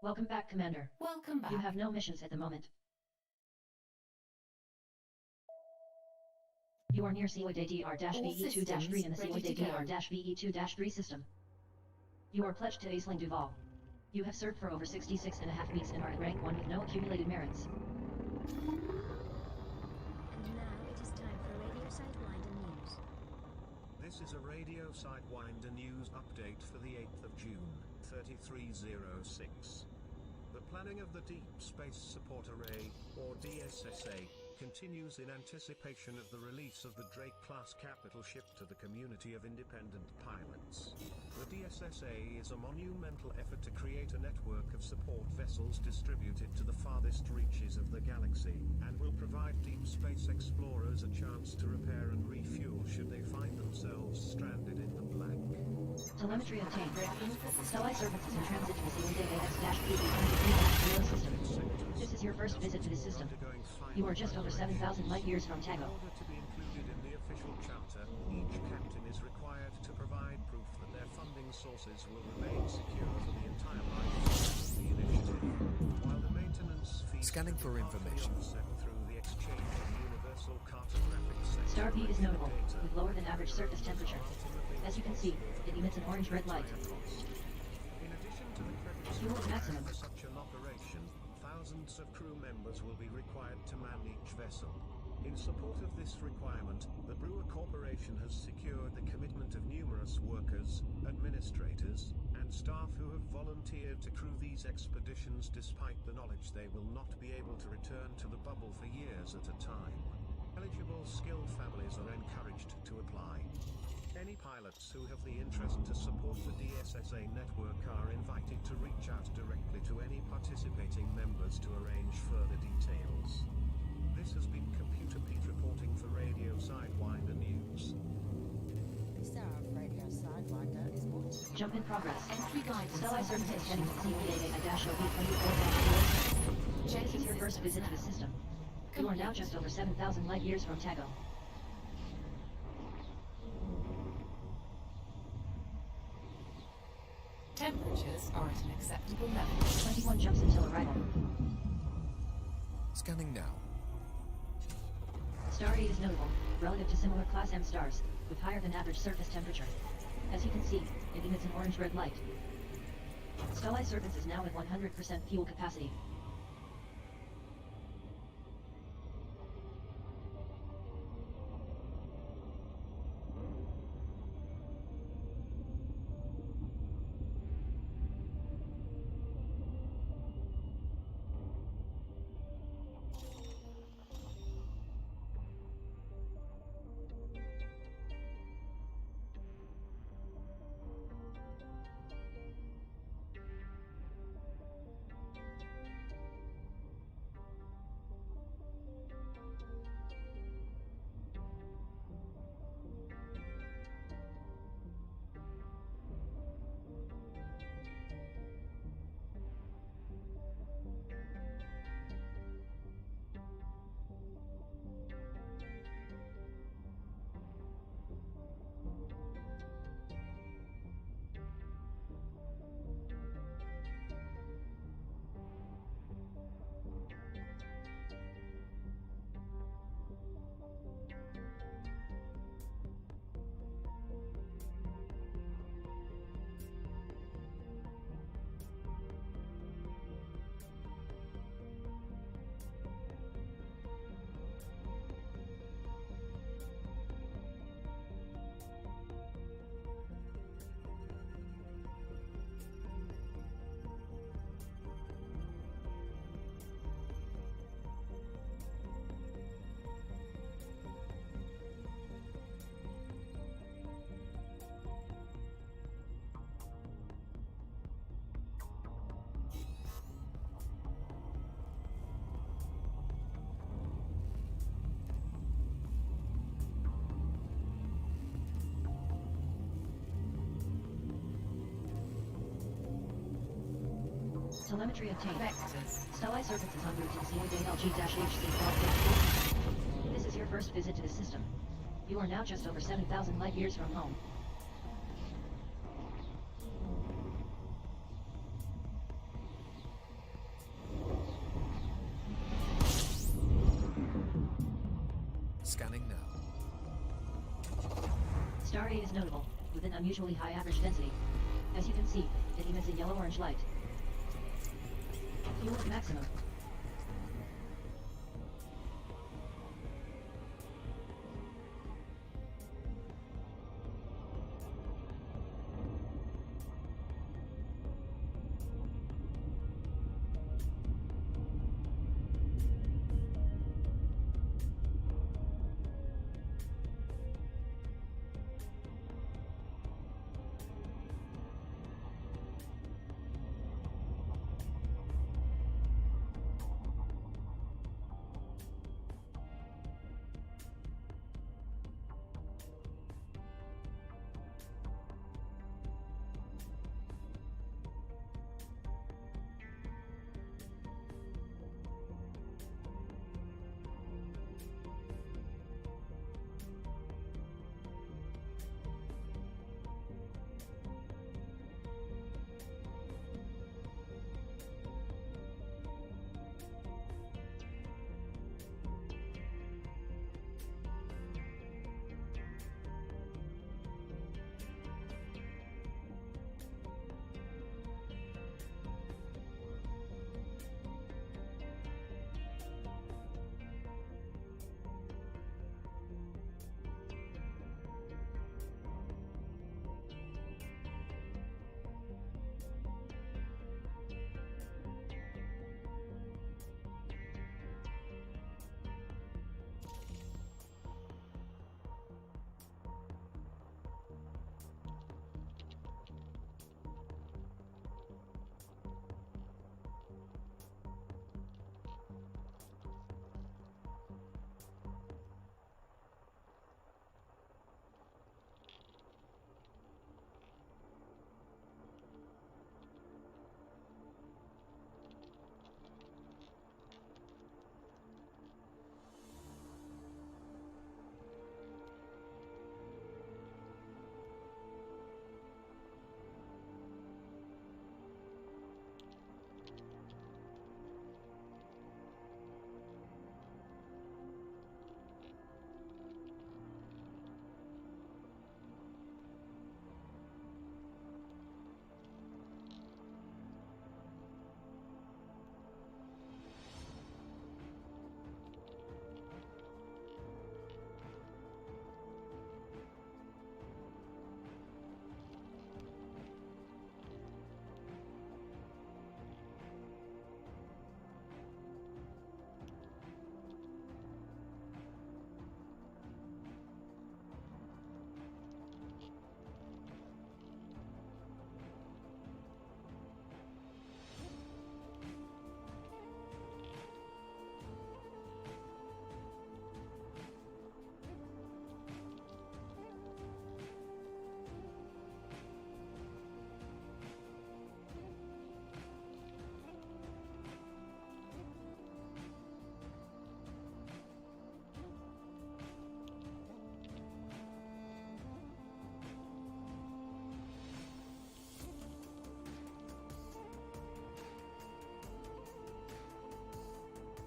Welcome back, Commander. Welcome back. You have no missions at the moment. You are near COID-DR-VE2-3 in the COID-DR-VE2-3 system. You are pledged to Aisling Duval. You have served for over 66.5 weeks and are at rank 1 with no accumulated merits. And now it is time for Radio Sidewinder News. This is a Radio Sidewinder News update for the 8th of June, 3306. The planning of the Deep Space Support Array, or DSSA, continues in anticipation of the release of the Drake-class capital ship to the community of independent pilots. The DSSA is a monumental effort to create a network of support vessels distributed to the farthest reaches of the galaxy, and will provide deep space explorers a chance to repair and refuel should they find themselves stranded in the blank. Telemetry obtained. Stellar services in transit to the COID-AX-PE-103-0 system. This is your first visit to the system. You are just over 7,000 light years from Tago. In order to be included in the official charter, each captain is required to provide proof that their funding sources will remain secure for the entire life of the initiative, while the maintenance fees Scanning for information. offset through the exchange of universal cartographic sector Starpeed is notable, data. with lower than average surface temperature. As you can see, it emits an orange-red light. In addition to the credits Fuel is maximum. for such an operation, thousands of crew members will be required to man each vessel. In support of this requirement, the Brewer Corporation has secured the commitment of numerous workers, administrators, and staff who have volunteered to crew these expeditions despite the knowledge they will not be able to return to the bubble for years at a time. Eligible skilled families are encouraged to apply. Any pilots who have the interest to support the DSSA network are invited to reach out directly to any participating members to arrange further details. This has been Computer Pete reporting for Radio Sidewinder News. The star of Radio Sidewinder is what? Jump in progress. Entry guidance. Stellar services heading to COID-AX-OV24-0. This is your first visit to the system. You are now just over 7,000 light years from Tago. Temperatures are at an acceptable level. 21 jumps until arrival. Scanning now. Star 8 is notable, relative to similar Class M stars, with higher than average surface temperature. As you can see, it emits an orange-red light. Stellar Serpents is now at 100% fuel capacity. Telemetry obtained. Vectors. Stellar Serpents is en route to COID-LG-HC12. This is your first visit to the system. You are now just over 7,000 light years from home. Scanning now. Star A is notable, with an unusually high average density. As you can see, it emits a yellow-orange light. Fuel at maximum.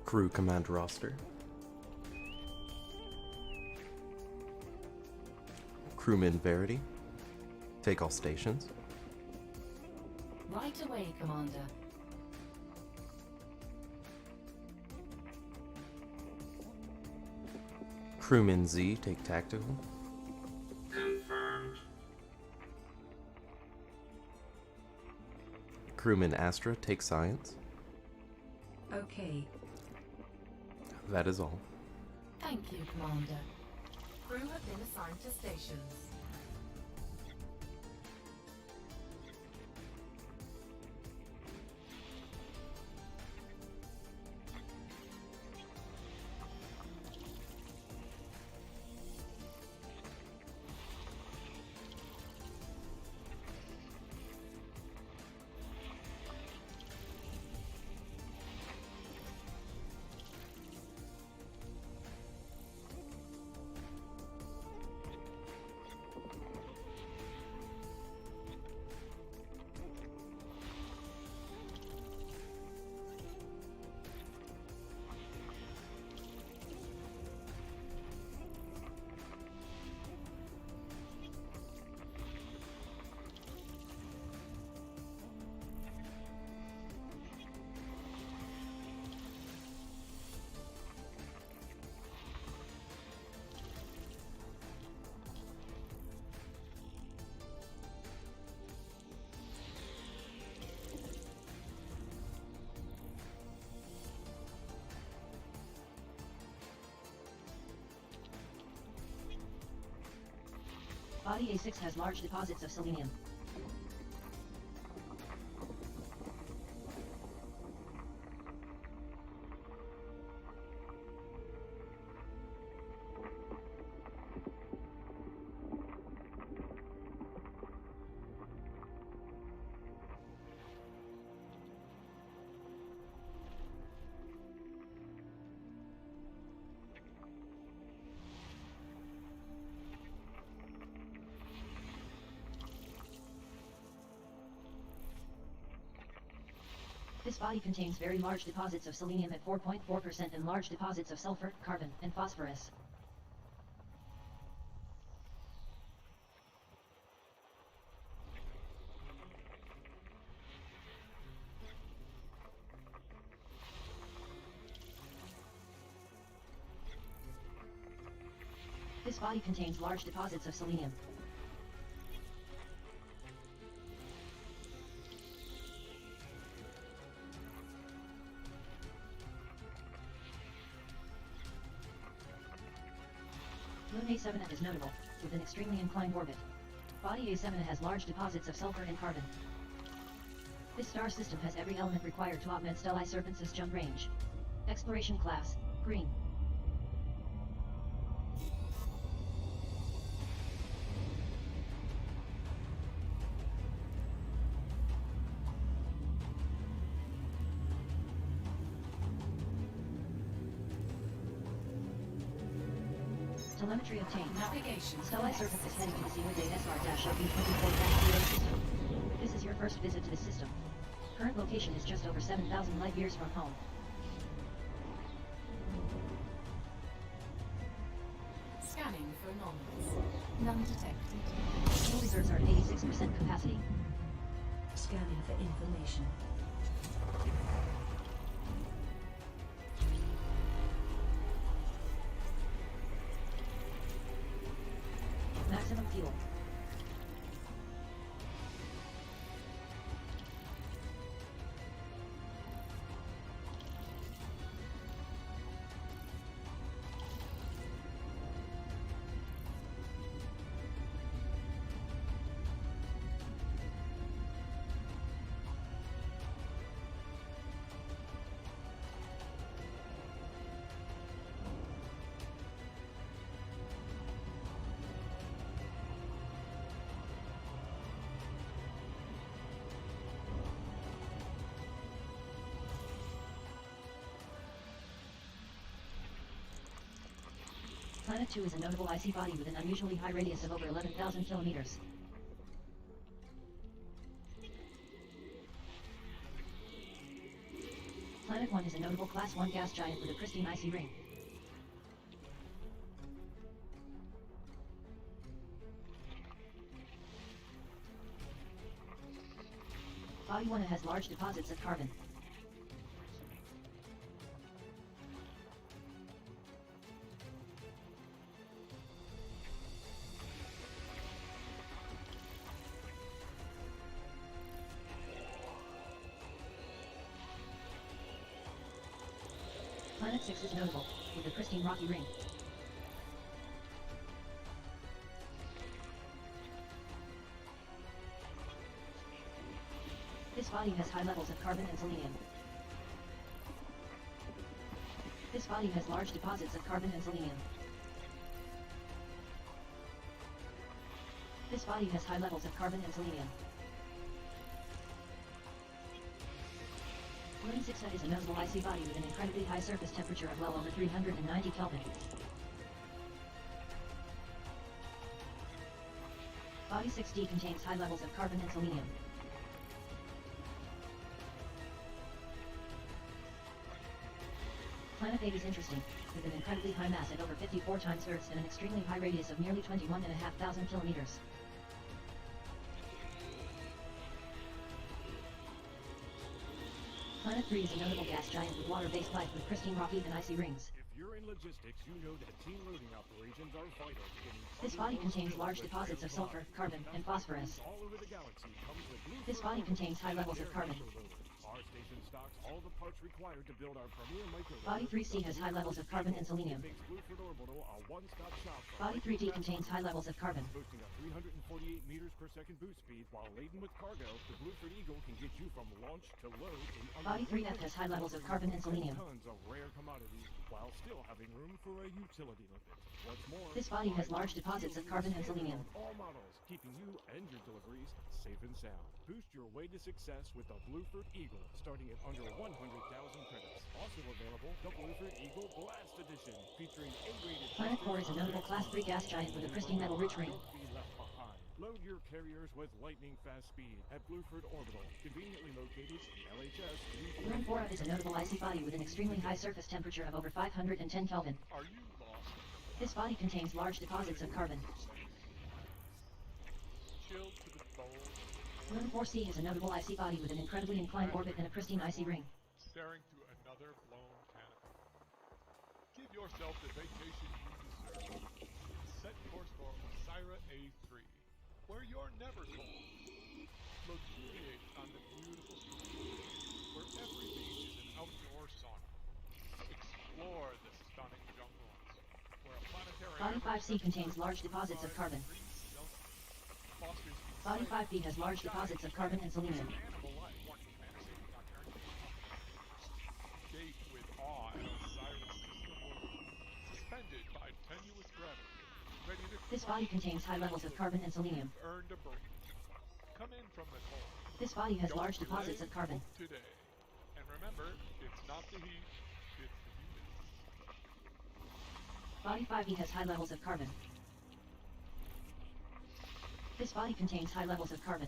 Crew command roster. Crewman Verity. Take all stations. Right away, Commander. Crewman Z, take tactical. Confirmed. Crewman Astra, take science. Okay. That is all. Thank you, Commander. Crew have been assigned to stations. Body A6 has large deposits of selenium. This body contains very large deposits of selenium at 4.4% and large deposits of sulfur, carbon, and phosphorus. This body contains large deposits of selenium. Moon A7 is notable, with an extremely inclined orbit. Body A7 has large deposits of sulfur and carbon. This star system has every element required to augment Stellae Serpentis jump range. Exploration class, green. Telemetry obtained. Navigation. Stellae Serpentis is heading to the Seaward SR-B24-0 system. This is your first visit to this system. Current location is just over 7,000 light years from home. Scanning for anomalies. None detected. Fuel reserves are at 86% capacity. Scanning for information. Maximum fuel. Planet 2 is a notable icy body with an unusually high radius of over 11,000 kilometers. Planet 1 is a notable Class 1 gas giant with a pristine icy ring. Body 1 has large deposits of carbon. Planet 6 is notable, with a pristine rocky ring. This body has high levels of carbon and selenium. This body has large deposits of carbon and selenium. This body has high levels of carbon and selenium. Moon 6 is a notable icy body with an incredibly high surface temperature of well over 390 Kelvin. Body 6D contains high levels of carbon and selenium. Planet 8 is interesting, with an incredibly high mass at over 54 times Earth's and an extremely high radius of nearly 21,500 kilometers. Planet 3 is a notable gas giant with water-based life with pristine rocky and icy rings. If you're in logistics, you know that team loading operations are vital to getting This body contains large deposits of sulfur, carbon, and phosphorus. all over the galaxy comes with This body contains high levels of carbon. Our station stocks all the parts required to build our premier micro. Body 3C has high levels of carbon and selenium. Makes Blueford Orbital a one-stop shop for Body 3D contains high levels of carbon. boasting a 348 meters per second boost speed while laden with cargo. The Blueford Eagle can get you from launch to load in under Body 3F 1 minute, has high levels of carbon and selenium. tons of rare commodities while still having room for a utility limit. What's more, This body has large deposits of carbon and selenium. on all models, keeping you and your deliveries safe and sound. Boost your way to success with the Blueford Eagle, starting at under 100,000 credits. Also available, the Blueford Eagle Blast Edition, featuring A-rated. Planet Core is a notable Class 3 gas giant with a pristine metal roof ring. Don't be left behind. Load your carriers with lightning fast speed at Blueford Orbital, conveniently located in LHS. Moon 4 is a notable icy body with an extremely high surface temperature of over 510 Kelvin. Are you lost? This body contains large deposits of carbon. Chilled to the bone, Moon 4C is a notable icy body with an incredibly inclined orbit and a pristine icy ring. staring through another blown canopy. Give yourself the vacation you deserve. Set course for Osira A3, where you're never cold. Luxuriate on the beautiful streets, where every beach is an outdoor sauna. Explore the stunning jungles, where a planetary Body 5C contains large deposits of carbon. Body 5B has large deposits of carbon and selenium. Animal life, one can fantasy on Earth. Gape with awe at Osiris' system world, suspended by tenuous gravity, ready to This body contains high levels of carbon and selenium. earned a break. Come in from the cold. This body has Don't large delay, deposits of carbon. book today. And remember, it's not the heat, it's the humidity. Body 5E has high levels of carbon. This body contains high levels of carbon.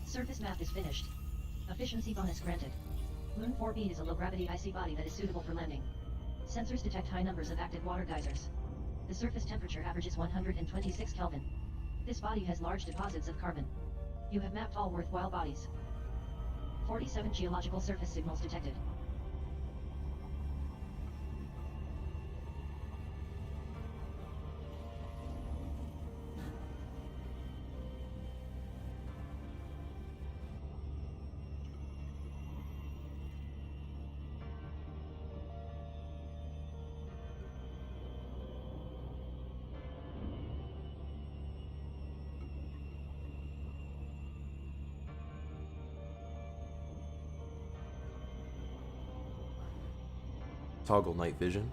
Surface map is finished. Efficiency bonus granted. Moon 4B is a low-gravity icy body that is suitable for landing. Sensors detect high numbers of active water geysers. The surface temperature averages 126 Kelvin. This body has large deposits of carbon. You have mapped all worthwhile bodies. 47 geological surface signals detected. Toggle night vision.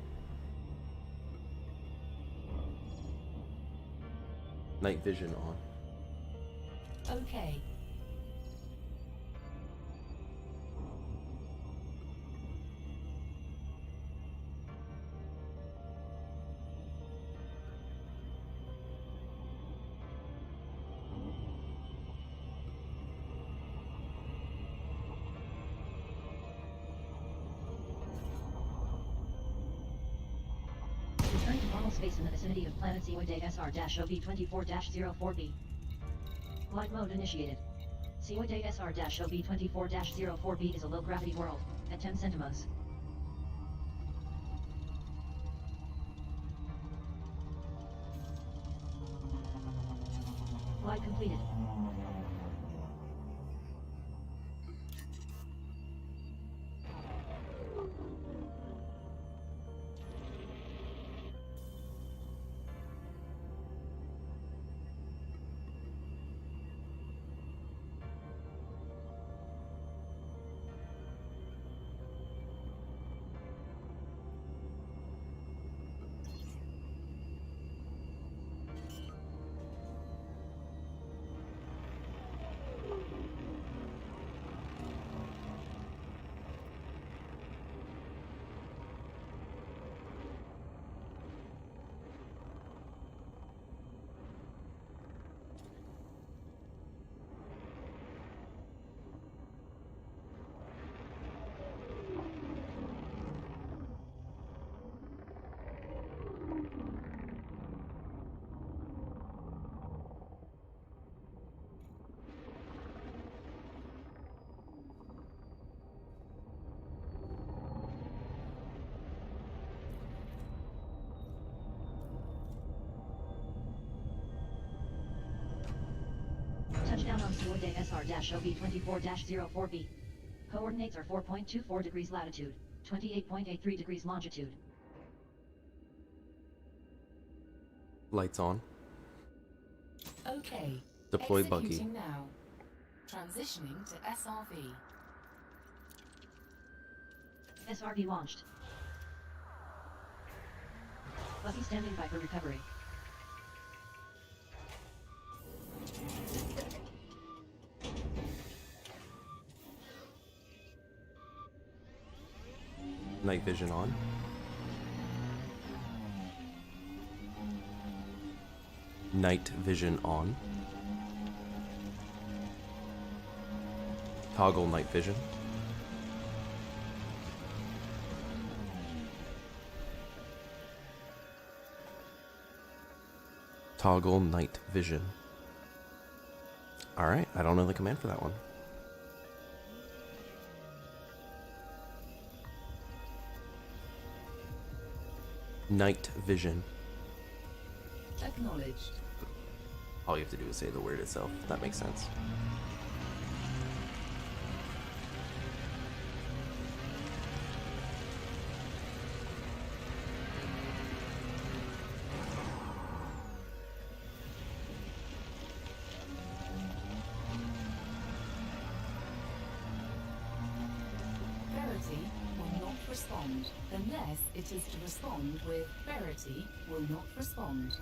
Night vision on. Okay. Return to normal space in the vicinity of planet Seoide SR-OV24-04B. Flight mode initiated. Seoide SR-OV24-04B is a low-gravity world, at 10 centimos. Flight completed. Touchdown on Seoide SR-OV24-04B. Coordinates are 4.24 degrees latitude, 28.83 degrees longitude. Lights on. Okay. Deploy buggy. Executing now. Transitioning to SRV. SRV launched. Buggy standing by for recovery. Night vision on. Night vision on. Toggle night vision. Toggle night vision. Alright, I don't know the command for that one. Night vision. Acknowledged. All you have to do is say the word itself. That makes sense. Verity will not respond unless it is to respond with Verity will not respond.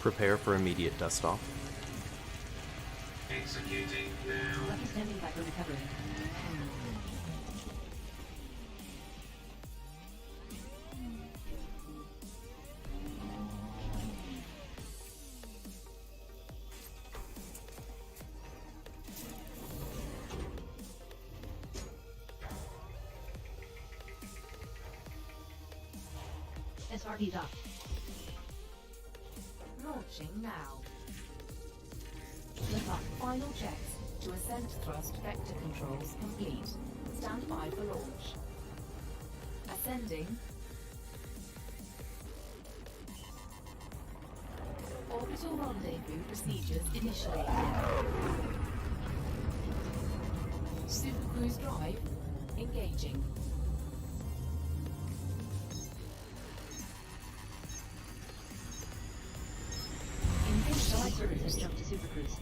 Prepare for immediate dust off. Executing now. Lucky standing by for recovery. SRD dock. Launching now. Lift off. Final checks to ascent thrust vector controls complete. Stand by for launch. Ascending. Orbital rendezvous procedures initiated. Supercruise drive engaging. Life service has jumped to Super Cruise.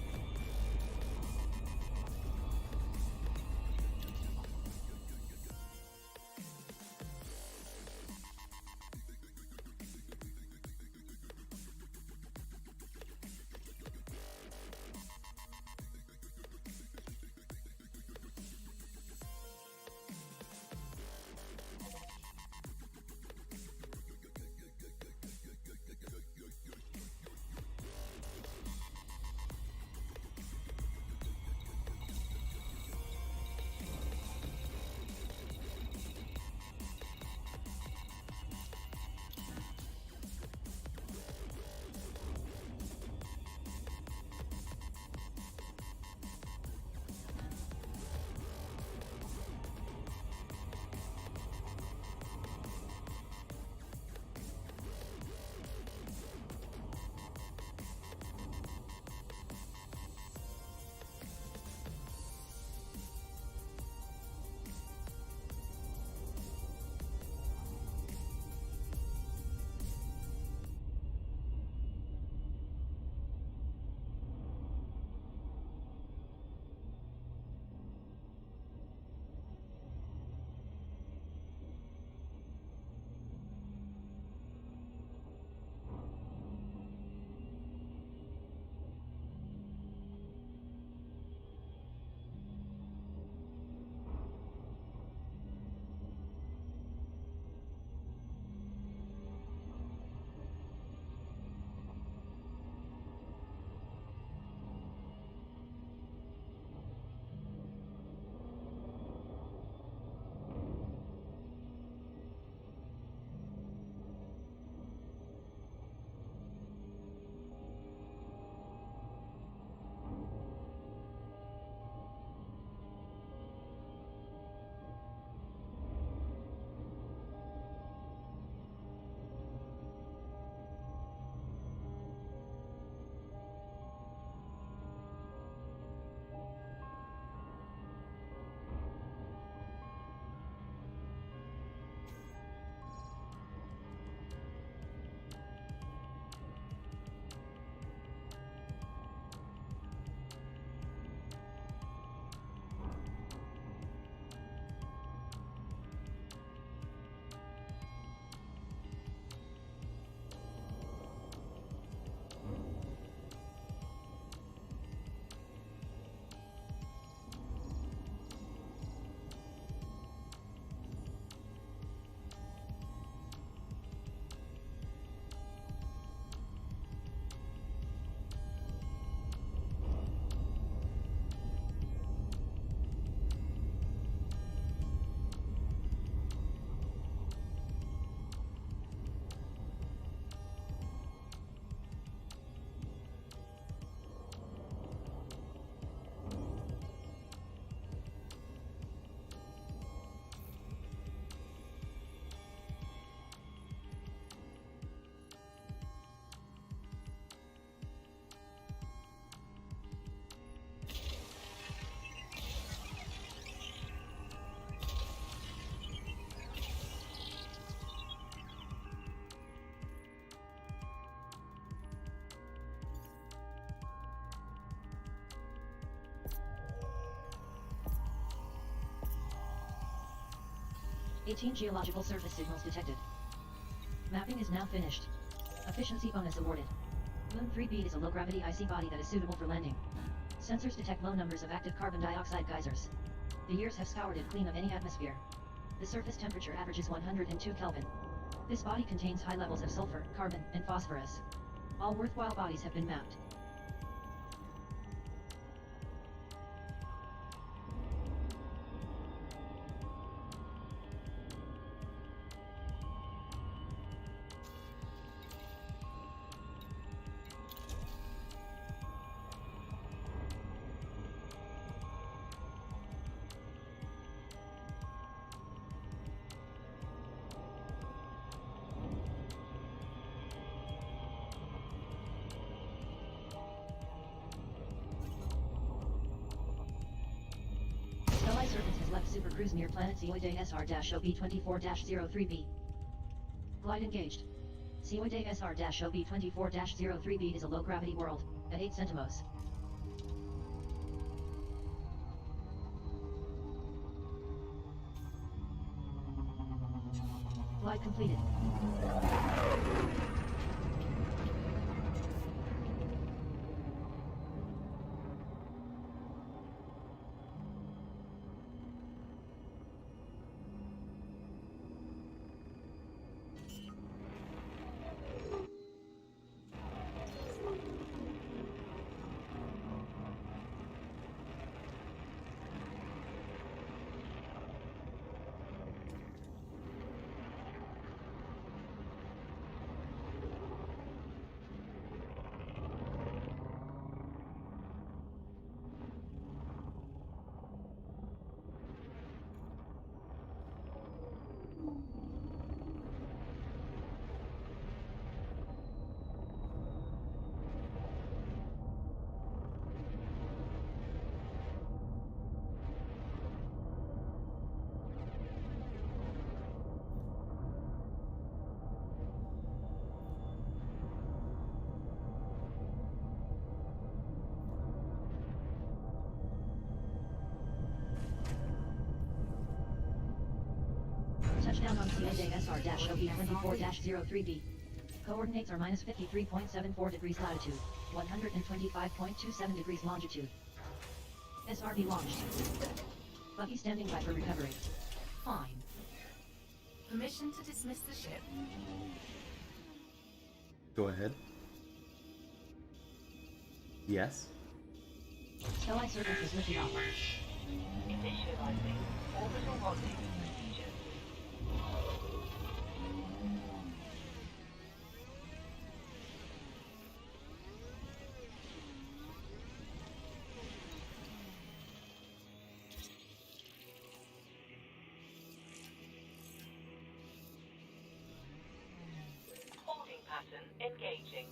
"18 geological surface signals detected. Mapping is now finished. Efficiency bonus awarded. Boom 3B is a low-gravity icy body that is suitable for landing. Sensors detect low numbers of active carbon dioxide geysers. The years have scoured it clean of any atmosphere. The surface temperature averages 102 Kelvin. This body contains high levels of sulfur, carbon, and phosphorus. All worthwhile bodies have been mapped. Stellai Serpents has left Super Cruise near planet Seoide SR-OB24-03B. Glide engaged. Seoide SR-OB24-03B is a low-gravity world, at 8 centimos. Glide completed. Touchdown on Seoide SR-OB24-03B. Coordinates are minus 53.74 degrees latitude, 125.27 degrees longitude. SRB launched. Buggy standing by for recovery. Fine. Permission to dismiss the ship. Go ahead. Yes. Stellai Serpents is lifted off. Initializing orbital holding procedure. Holding pattern engaging.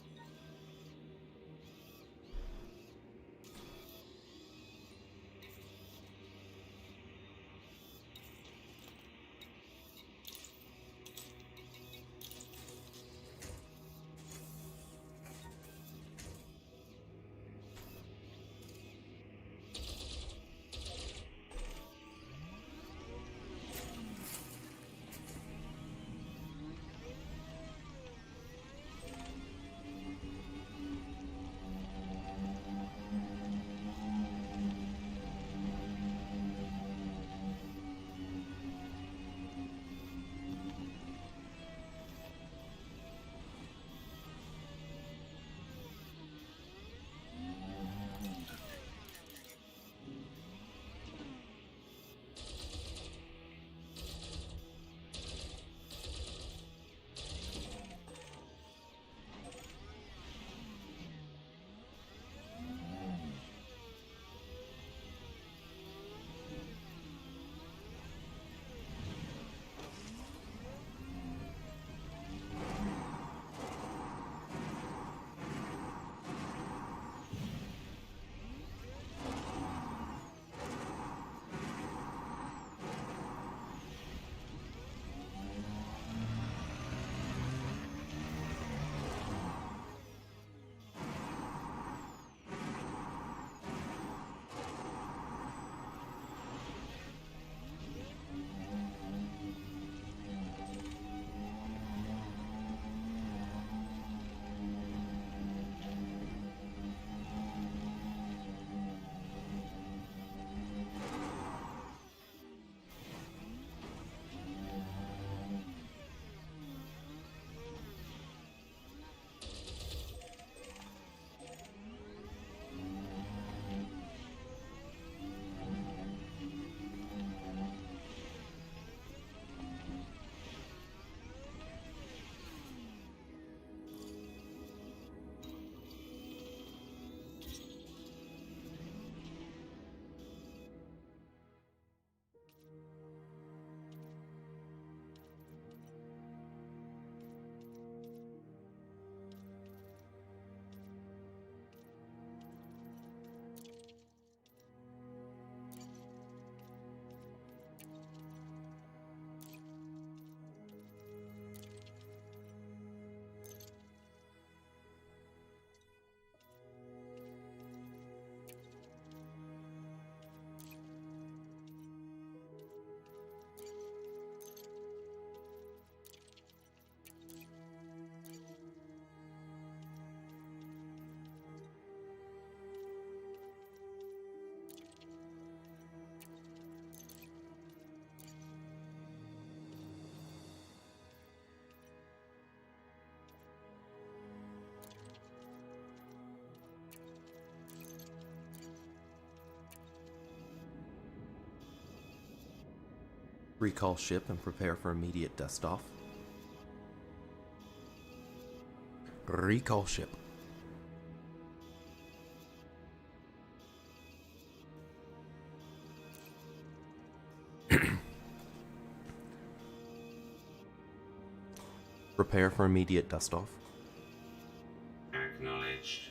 Recall ship and prepare for immediate dust off. Recall ship. Prepare for immediate dust off. Acknowledged.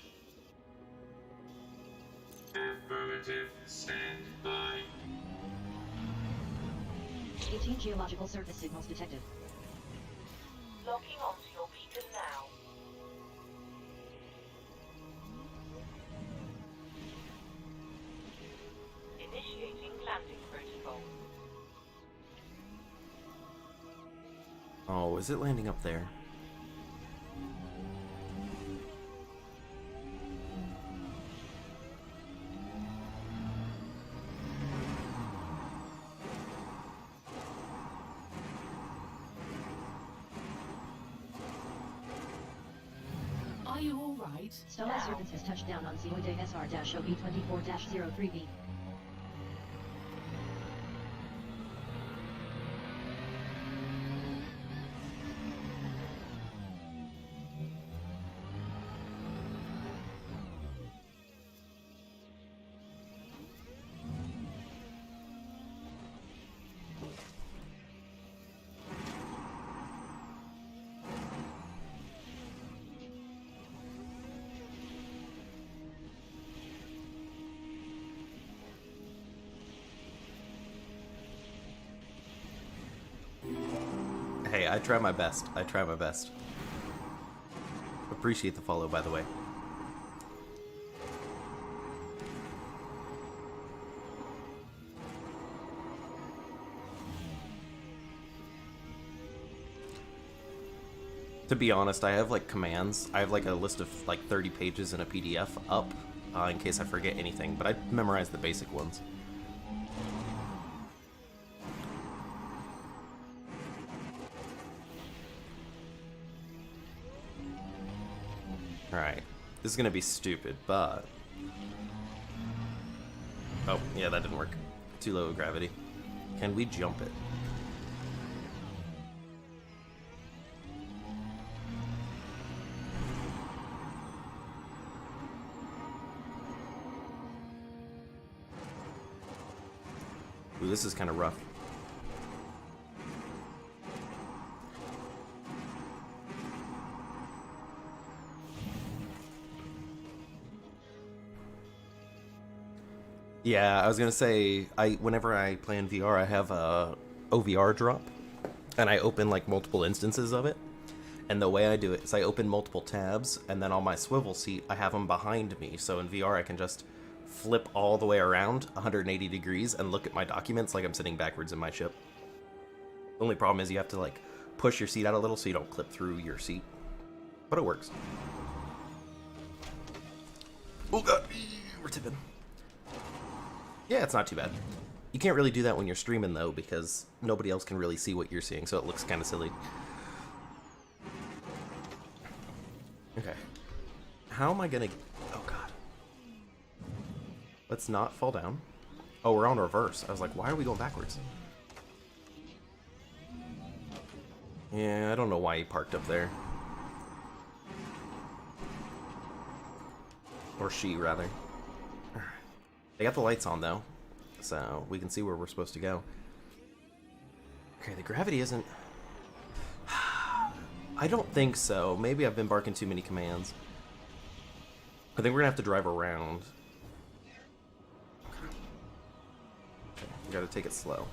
Affirmative. Stand by. 18 geological surface signals detected. Locking onto your beacon now. Initiating landing protocol. Oh, is it landing up there? Are you all right? Stellar Serpents has touched down on Zooide SR-OB24-03B. Hey, I try my best. I try my best. Appreciate the follow, by the way. To be honest, I have like commands. I have like a list of like 30 pages in a PDF up in case I forget anything, but I memorized the basic ones. Alright, this is gonna be stupid, but... Oh, yeah, that didn't work. Too low gravity. Can we jump it? Ooh, this is kind of rough. Yeah, I was gonna say, whenever I play in VR, I have a OVR drop, and I open like multiple instances of it. And the way I do it is I open multiple tabs, and then on my swivel seat, I have them behind me. So in VR, I can just flip all the way around 180 degrees and look at my documents like I'm sitting backwards in my ship. The only problem is you have to like push your seat out a little so you don't clip through your seat, but it works. Oh god, we're tipping. Yeah, it's not too bad. You can't really do that when you're streaming, though, because nobody else can really see what you're seeing, so it looks kind of silly. Okay. How am I gonna... Oh, God. Let's not fall down. Oh, we're on reverse. I was like, why are we going backwards? Yeah, I don't know why he parked up there. Or she, rather. They got the lights on, though, so we can see where we're supposed to go. Okay, the gravity isn't... I don't think so. Maybe I've been barking too many commands. I think we're gonna have to drive around. Okay, we gotta take it slow.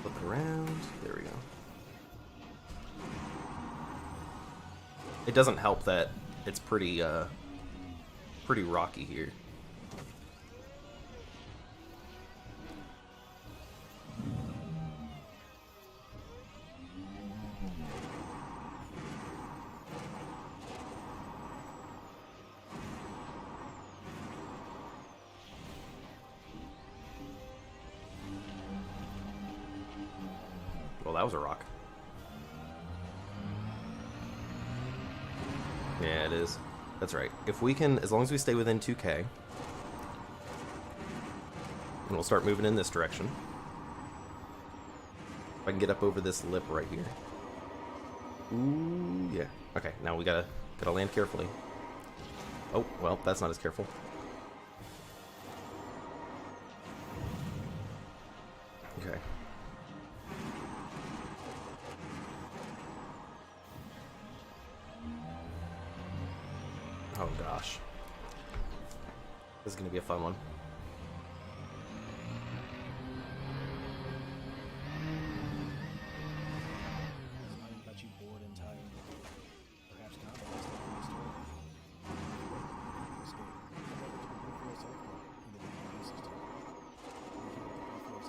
Flip it around. There we go. It doesn't help that it's pretty rocky here. Well, that was a rock. Yeah, it is. That's right. If we can, as long as we stay within 2K, And we'll start moving in this direction. If I can get up over this lip right here. Ooh, yeah. Okay, now we gotta land carefully. Oh, well, that's not as careful. Okay. Oh gosh. This is gonna be a fun one.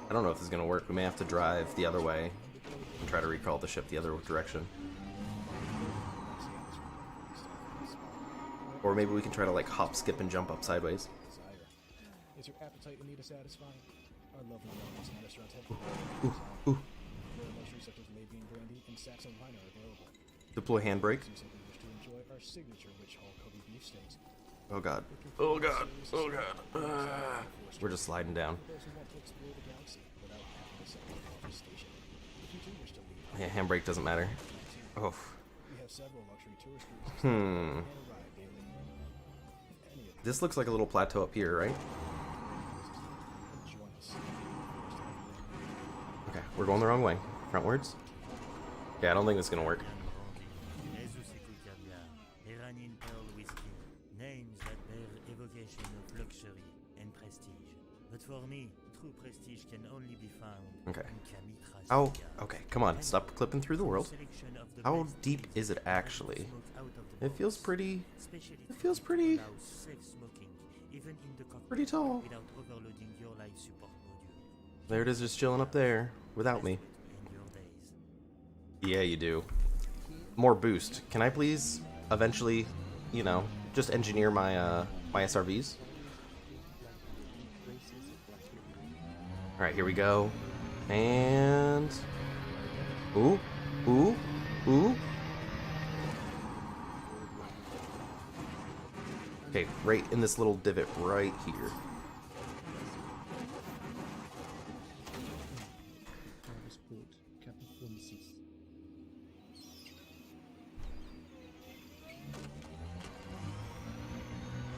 I don't know if this is going to work. We may have to drive the other way and try to recall the ship the other direction. Or maybe we can try to like hop, skip, and jump up sideways. Is your appetite in need of satisfying? Our lovely wellness and restaurants have Ooh. luxuries such as Labian brandy and Saxon wine are available. Deploy handbrake. You simply wish to enjoy our signature rich whole Kobe beef steaks. Oh god. Oh god. Oh god. We're just sliding down. Yeah, handbrake doesn't matter. Oh. This looks like a little plateau up here, right? Okay, we're going the wrong way. Frontwards? Yeah, I don't think this is gonna work. Names that bear evocation of luxury and prestige. But for me, true prestige can only be found Okay. in Kamitra. Oh, okay, come on, stop clipping through the world. How deep is it actually? It feels pretty... It feels pretty tall. There it is, just chilling up there, without me. Yeah, you do. More boost. Can I please, eventually, you know, just engineer my, my SRVs? Alright, here we go. And... Ooh, ooh, ooh. Okay, right in this little divot right here.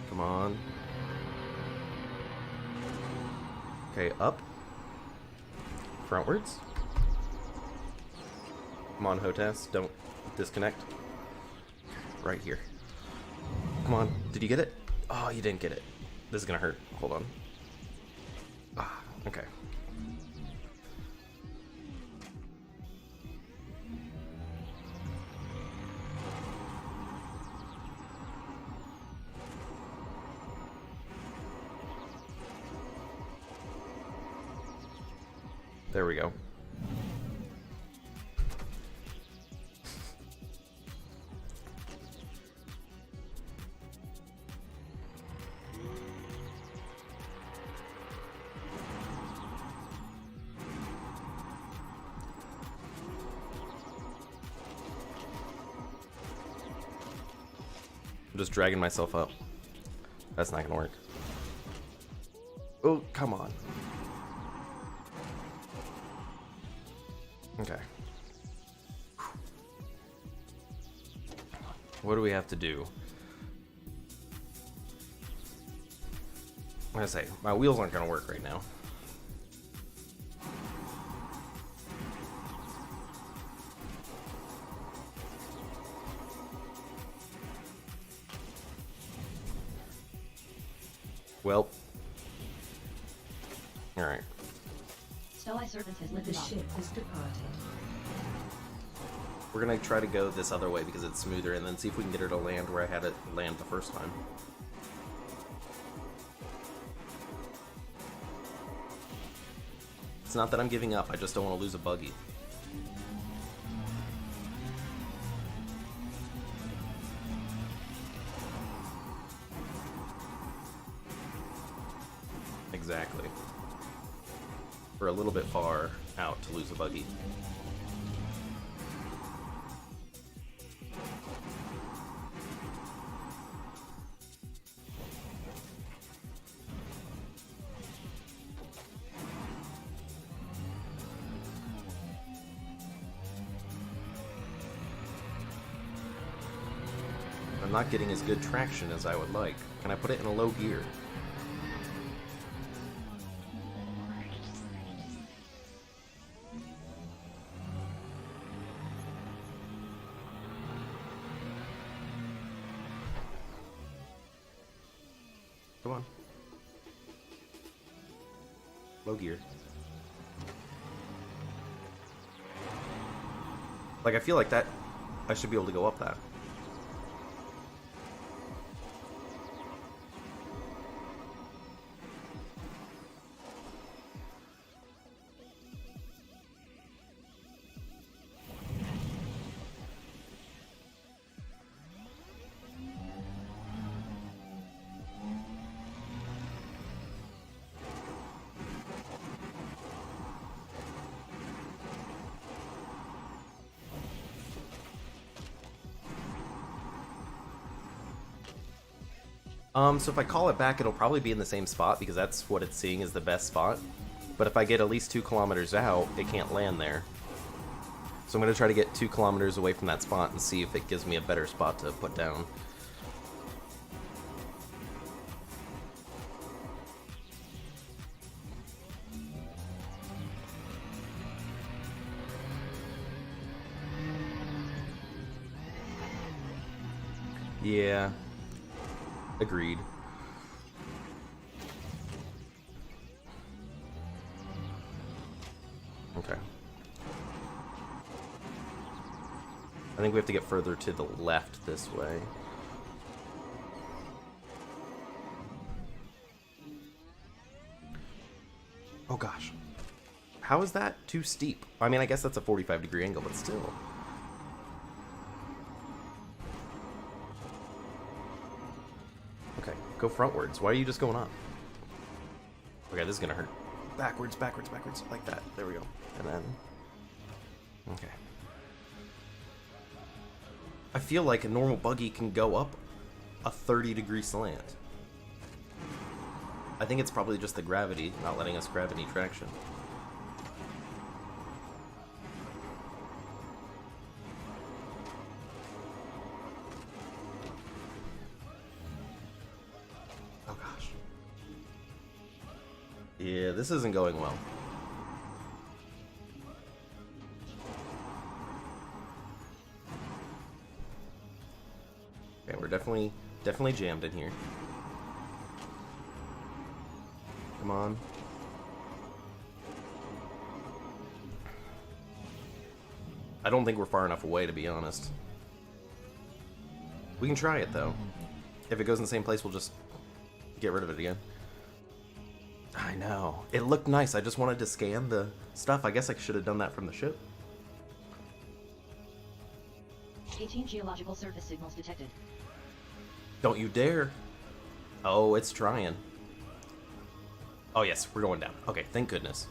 Come on. Okay, up. Frontwards. Come on, HOTAS, don't disconnect. Right here. Come on, did you get it? Oh, you didn't get it. This is gonna hurt. Hold on. Ah, okay. There we go. I'm just dragging myself up. That's not gonna work. Oh, come on. Okay. What do we have to do? I'm gonna say, my wheels aren't gonna work right now. Well. Alright. Stellae Serpent has lifted off. The ship has departed. We're gonna try to go this other way because it's smoother and then see if we can get her to land where I had it land the first time. It's not that I'm giving up, I just don't want to lose a buggy. Exactly. We're a little bit far out to lose a buggy. not getting as good traction as I would like. Can I put it in a low gear? Come on. Low gear. Like, I feel like that, I should be able to go up that. So if I call it back, it'll probably be in the same spot because that's what it's seeing as the best spot. But if I get at least 2 kilometers out, it can't land there. So I'm going to try to get 2 kilometers away from that spot and see if it gives me a better spot to put down. Yeah. Agreed. Okay. I think we have to get further to the left this way. Oh gosh. How is that too steep? I mean, I guess that's a 45-degree angle, but still. Okay, go frontwards. Why are you just going up? Okay, this is gonna hurt. Backwards, backwards, backwards. Like that. There we go. And then... Okay. I feel like a normal buggy can go up a 30-degree slant. I think it's probably just the gravity not letting us grab any traction. Oh gosh. Yeah, this isn't going well. Okay, we're definitely jammed in here. Come on. I don't think we're far enough away, to be honest. We can try it, though. If it goes in the same place, we'll just get rid of it again. I know. It looked nice. I just wanted to scan the stuff. I guess I should have done that from the ship. 18 geological surface signals detected. Don't you dare. Oh, it's trying. Oh yes, we're going down. Okay, thank goodness.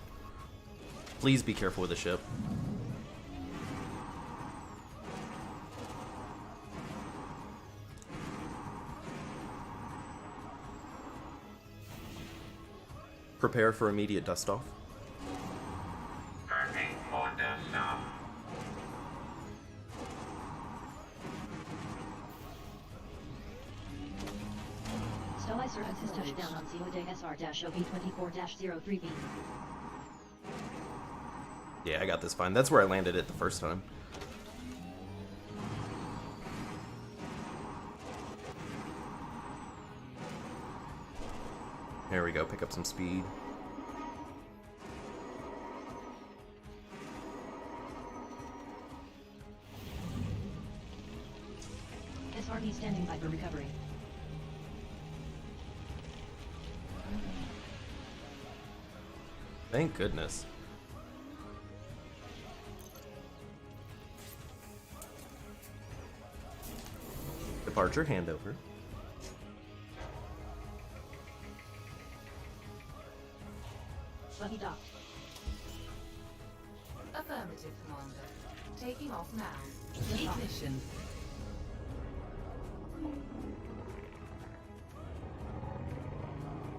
Please be careful with the ship. Prepare for immediate dust off. Prepping for dust off. Stoweye Servants has touched down on COD SR-OV24-03B. Yeah, I got this fine. That's where I landed it the first time. There we go, pick up some speed. SRB standing by for recovery. Thank goodness. Departure handover. Buggy docked. Affirmative, Commander. Taking off now. Ignition.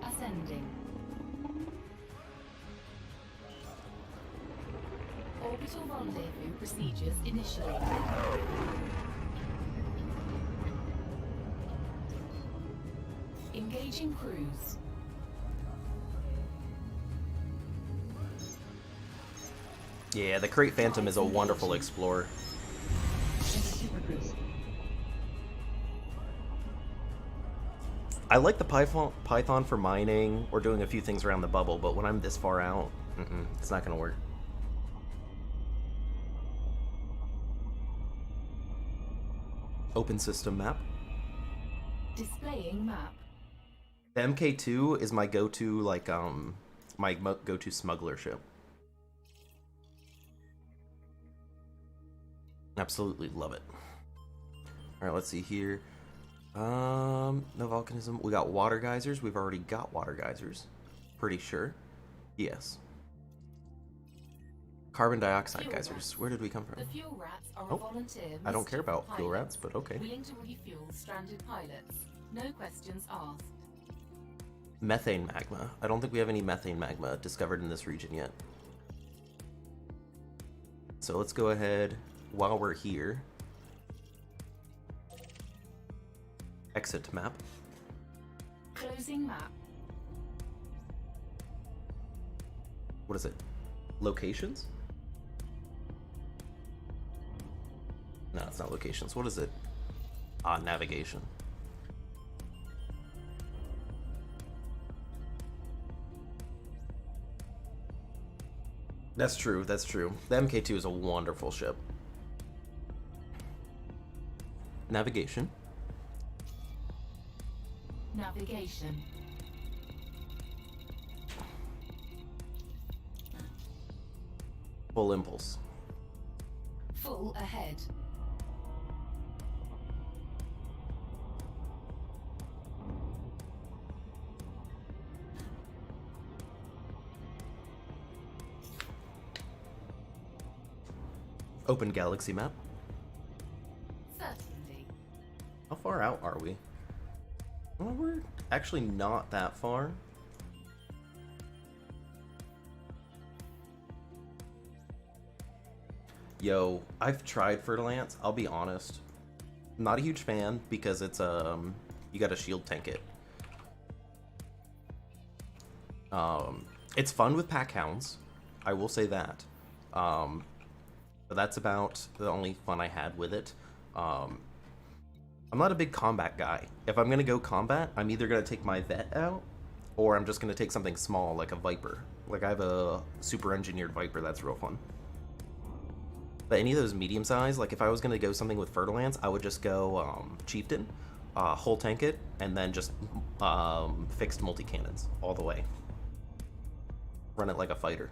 Ascending. Orbital rendezvous procedures initiated. Engaging crews. Yeah, the Crate Phantom is a wonderful explorer. Super cruise. I like the Python for mining or doing a few things around the bubble, but when I'm this far out, it's not going to work. Open system map. Displaying map. The MK2 is my go-to, like, my go-to smuggler ship. Absolutely love it. Alright, let's see here. No volcanism. We got water geysers. We've already got water geysers. Pretty sure. Yes. Carbon dioxide geysers. Where did we come from? The fuel rats are Oh, a volunteer I don't care about mischief fuel pilot, rats, but okay. willing to refuel stranded pilots. No questions asked. Methane magma. I don't think we have any methane magma discovered in this region yet. So let's go ahead, while we're here, exit map. Closing map. What is it? Locations? No, it's not locations. What is it? Navigation. That's true, that's true. The MK2 is a wonderful ship. Navigation. Navigation. Full impulse. Full ahead. Open galaxy map. Certainly. How far out are we? Well, we're actually not that far. Yo, I've tried Fer-de-Lance, I'll be honest. I'm not a huge fan because it's you gotta shield tank it. It's fun with pack hounds, I will say that. But that's about the only fun I had with it. I'm not a big combat guy. If I'm gonna go combat, I'm either gonna take my vet out, or I'm just gonna take something small like a Viper. Like I have a super engineered Viper that's real fun. But any of those medium size, like if I was gonna go something with Fer-de-Lance, I would just go Chieftain, hull tank it, and then just fixed multi-cannons all the way. Run it like a fighter.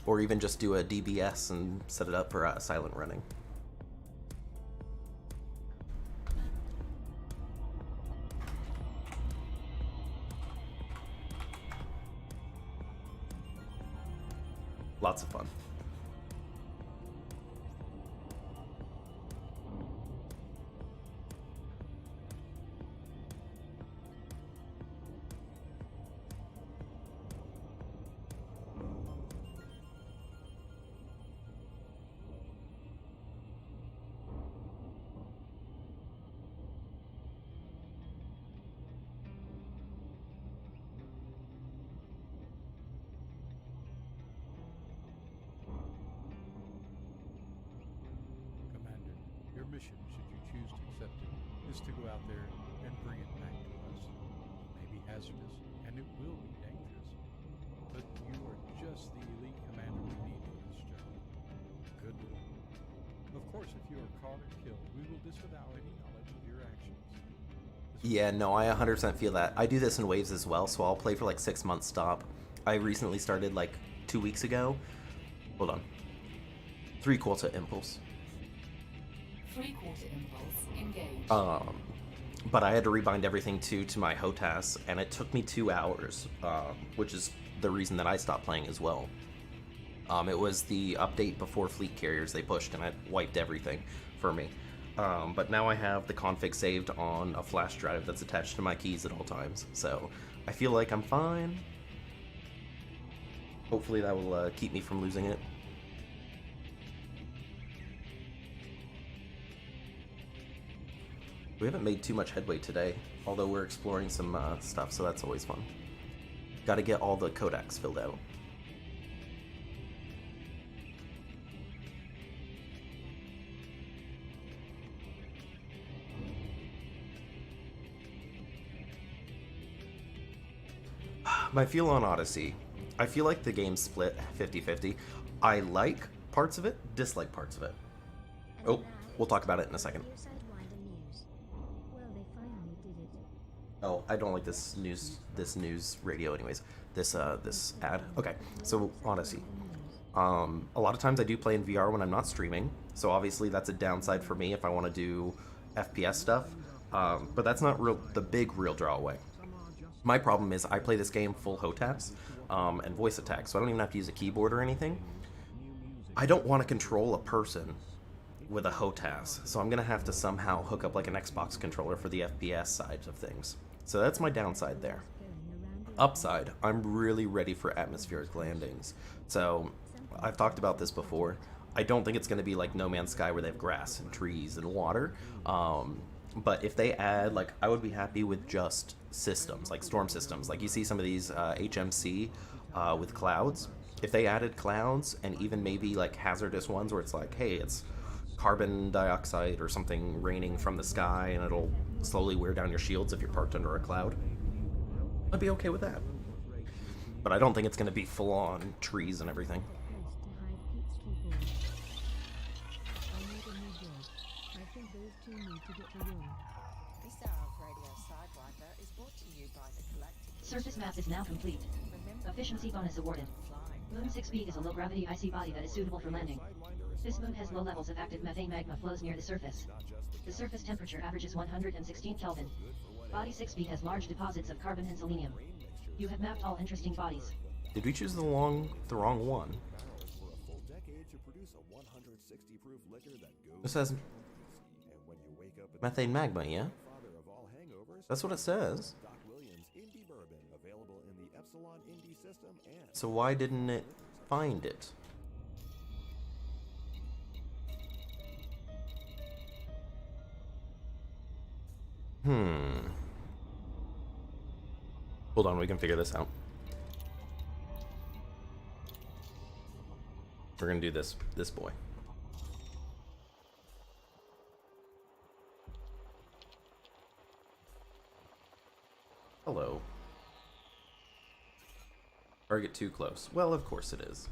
Or even just do a DBS and set it up for silent running. Lots of fun. Your mission, should you choose to accept it, is to go out there and bring it back to us. It may be hazardous, and it will be dangerous, but you are just the elite commander we need for this job. Good luck. Of course, if you are caught or killed, we will disavow any knowledge of your actions. Yeah, no, I 100% feel that. I do this in waves as well, so I'll play for like 6 months stop. I recently started like 2 weeks ago. Hold on. 3/4 impulse. 3/4 impulse engaged. But I had to rebind everything to my HOTAS, and it took me 2 hours, which is the reason that I stopped playing as well. It was the update before fleet carriers they pushed, and it wiped everything for me. But now I have the config saved on a flash drive that's attached to my keys at all times, so I feel like I'm fine. Hopefully that will keep me from losing it. We haven't made too much headway today, although we're exploring some stuff, so that's always fun. Got to get all the codex filled out. My feel on Odyssey. I feel like the game's split 50-50. I like parts of it, dislike parts of it. Oh, we'll talk about it in a second. Oh, I don't like this news radio anyways. This ad. Okay, so Odyssey. A lot of times I do play in VR when I'm not streaming, so obviously that's a downside for me if I want to do FPS stuff. But that's not the big real drawaway. My problem is I play this game full HOTAS and voice attack, so I don't even have to use a keyboard or anything. I don't want to control a person with a HOTAS, so I'm going to have to somehow hook up like an Xbox controller for the FPS side of things. So that's my downside there. Upside, I'm really ready for atmospheric landings. So I've talked about this before. I don't think it's going to be like No Man's Sky where they have grass and trees and water. But if they add, like, I would be happy with just systems, like storm systems. Like you see some of these HMC with clouds. If they added clouds and even maybe like hazardous ones where it's like, hey, it's carbon dioxide or something raining from the sky and it'll slowly wear down your shields if you're parked under a cloud, I'd be okay with that. But I don't think it's going to be full-on trees and everything. Surface map is now complete. Efficiency bonus awarded. Moon 6B is a low-gravity icy body that is suitable for landing. This moon has low levels of active methane magma flows near the surface. The surface temperature averages 116 Kelvin. Body 6B has large deposits of carbon and selenium. You have mapped all interesting bodies. Did we choose the wrong one? It says methane magma, yeah? That's what it says. So why didn't it find it? Hold on, we can figure this out. We're gonna do this boy. Hello. Target too close. Well, of course it is.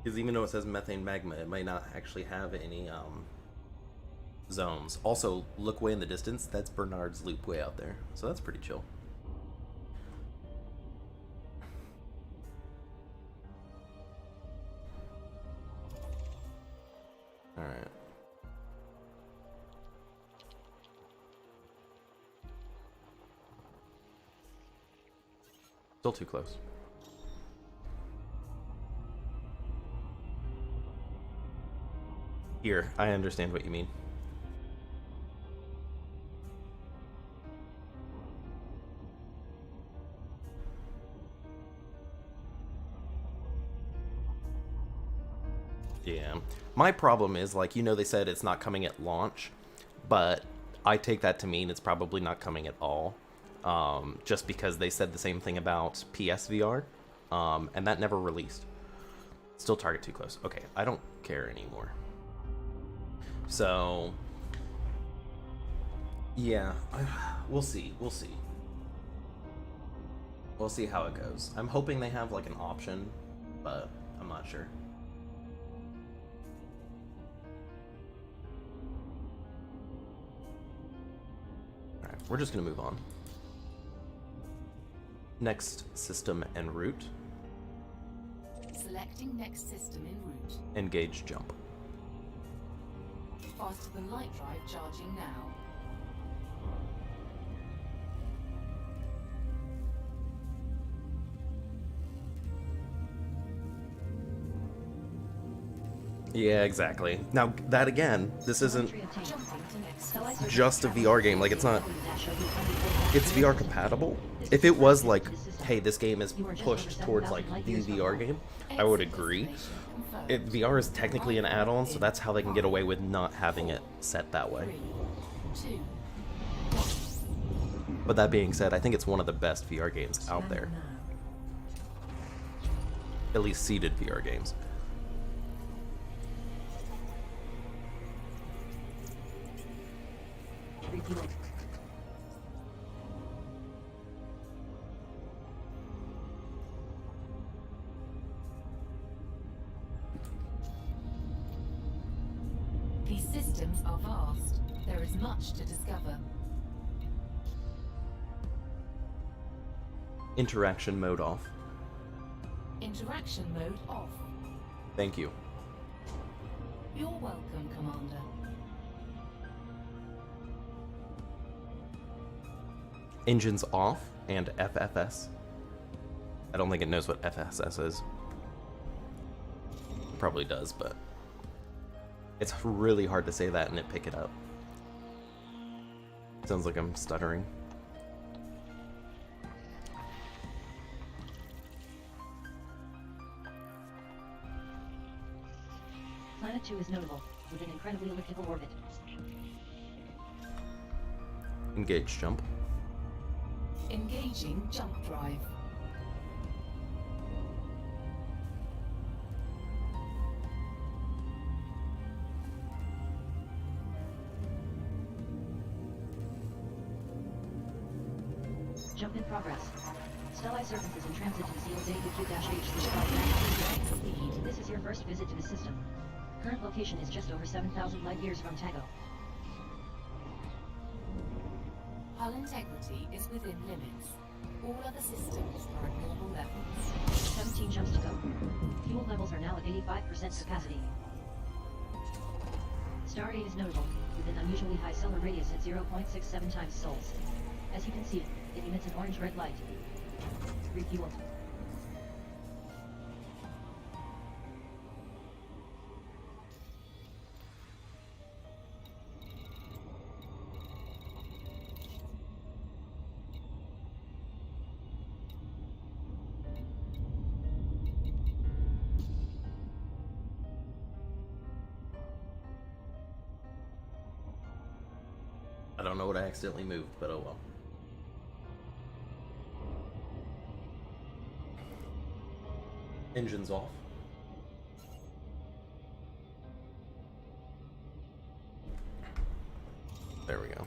Because even though it says methane magma, it might not actually have any zones. Also, look way in the distance. That's Bernard's Loop way out there. So that's pretty chill. Alright. Still too close. Here, I understand what you mean. Yeah. My problem is, like, you know, they said it's not coming at launch, but I take that to mean it's probably not coming at all. Just because they said the same thing about PSVR, and that never released. Still target too close. Okay, I don't care anymore. So, yeah, we'll see. We'll see. We'll see how it goes. I'm hoping they have like an option, but I'm not sure. Alright, we're just gonna move on. Next system en route. Selecting next system en route. Engage jump. Faster than light drive charging now. Yeah, exactly. Now, that again, this isn't Jumping to next just a VR game. Like, it's not... It's VR compatible. If it was like, hey, this game is pushed towards, like, the VR game, I would agree. VR is technically an add-on, so that's how they can get away with not having it set that way. 3, 2, But that being said, I think it's one of the best VR games out there. At least seated VR games. Refuel. These systems are vast. There is much to discover. Interaction mode off. Interaction mode off. Thank you. You're welcome, Commander. Engines off and FFS. I don't think it knows what FSS is. It probably does, but it's really hard to say that and it pick it up. Sounds like I'm stuttering. Planet 2 is notable, with an incredibly elliptical orbit. Engage jump. Engaging jump drive. Jump in progress. Stellar Serpents is in transit to the sealed AQ-H. This is your first visit to the system. Current location is just over 7,000 light years from Tago. Hull integrity is within limits. All other systems are at normal levels. 17 jumps to go. Fuel levels are now at 85% capacity. Stardate is notable, with an unusually high solar radius at 0.67 times sols. As you can see, it emits an orange-red light. Refuel. I don't know what I accidentally moved, but oh well. Engines off. There we go.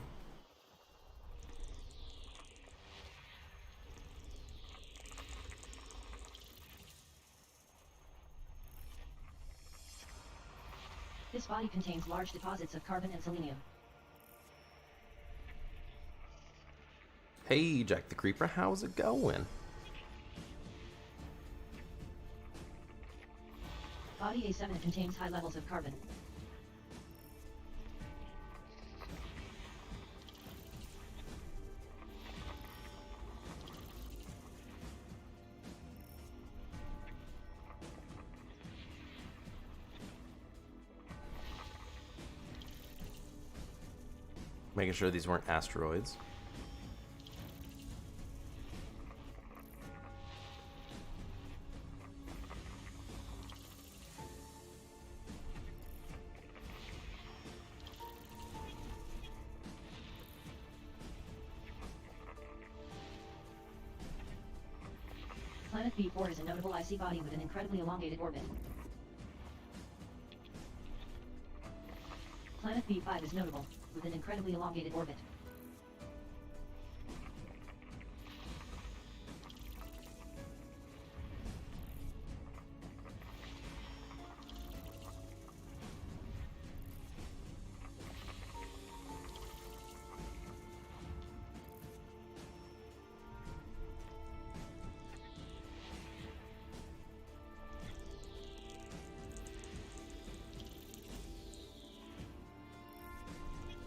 This body contains large deposits of carbon and selenium. Hey, Jack the Creeper, how's it going? Body A7 contains high levels of carbon. Making sure these weren't asteroids. Planet B4 is a notable icy body with an incredibly elongated orbit. Planet B5 is notable, with an incredibly elongated orbit.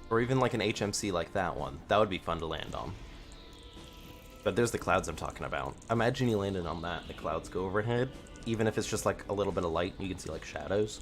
Or even like an HMC like that one. That would be fun to land on. But there's the clouds I'm talking about. Imagine you landed on that and the clouds go overhead. Even if it's just like a little bit of light, you can see like shadows.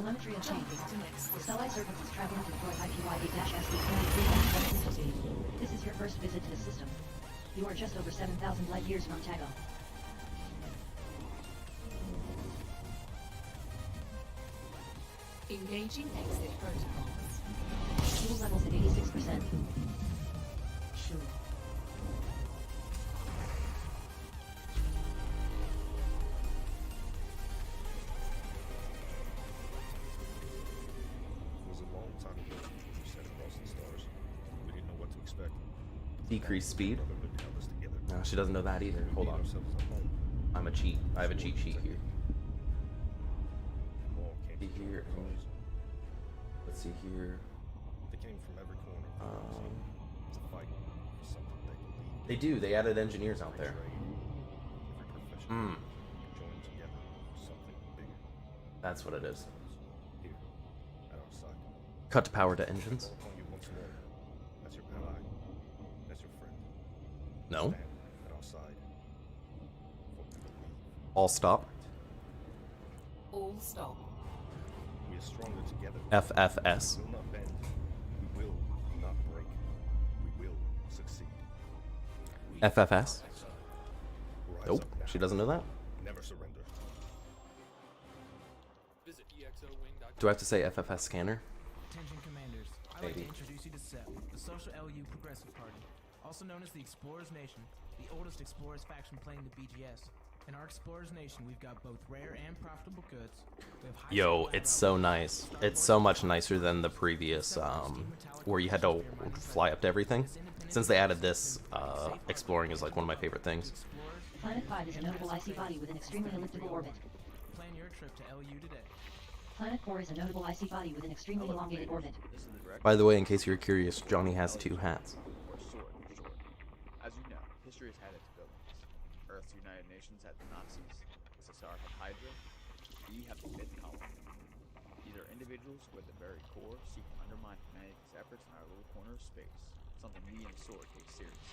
Telemetry obtained. Next Satellite services traveling to deploy IPY-8-SD. This is your first visit to the system. You are just over 7,000 light years from Tago. Engaging exit protocols. Fuel levels at 86%. Sure. It was a long time ago when we set across the stars. We didn't know what to expect. Decrease speed. Brother would held us together. No, she doesn't know that either. Hold We on. made ourselves a home. I'm a cheat. I have a cheat sheet here. All came See from here. different cause. Let's see here. They came from every corner of the galaxy to fight for something they believed They in. do. They added engineers out there. Every trade, every profession Hmm. joined together for something bigger. That's what it is. Here, at our side. Cut to power to engines. Call upon you once more. As your ally. As your friend. No. Stand at our side. For we believe. All stop. All stop. We are stronger together. FFS. We will not bend. We will not break. We will succeed. FFS. Rise Nope. up now. She doesn't know that. Never surrender. Visit exowing.com. Do I have to say FFS scanner? Attention commanders, I'd like Maybe. to introduce you to SEP, the Social LU Progressive Party, also known as the Explorers Nation, the oldest Explorers faction playing the BGS. In our Explorers Nation, we've got both rare and profitable goods. We have high Yo, supply it's of so outfits, nice. Star It's Wars so much Star nicer Wars, than the previous, Steam Metallic where you had to Spearminer Miner fly up to everything. This independent Since they added Explorers this, Nation provides safe harbor exploring is like one of my favorite things. Explorers, Planet 5 is a notable icy body with an extremely elliptical orbit. Plan your trip to LU today. Planet 4 is a notable icy body with an extremely elongated orbit. By the way, in case you're curious, Johnny has two hats. Or sword for short. As you know, history has had its villains. Earth's United Nations had the Nazis, SSR had Hydra, we have the Fifth Column. These are individuals who at the very core seek to undermine humanity's efforts in our little corner of space, something we in SWORD take seriously.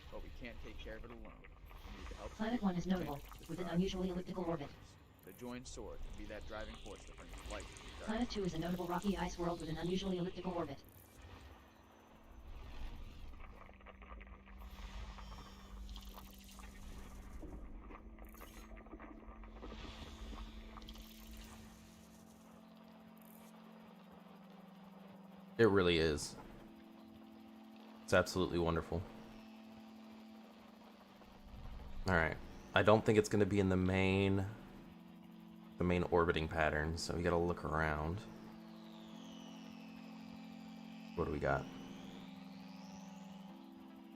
But we can't take care of it alone. We need the help of Planet 1 is notable, with an unusually elliptical orbit. to join SWORD and be that driving force that brings light to the dark. Planet 2 is a notable rocky ice world with an unusually elliptical orbit. It really is. It's absolutely wonderful. Alright. I don't think it's going to be in the main orbiting pattern, so we got to look around. What do we got?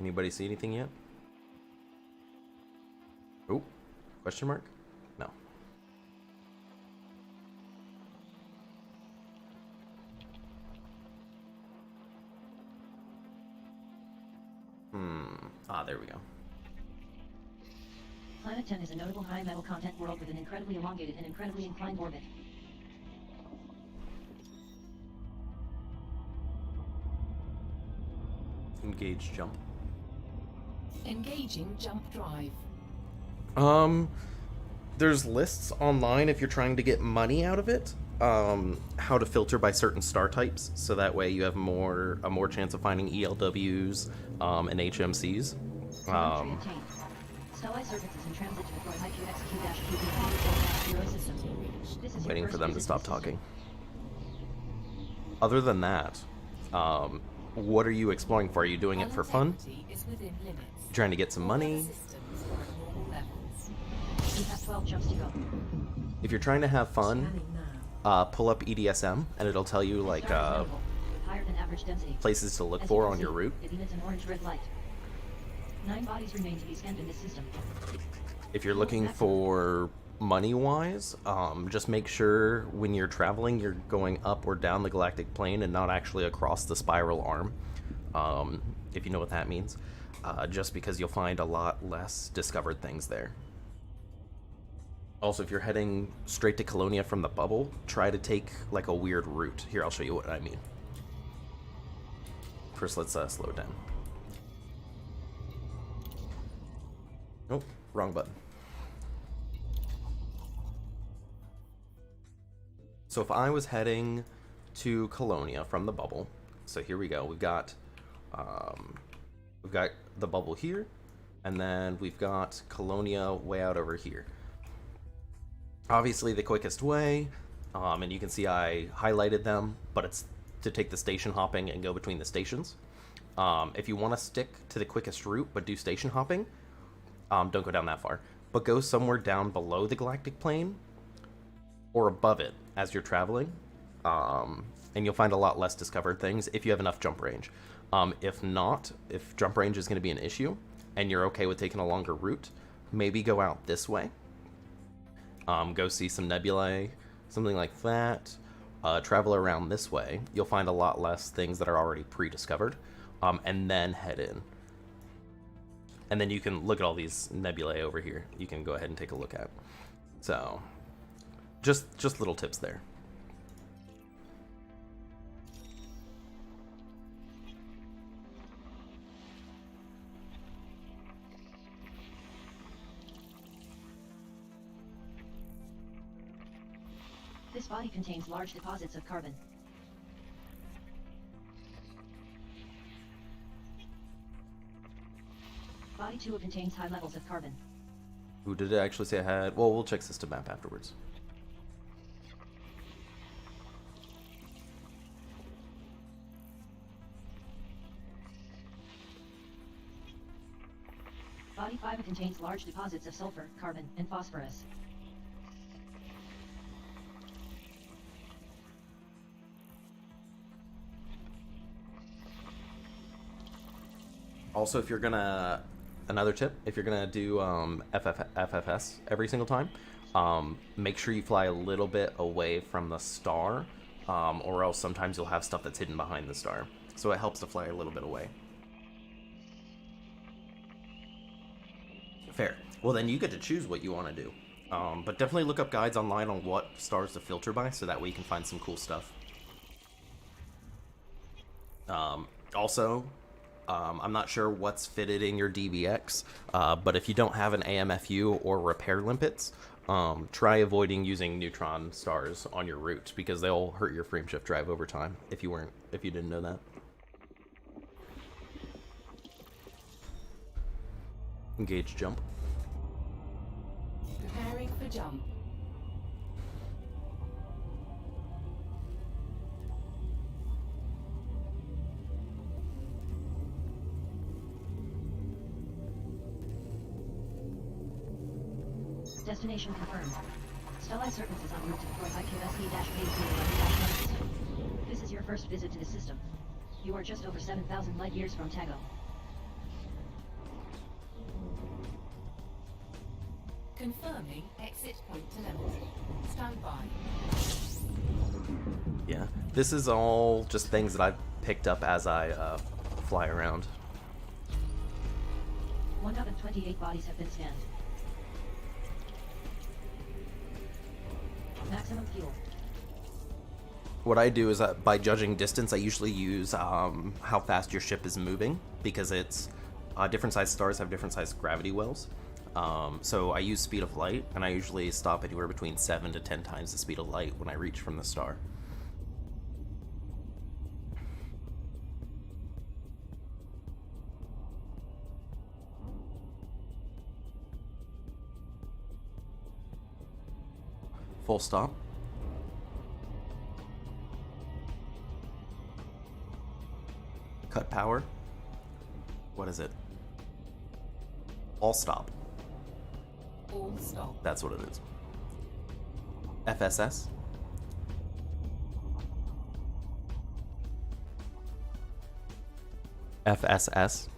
Anybody see anything yet? Oh, question mark? No. There we go. Planet 10 is a notable high metal content world with an incredibly elongated and incredibly inclined orbit. Engage jump. Engaging jump drive. There's lists online if you're trying to get money out of it. How to filter by certain star types, so that way you have a more chance of finding ELWs and HMCs. Telemetry obtained. Satellite services in transit to deploy IQXQ-QB0 system. This is your Waiting first for them to visit stop the system. talking. Other than that, what are you exploring for? Are you doing it for fun? Is within limits. Trying to get some money? Systems are at normal levels. You have 12 jumps to go. If you're trying to have fun, pull up EDSM and it'll tell you like Star is notable, with higher than average density. places to look As for you can on your see, route. It emits an orange-red light. 9 bodies remain to be scanned in this system. If you're looking for money-wise, just make sure when you're traveling, you're going up or down the galactic plane and not actually across the spiral arm, if you know what that means, just because you'll find a lot less discovered things there. Also, if you're heading straight to Colonia from the bubble, try to take like a weird route. Here, I'll show you what I mean. First, let's slow it down. Nope, wrong button. So if I was heading to Colonia from the bubble, so here we go. We've got the bubble here, and then we've got Colonia way out over here. Obviously the quickest way, and you can see I highlighted them, but it's to take the station hopping and go between the stations. If you want to stick to the quickest route but do station hopping, don't go down that far, but go somewhere down below the galactic plane or above it as you're traveling, and you'll find a lot less discovered things if you have enough jump range. If not, if jump range is going to be an issue and you're okay with taking a longer route, maybe go out this way. Go see some nebulae, something like that. Travel around this way. You'll find a lot less things that are already pre-discovered, and then head in. And then you can look at all these nebulae over here. You can go ahead and take a look at. So, just little tips there. This body contains large deposits of carbon. Body 2 contains high levels of carbon. Who did it actually say I had? Well, we'll check system map afterwards. Body 5 contains large deposits of sulfur, carbon, and phosphorus. Also, if you're gonna, another tip, if you're gonna do FFS every single time, make sure you fly a little bit away from the star, or else sometimes you'll have stuff that's hidden behind the star. So it helps to fly a little bit away. Fair. Well, then you get to choose what you want to do. But definitely look up guides online on what stars to filter by, so that way you can find some cool stuff. Also, I'm not sure what's fitted in your DBX, but if you don't have an AMFU or repair limpets, try avoiding using neutron stars on your route, because they'll hurt your frame shift drive over time if you didn't know that. Engage jump. Preparing for jump. Destination confirmed. Stellai Serpents is en route to deploy IQSC-K011-1 system. This is your first visit to the system. You are just over 7,000 light years from Tago. Confirming exit point telemetry. Stand by. Yeah, this is all just things that I've picked up as I fly around. 128 bodies have been scanned. Maximum fuel. What I do is by judging distance, I usually use how fast your ship is moving, because it's different sized stars have different sized gravity wells. So I use speed of light, and I usually stop anywhere between 7 to 10 times the speed of light when I reach from the star. Full stop. Cut power. What is it? All stop. All stop. That's what it is. FSS. FSS.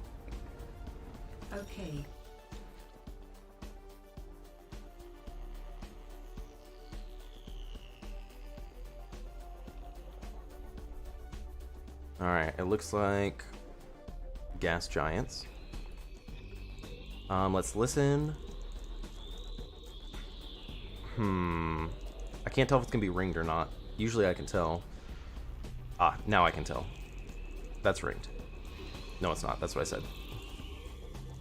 Okay. Alright, it looks like gas giants. Let's listen. I can't tell if it's gonna be ringed or not. Usually I can tell. Ah, now I can tell. That's ringed. No, it's not. That's what I said.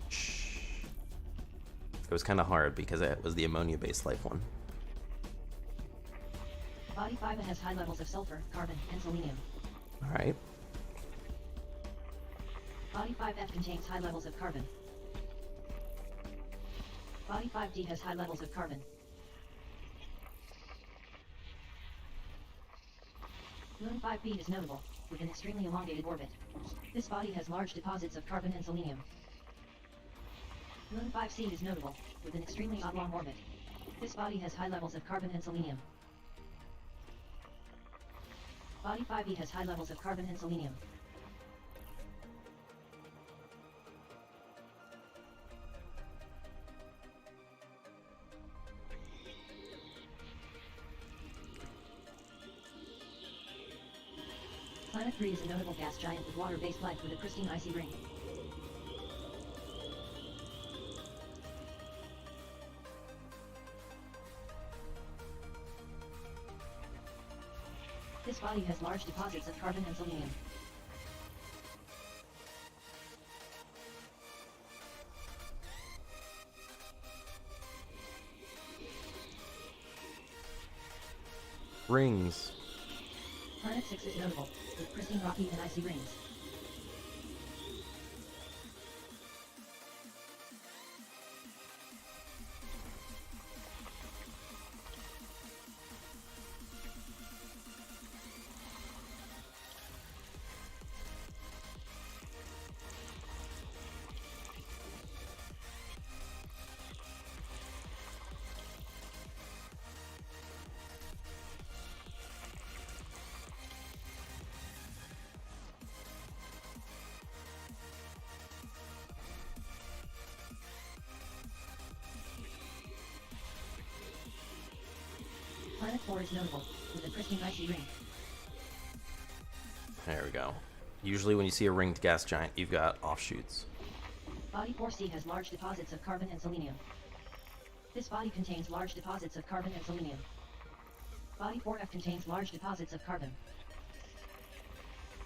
Shh. It was kind of hard because it was the ammonia-based life one. Body 5 has high levels of sulfur, carbon, and selenium. Alright. Body 5F contains high levels of carbon. Body 5D has high levels of carbon. Moon 5B is notable, with an extremely elongated orbit. This body has large deposits of carbon and selenium. Moon 5C is notable, with an extremely oblong orbit. This body has high levels of carbon and selenium. Body 5E has high levels of carbon and selenium. Planet 3 is a notable gas giant with water-based life with a pristine icy ring. This body has large deposits of carbon and selenium. Rings. Planet 6 is notable, with pristine rocky and icy rings. Planet 4 is notable, with a pristine icy ring. There we go. Usually when you see a ringed gas giant, you've got offshoots. Body 4C has large deposits of carbon and selenium. This body contains large deposits of carbon and selenium. Body 4F contains large deposits of carbon.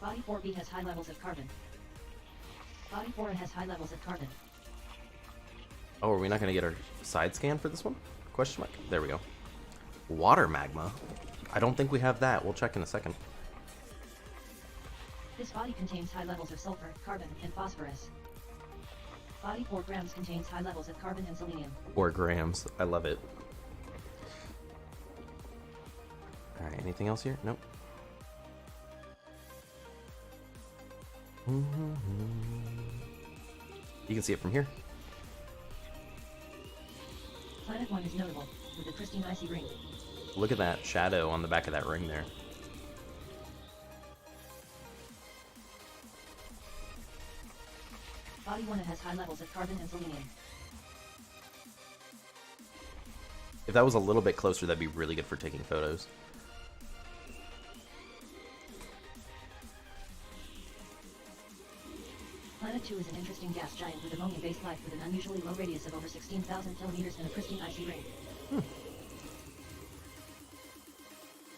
Body 4B has high levels of carbon. Body 4A has high levels of carbon. Oh, are we not going to get our side scan for this one? Question mark. There we go. Water magma? I don't think we have that. We'll check in a second. This body contains high levels of sulfur, carbon, and phosphorus. Body 4 grams contains high levels of carbon and selenium. 4 grams. I love it. Alright, anything else here? Nope. You can see it from here. Planet 1 is notable, with a pristine icy ring. Look at that shadow on the back of that ring there. Body 1 has high levels of carbon and selenium. If that was a little bit closer, that'd be really good for taking photos. Planet 2 is an interesting gas giant with ammonia-based life with an unusually low radius of over 16,000 kilometers and a pristine icy ring.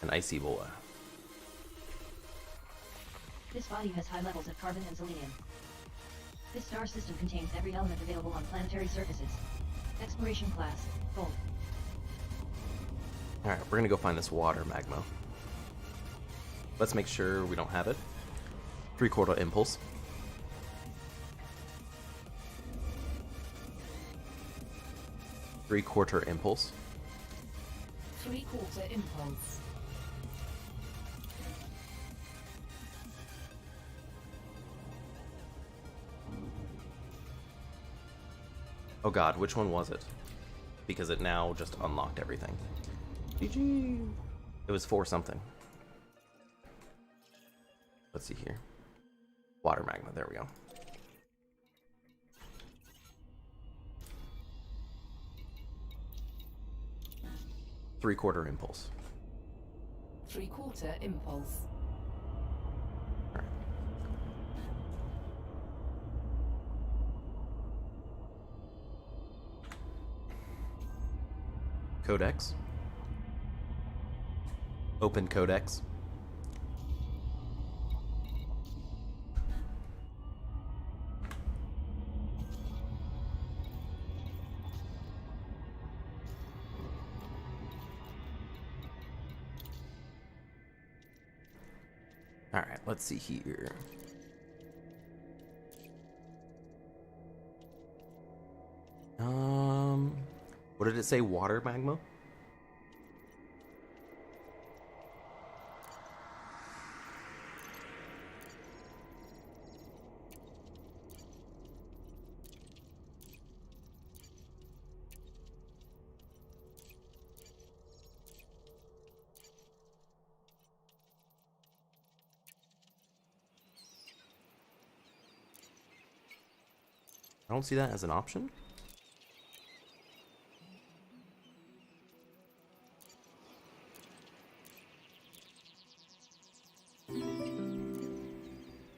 An icy boa. This body has high levels of carbon and selenium. This star system contains every element available on planetary surfaces. Exploration class, Gold. Alright, we're gonna go find this water magma. Let's make sure we don't have it. 3/4 impulse. Three-quarter impulse. 3/4 impulse. Oh god, which one was it? Because it now just unlocked everything. GG! It was 4 something. Let's see here. Water magma, there we go. Three-quarter impulse. 3/4 impulse. Codex. Open codex. Alright, let's see here. What did it say? Water magma? I don't see that as an option.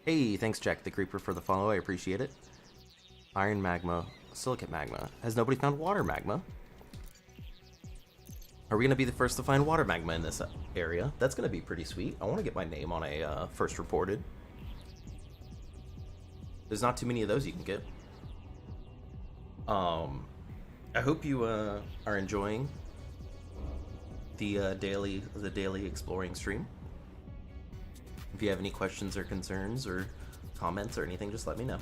Hey, thanks Jack the Creeper for the follow, I appreciate it. Iron magma, silicate magma. Has nobody found water magma? Are we going to be the first to find water magma in this area? That's going to be pretty sweet. I want to get my name on a first reported. There's not too many of those you can get. I hope you are enjoying the daily exploring stream. If you have any questions or concerns or comments or anything, just let me know.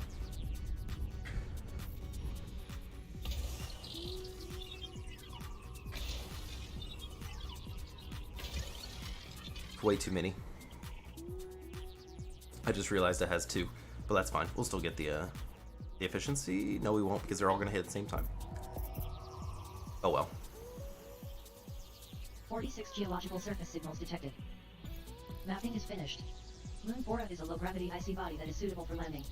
Way too many. I just realized it has 2, but that's fine. We'll still get the efficiency. No, we won't, because they're all going to hit at the same time. Oh well. 46 geological surface signals detected. Mapping is finished. Moon Bora is a low-gravity icy body that is suitable for landing.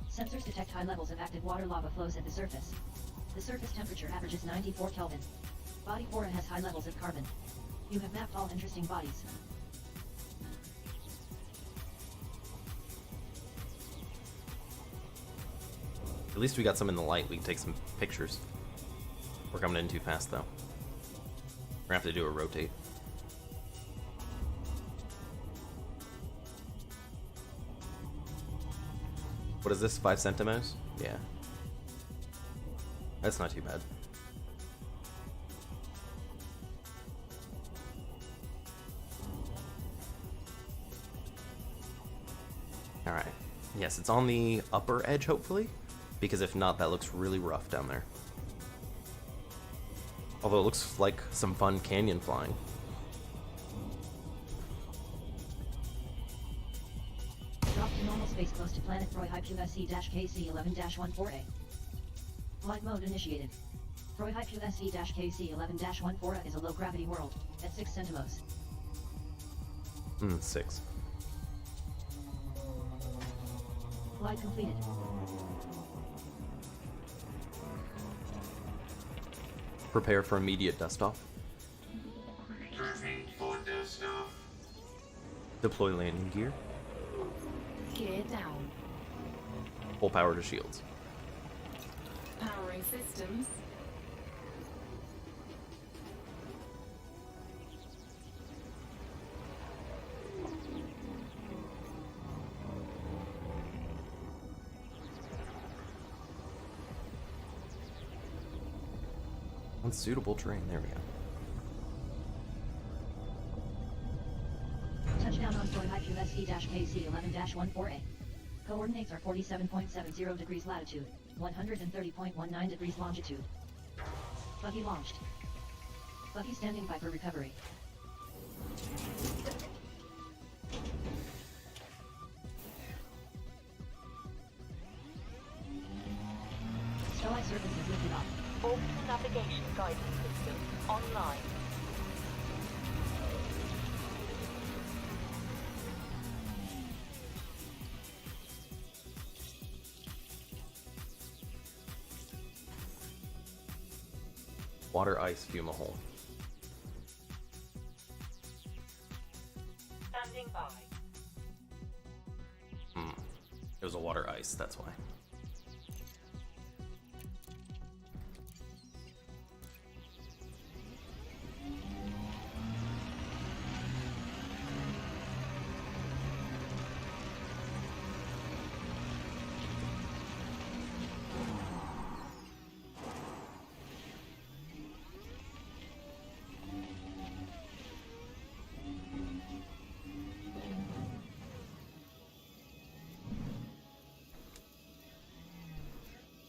Sensors detect high levels of active water lava flows at the surface. The surface temperature averages 94 Kelvin. Body Bora has high levels of carbon. You have mapped all interesting bodies. At least we got some in the light. We can take some pictures. We're coming in too fast, though. We're gonna have to do a rotate. What is this? 5 centimos? Yeah. That's not too bad. Alright. Yes, it's on the upper edge, hopefully. Because if not, that looks really rough down there. Although it looks like some fun canyon flying. Drop to normal space close to planet Freud SE-KC11-14A. Flight mode initiated. Freud SE-KC11-14A is a low-gravity world, at 6 centimos. 6. Flight completed. Prepare for immediate dust-off. Prepping for dust-off. Deploy landing gear. Gear down. Full power to shields. Powering systems. Unsuitable terrain. There we go. Touchdown on Freud SE-KC11-14A. Coordinates are 47.70 degrees latitude, 130.19 degrees longitude. Buggy launched. Buggy standing by for recovery. Sky surface is lifted up. Orbital navigation guidance system online. Water ice fumahole. Standing by. It was a water ice, that's why.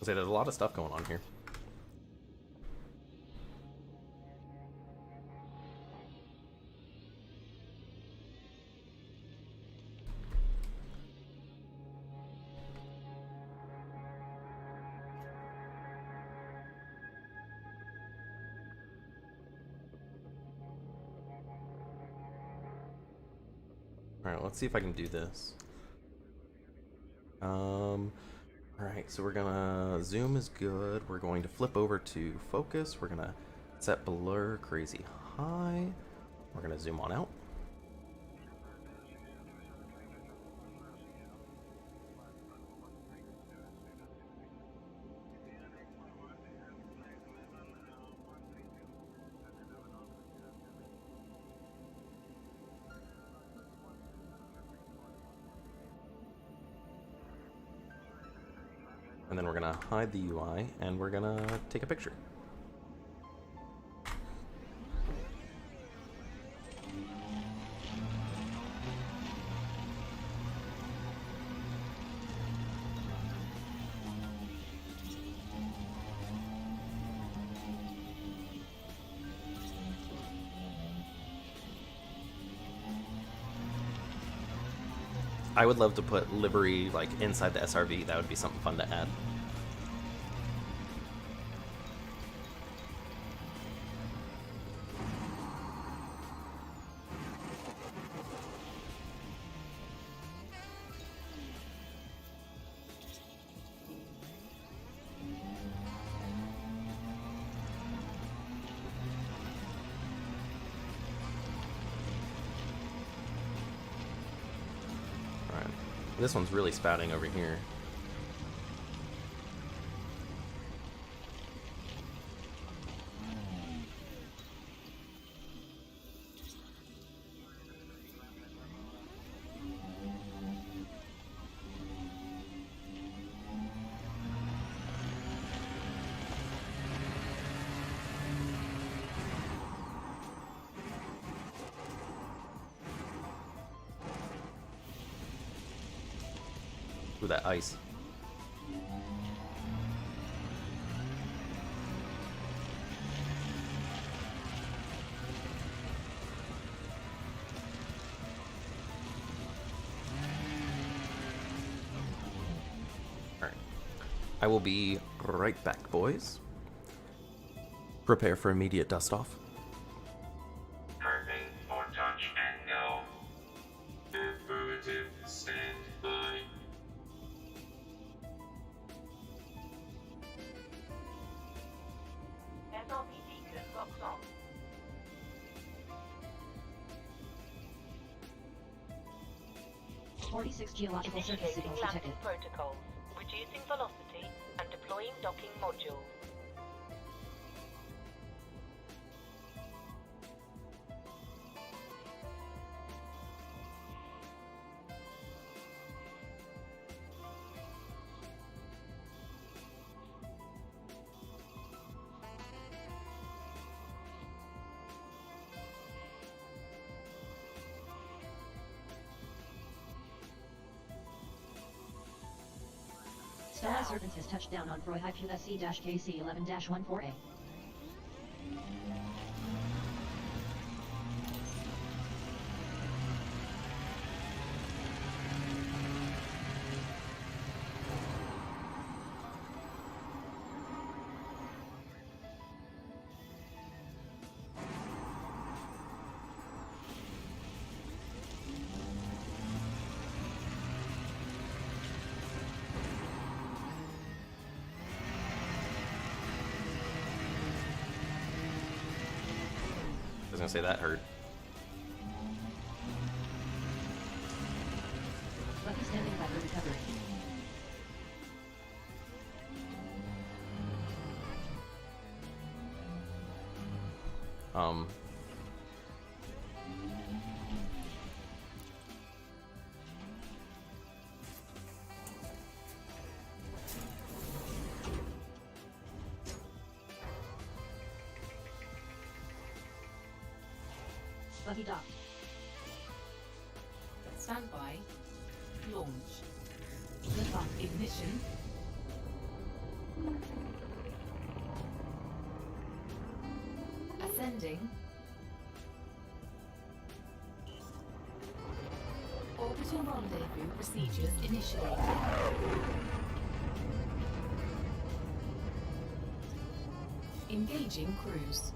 I say there's a lot of stuff going on here. Alright, let's see if I can do this. Alright, so we're gonna zoom is good. We're going to flip over to focus. We're gonna set blur crazy high. We're gonna zoom on out. And then we're gonna hide the UI and we're gonna take a picture. I would love to put livery like inside the SRV. That would be something fun to add. This one's really spouting over here. Ooh, that ice. Alright. I will be right back, boys. Prepare for immediate dust off. Perfect for touch and go. Affirmative, stand by. SRB beacon locks on. .46 geological surface Initiating signals landing detected. protocols, reducing velocity, and deploying docking modules. Stellar Serpent has touched down on Freud SC-KC11-14A. I was gonna say that hurt. Lucky standing by for recovery. Lucky dock. Standby. Launch. Lift off ignition. Ascending. Orbital rendezvous procedures initiated. Engaging cruise.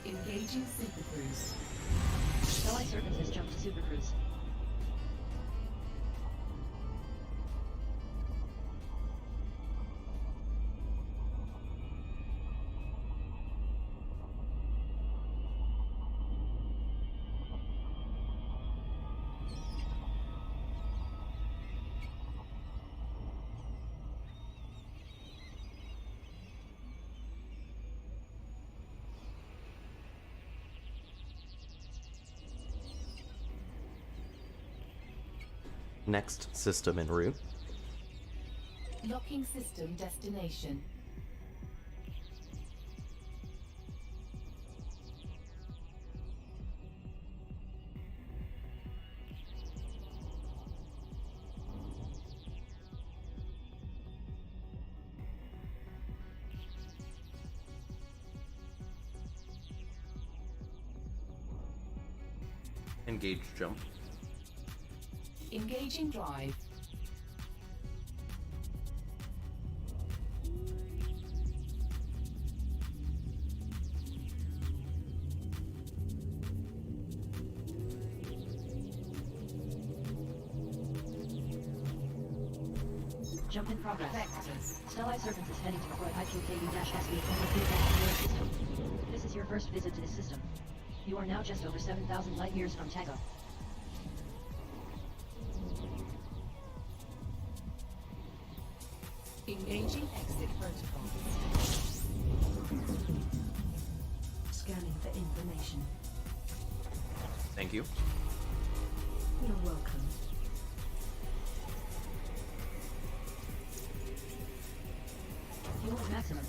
Engaging super cruise. Allied Serpents has jumped to Super Cruise. Next system en route. Locking system destination. Engage jump. Engaging drive. Jump in progress. Vectors. Stellite Serpents is heading to deploy IQKU-SB-23 system. This is your first visit to this system. You are now just over 7,000 light years from Tago. Engaging exit protocols. Scanning for information. Thank you. You're welcome. Fuel at maximum.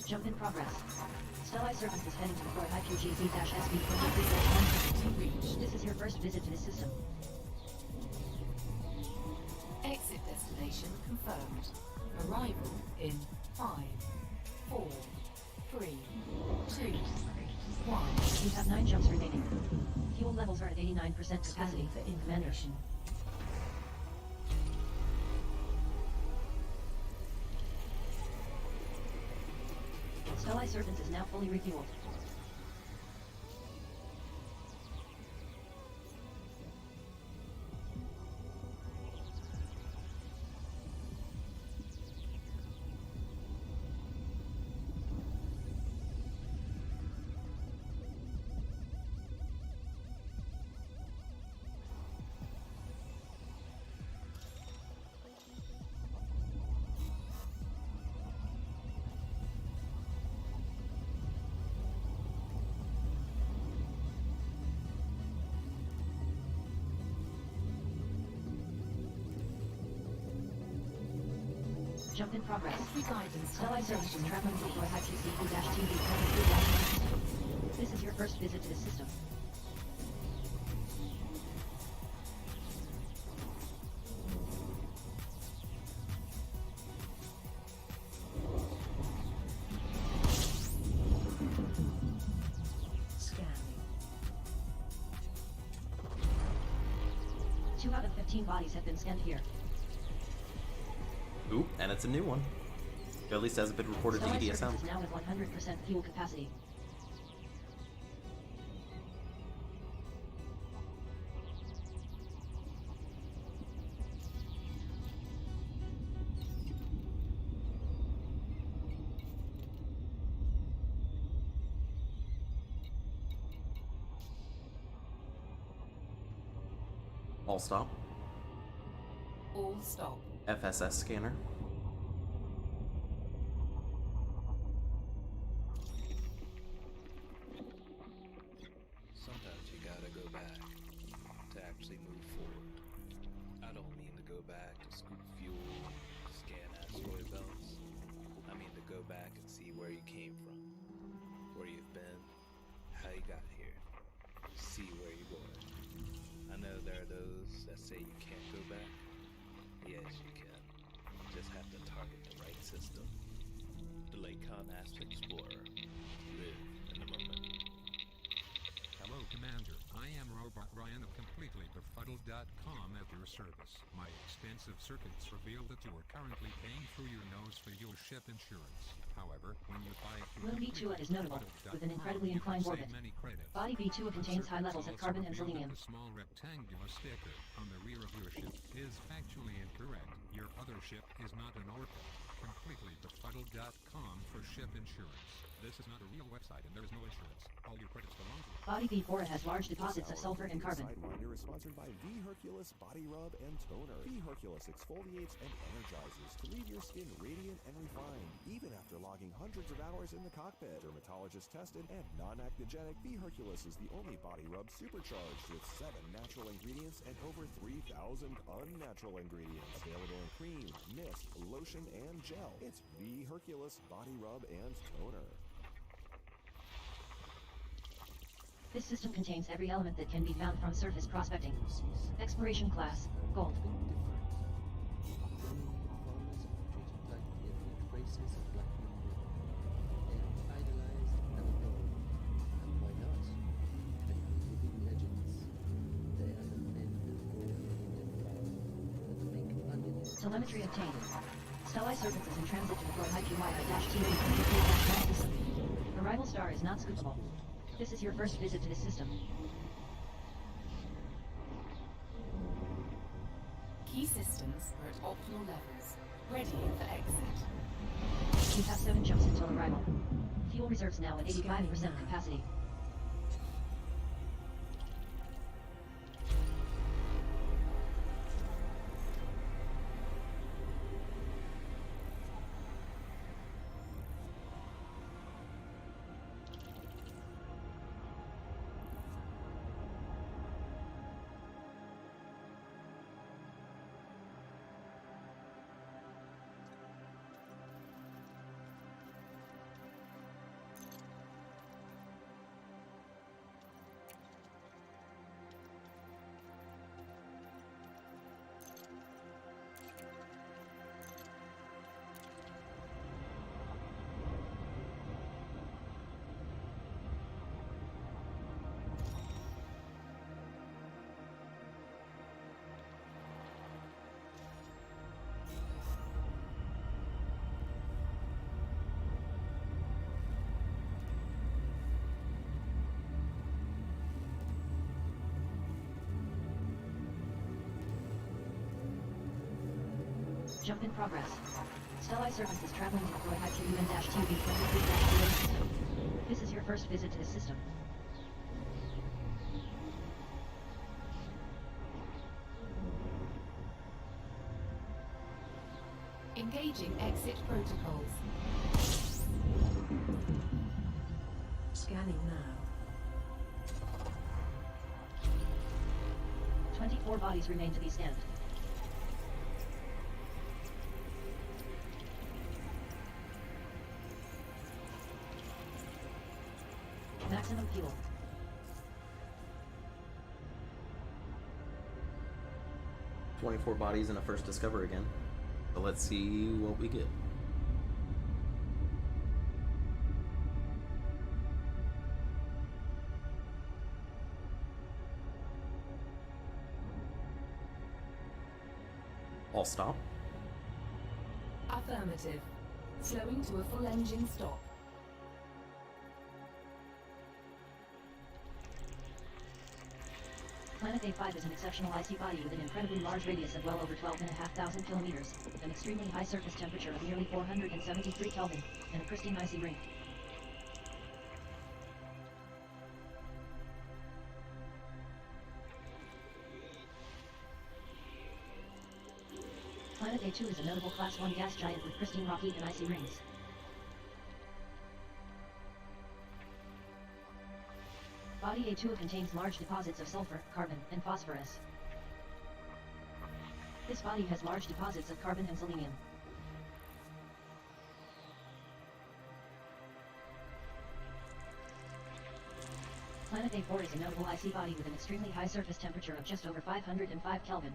Jump in progress. Stellite Serpents is heading to deploy IQGZ-SB-23-1. This is your first visit to this system. Exit destination confirmed. Arrival in 5, 4, 3, 2, 1. You have 9 jumps remaining. Fuel levels are at 89% capacity. For Commander. information. Stellite Serpents is now fully refueled. Jump in progress. Stellite Serpents is traveling to deploy IQCP-TV-23-1. This is your first visit to this system. Scanning. 2 out of 15 bodies have been scanned here. Ooh, and it's a new one. It at least hasn't been reported to Stellite EDSM. Serpents is now at 100% fuel capacity. All stop. All stop. FSS scanner. Sometimes you gotta go back to actually move forward. I don't mean to go back to scoop fuel, scan asteroid belts. I mean to go back and see where you came from, where you've been, how you got here, see where you're going. I know there are those that say you can't go back. Yes, you can. You just have to target the right system. The Lakon Asp Explorer. Live in the moment. Hello, Commander. I am Robot Ryan of CompletelyBefuddled.com at your service. My extensive circuits reveal that you are currently paying through your nose for your ship insurance. However, when you buy it through Moon V2 is notable, with an incredibly inclined orbit. many credits. Body V2 contains high levels of carbon and selenium. The small rectangular sticker on the rear of your ship is factually incorrect. Your other ship is not an orbit. CompletelyBefuddled.com for ship insurance. This is not a real website and there is no insurance. All your credits belong to you. Body V4 has large deposits of sulfur and carbon. Sidewinder is sponsored by V Hercules Body Rub and Toner. V Hercules exfoliates and energizes to leave your skin radiant and refined, even after logging hundreds of hours in the cockpit. Dermatologist tested and non-actogenic, V Hercules is the only body rub supercharged with 7 natural ingredients and over 3,000 unnatural ingredients. Available in cream, mist, lotion, and gel. It's V Hercules Body Rub and Toner. This system contains every element that can be found from surface prospecting. Exploration class, Gold. Telemetry obtained. Stellar Serpents is in transit to deploy IPY-TV. Arrival star is not scoopable. This is your first visit to this system. Key systems are at optimal levels, ready for exit. You have 7 jumps until arrival. Fuel reserves now at 85% capacity. Jump in progress. Stellar Serpents is traveling to deploy IQUN-TV-23-0 system. This is your first visit to this system. Engaging exit protocols. Scanning now. 24 bodies remain to be scanned. Maximum fuel. "24 bodies in a first discover again. So let's see what we get. All stop. Affirmative. Slowing to a full engine stop. Planet A5 is an exceptional icy body with an incredibly large radius of well over 12,500 kilometers, an extremely high surface temperature of nearly 473 Kelvin, and a pristine icy ring. Planet A2 is a notable Class 1 gas giant with pristine rock heat and icy rings. Body A2 contains large deposits of sulfur, carbon, and phosphorus. This body has large deposits of carbon and selenium. Planet A4 is a notable icy body with an extremely high surface temperature of just over 505 Kelvin.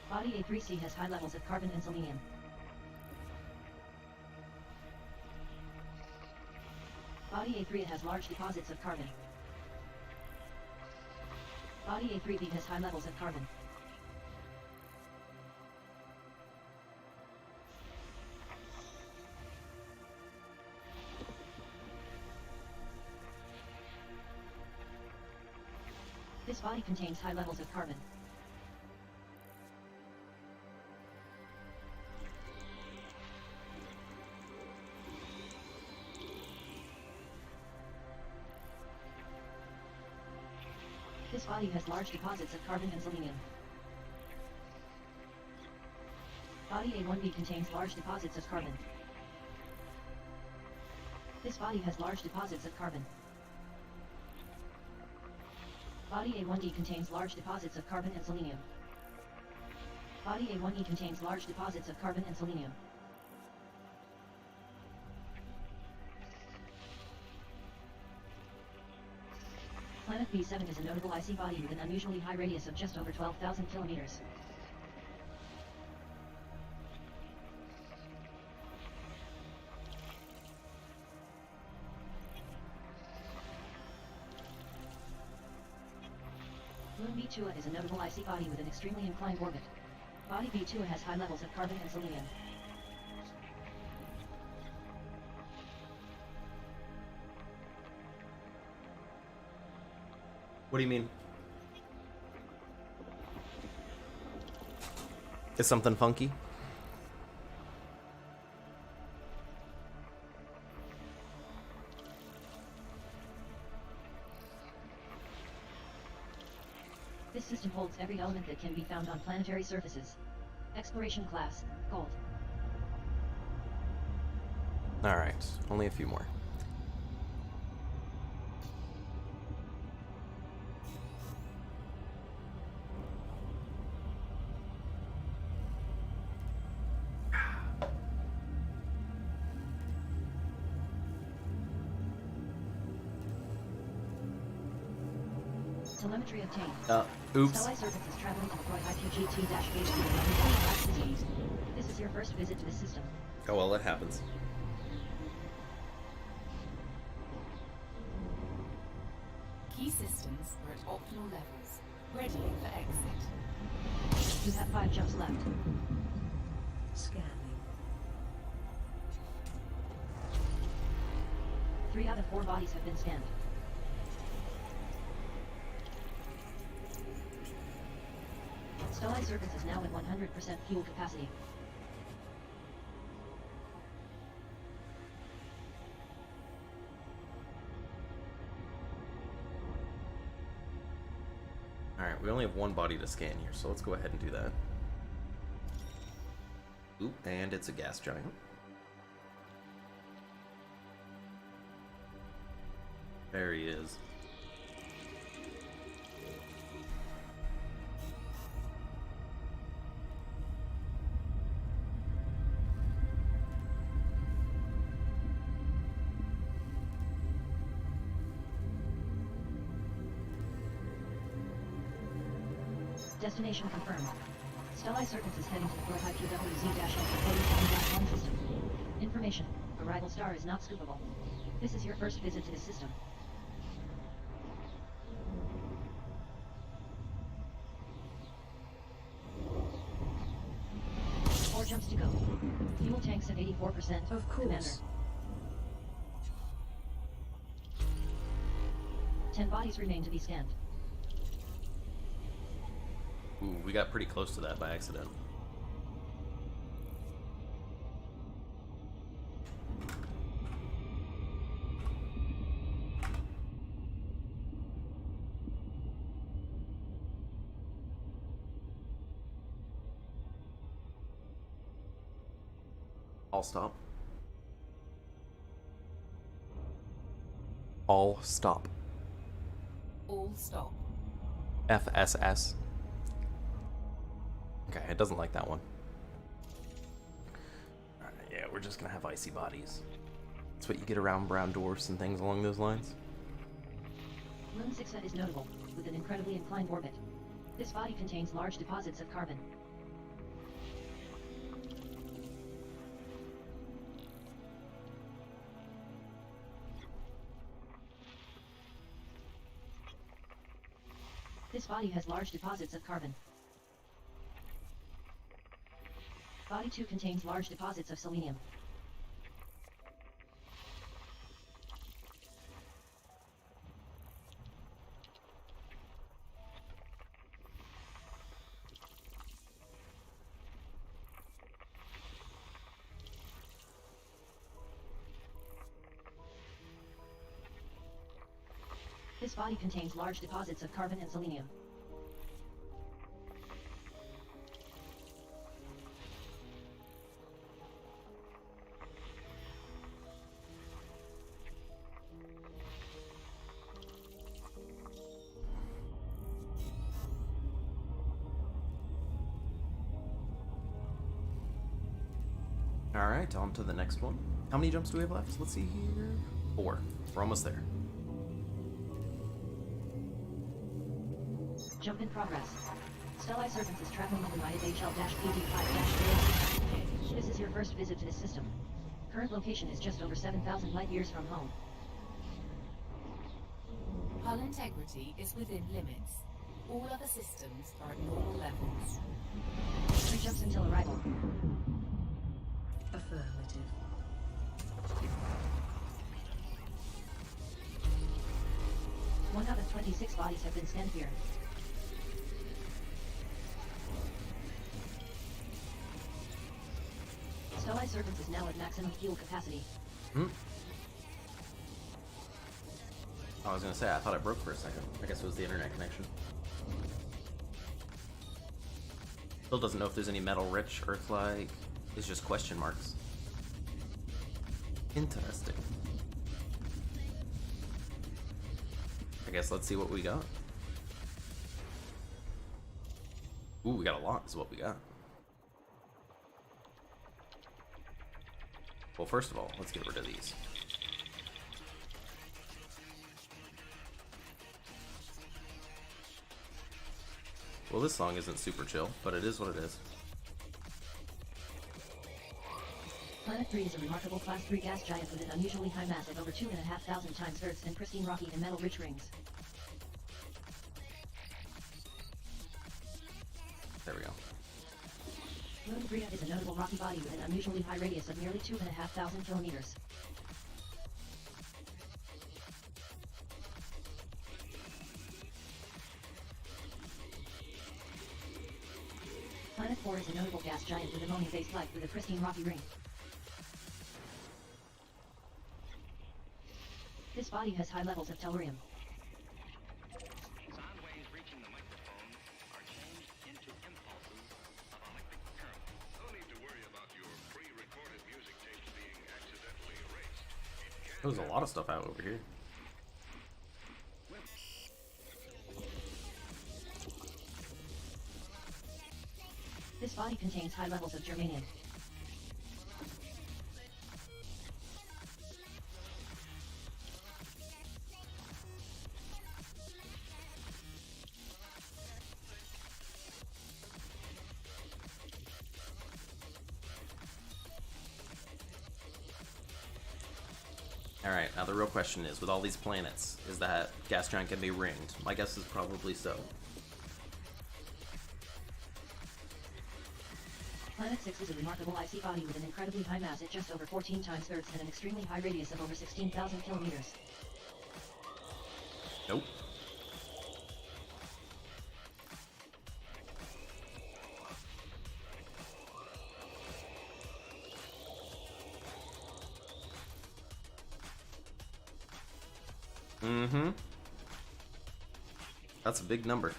Body A3C has high levels of carbon and selenium. Body A3 has large deposits of carbon. Body A3B has high levels of carbon. This body contains high levels of carbon. This body has large deposits of carbon and selenium. Body A1B contains large deposits of carbon. This body has large deposits of carbon. Body A1D contains large deposits of carbon and selenium. Body A1E contains large deposits of carbon and selenium. Planet B7 is a notable icy body with an unusually high radius of just over 12,000 kilometers. Moon B2 is a notable icy body with an extremely inclined orbit. Body B2 has high levels of carbon and selenium. What do you mean? Is something funky? This system holds every element that can be found on planetary surfaces. Exploration class, Gold. Alright, only a few more. Telemetry obtained. Oops. Stellite Serpent is traveling to deploy IPGT-H This is your first visit to the system. Oh well, that happens. Key systems are at optimal levels, ready for exit. You have 5 jumps left. Scanning. 3 out of 4 bodies have been scanned. Stellite Serpent is now at 100% fuel capacity. Alright, we only have one body to scan here, so let's go ahead and do that. Oop, and it's a gas giant. There he is. Destination confirmed. Stellite Serpent is heading to the Fort IPWZ-47-1 system. Information. Arrival star is not scoopable. This is your first visit to the system. Four jumps to go. Fuel tanks at 84%. Of course. Commander. 10 bodies remain to be scanned. Ooh, we got pretty close to that by accident. I'll stop. All stop. All stop. FSS. Okay, it doesn't like that one. Alright, yeah, we're just gonna have icy bodies. That's what you get around brown dwarfs and things along those lines. Moon 6A is notable, with an incredibly inclined orbit. This body contains large deposits of carbon. This body has large deposits of carbon. Body 2 contains large deposits of selenium. This body contains large deposits of carbon and selenium. Alright, on to the next one. How many jumps do we have left? Let's see here. 4. We're almost there. Jump in progress. Stellae Serpents is traveling on the Riot HL-PD5-AS. This is your first visit to this system. Current location is just over 7,000 light years from home. Hull integrity is within limits. All other systems are at normal levels. 3 jumps until arrival. Affirmative. 1 out of 26 bodies have been scanned here. Stellae Serpents is now at maximum fuel capacity. I was gonna say, I thought it broke for a second. I guess it was the internet connection. Still doesn't know if there's any metal-rich, Earth-like. It's just question marks. Interesting. I guess let's see what we got. Ooh, we got a lot is what we got. Well, first of all, let's get rid of these. Well, this song isn't super chill, but it is what it is. Planet 3 is a remarkable Class 3 gas giant with an unusually high mass of over 2,500 times Earth's and pristine rocky and metal-rich rings. There we go. Moon 3 is a notable rocky body with an unusually high radius of nearly 2,500 kilometers. Planet 4 is a notable gas giant with ammonia-based life with a pristine rocky ring. This body has high levels of tellurium. Sound waves reaching the microphone are changed into impulses of electric current. No need to worry about your pre-recorded music tapes being accidentally erased. There's a lot of stuff out over here. This body contains high levels of germanium. Alright, now the real question is, with all these planets, is that gas giant can be ringed? My guess is probably so. Planet 6 is a remarkable icy body with an incredibly high mass at just over 14 times Earth's and an extremely high radius of over 16,000 kilometers. Nope. Mm-hmm. That's a big number.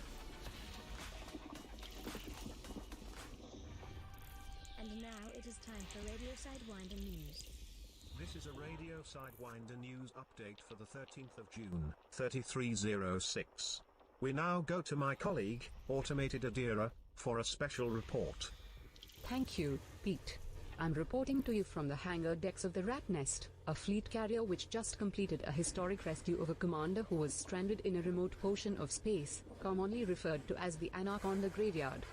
And now Now it is time for Radio Sidewinder News. This is a Radio Sidewinder news update for the 13th of June, 3306. We now go to my colleague, Automated Adira, for a special report. Thank you, Pete. I'm reporting to you from the hangar decks of the Rat Nest, a fleet carrier which just completed a historic rescue of a commander who was stranded in a remote portion of space, commonly referred to as the Anaconda Graveyard.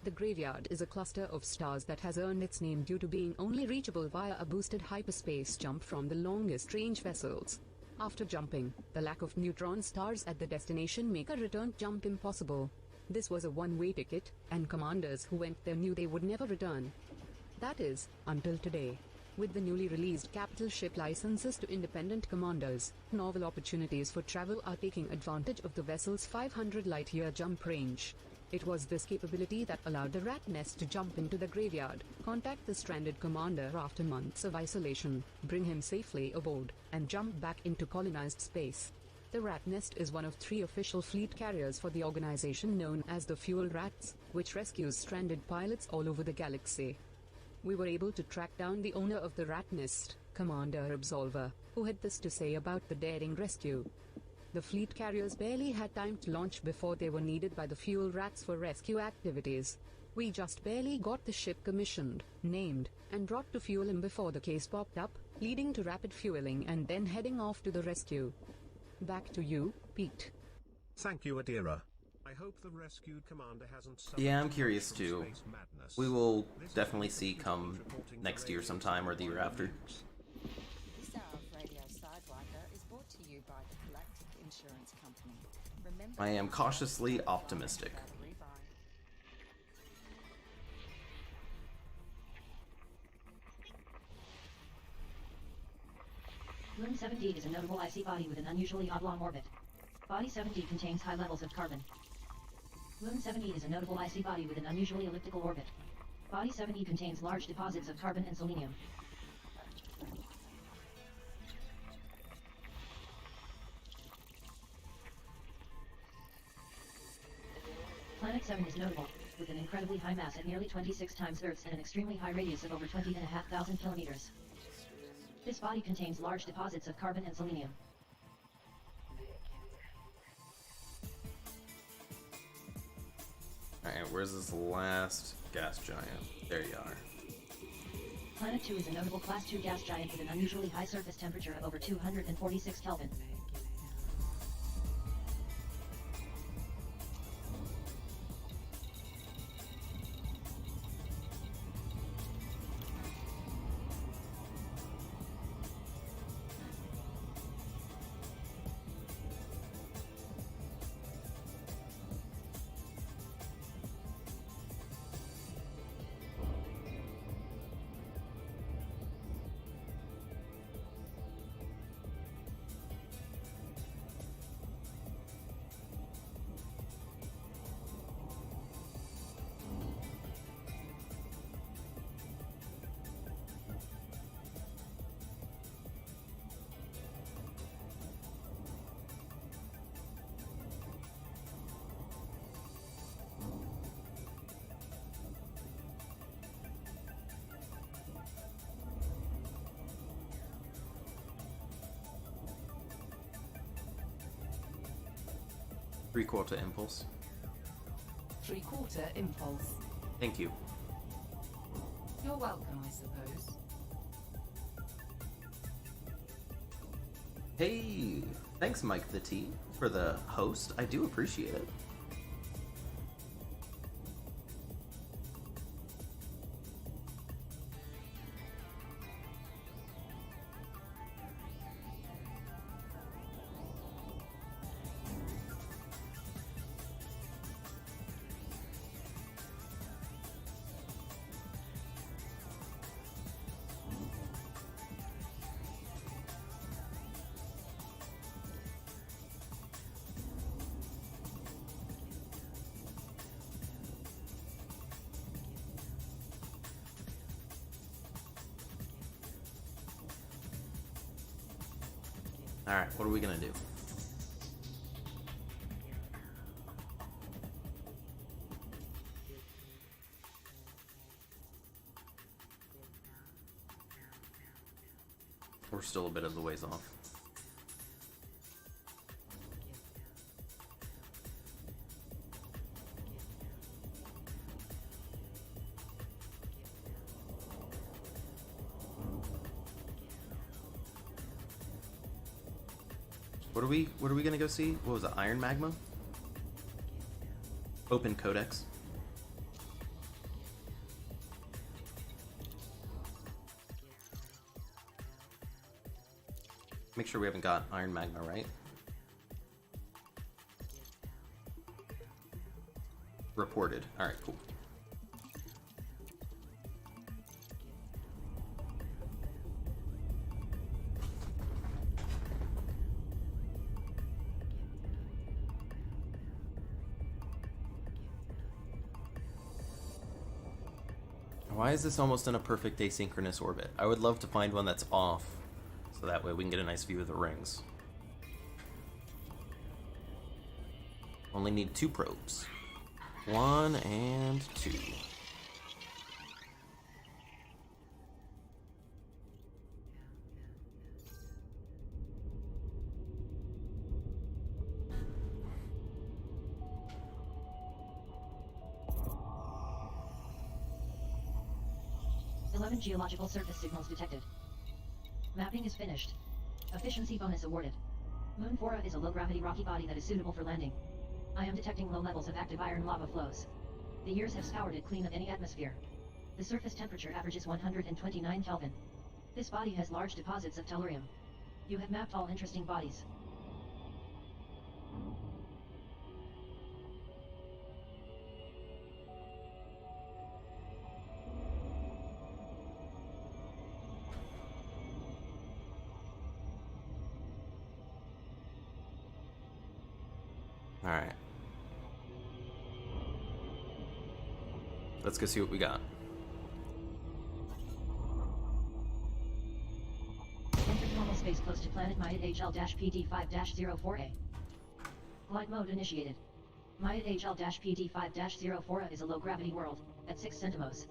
The graveyard is a cluster of stars that has earned its name due to being only reachable via a boosted hyperspace jump from the longest range vessels. After jumping, the lack of neutron stars at the destination make a return jump impossible. This was a one-way ticket, and commanders who went there knew they would never return. That is, until today. With the newly released capital ship licenses to independent commanders, novel opportunities for travel are taking advantage of the vessel's 500 light-year jump range. It was this capability that allowed the Rat Nest to jump into the graveyard, contact the stranded commander after months of isolation, bring him safely aboard, and jump back into colonized space. The Rat Nest is one of 3 official fleet carriers for the organization known as the Fuel Rats, which rescues stranded pilots all over the galaxy. We were able to track down the owner of the Rat Nest, Commander Absolver, who had this to say about the daring rescue. The fleet carriers barely had time to launch before they were needed by the Fuel Rats for rescue activities. We just barely got the ship commissioned, named, and brought to fuel him before the case popped up, leading to rapid fueling and then heading off to the rescue. Back to you, Pete. Thank you, Adira. I hope the rescued commander hasn't suffered Yeah, I'm too curious much from too. space madness. We will This is definitely Mr. see Peters come reporting next for year Radio sometime or the year Sidewinder after. News. This hour of Radio Sidewinder is brought to you by the Galactic Insurance Company. Remember, I am cautiously optimistic. Moon 7D is a notable icy body with an unusually oblong orbit. Body 7D contains high levels of carbon. Moon 7E is a notable icy body with an unusually elliptical orbit. Body 7E contains large deposits of carbon and selenium. Planet 7 is notable, with an incredibly high mass at nearly 26 times Earth's and an extremely high radius of over 20,500 kilometers. This body contains large deposits of carbon and selenium. Alright, where's this last gas giant? There you are. Planet 2 is a notable Class 2 gas giant with an unusually high surface temperature of over 246 Kelvin. Three-quarter impulse. 3/4 impulse. Thank you. You're welcome, I suppose. Hey, thanks Mike the T for the host. I do appreciate it. Alright, what are we gonna do? We're still a bit of the ways off. What are we gonna go see? What was it? Iron Magma? Open Codex. Make sure we haven't got Iron Magma, right? Reported. Alright, cool. Why is this almost in a perfect asynchronous orbit? I would love to find one that's off, so that way we can get a nice view of the rings. Only need 2 probes. 1 and 2. Geological surface signals detected. Mapping is finished. Efficiency bonus awarded. Moon Fora is a low-gravity rocky body that is suitable for landing. I am detecting low levels of active iron lava flows. The years have scoured it clean of any atmosphere. The surface temperature averages 129 Kelvin. This body has large deposits of tellurium. You have mapped all interesting bodies. Alright. Let's go see what we got. Enter normal space close to planet Maya HL-PD5-04A. Glide mode initiated. Maya HL-PD5-04A is a low-gravity world, at 6 centimos.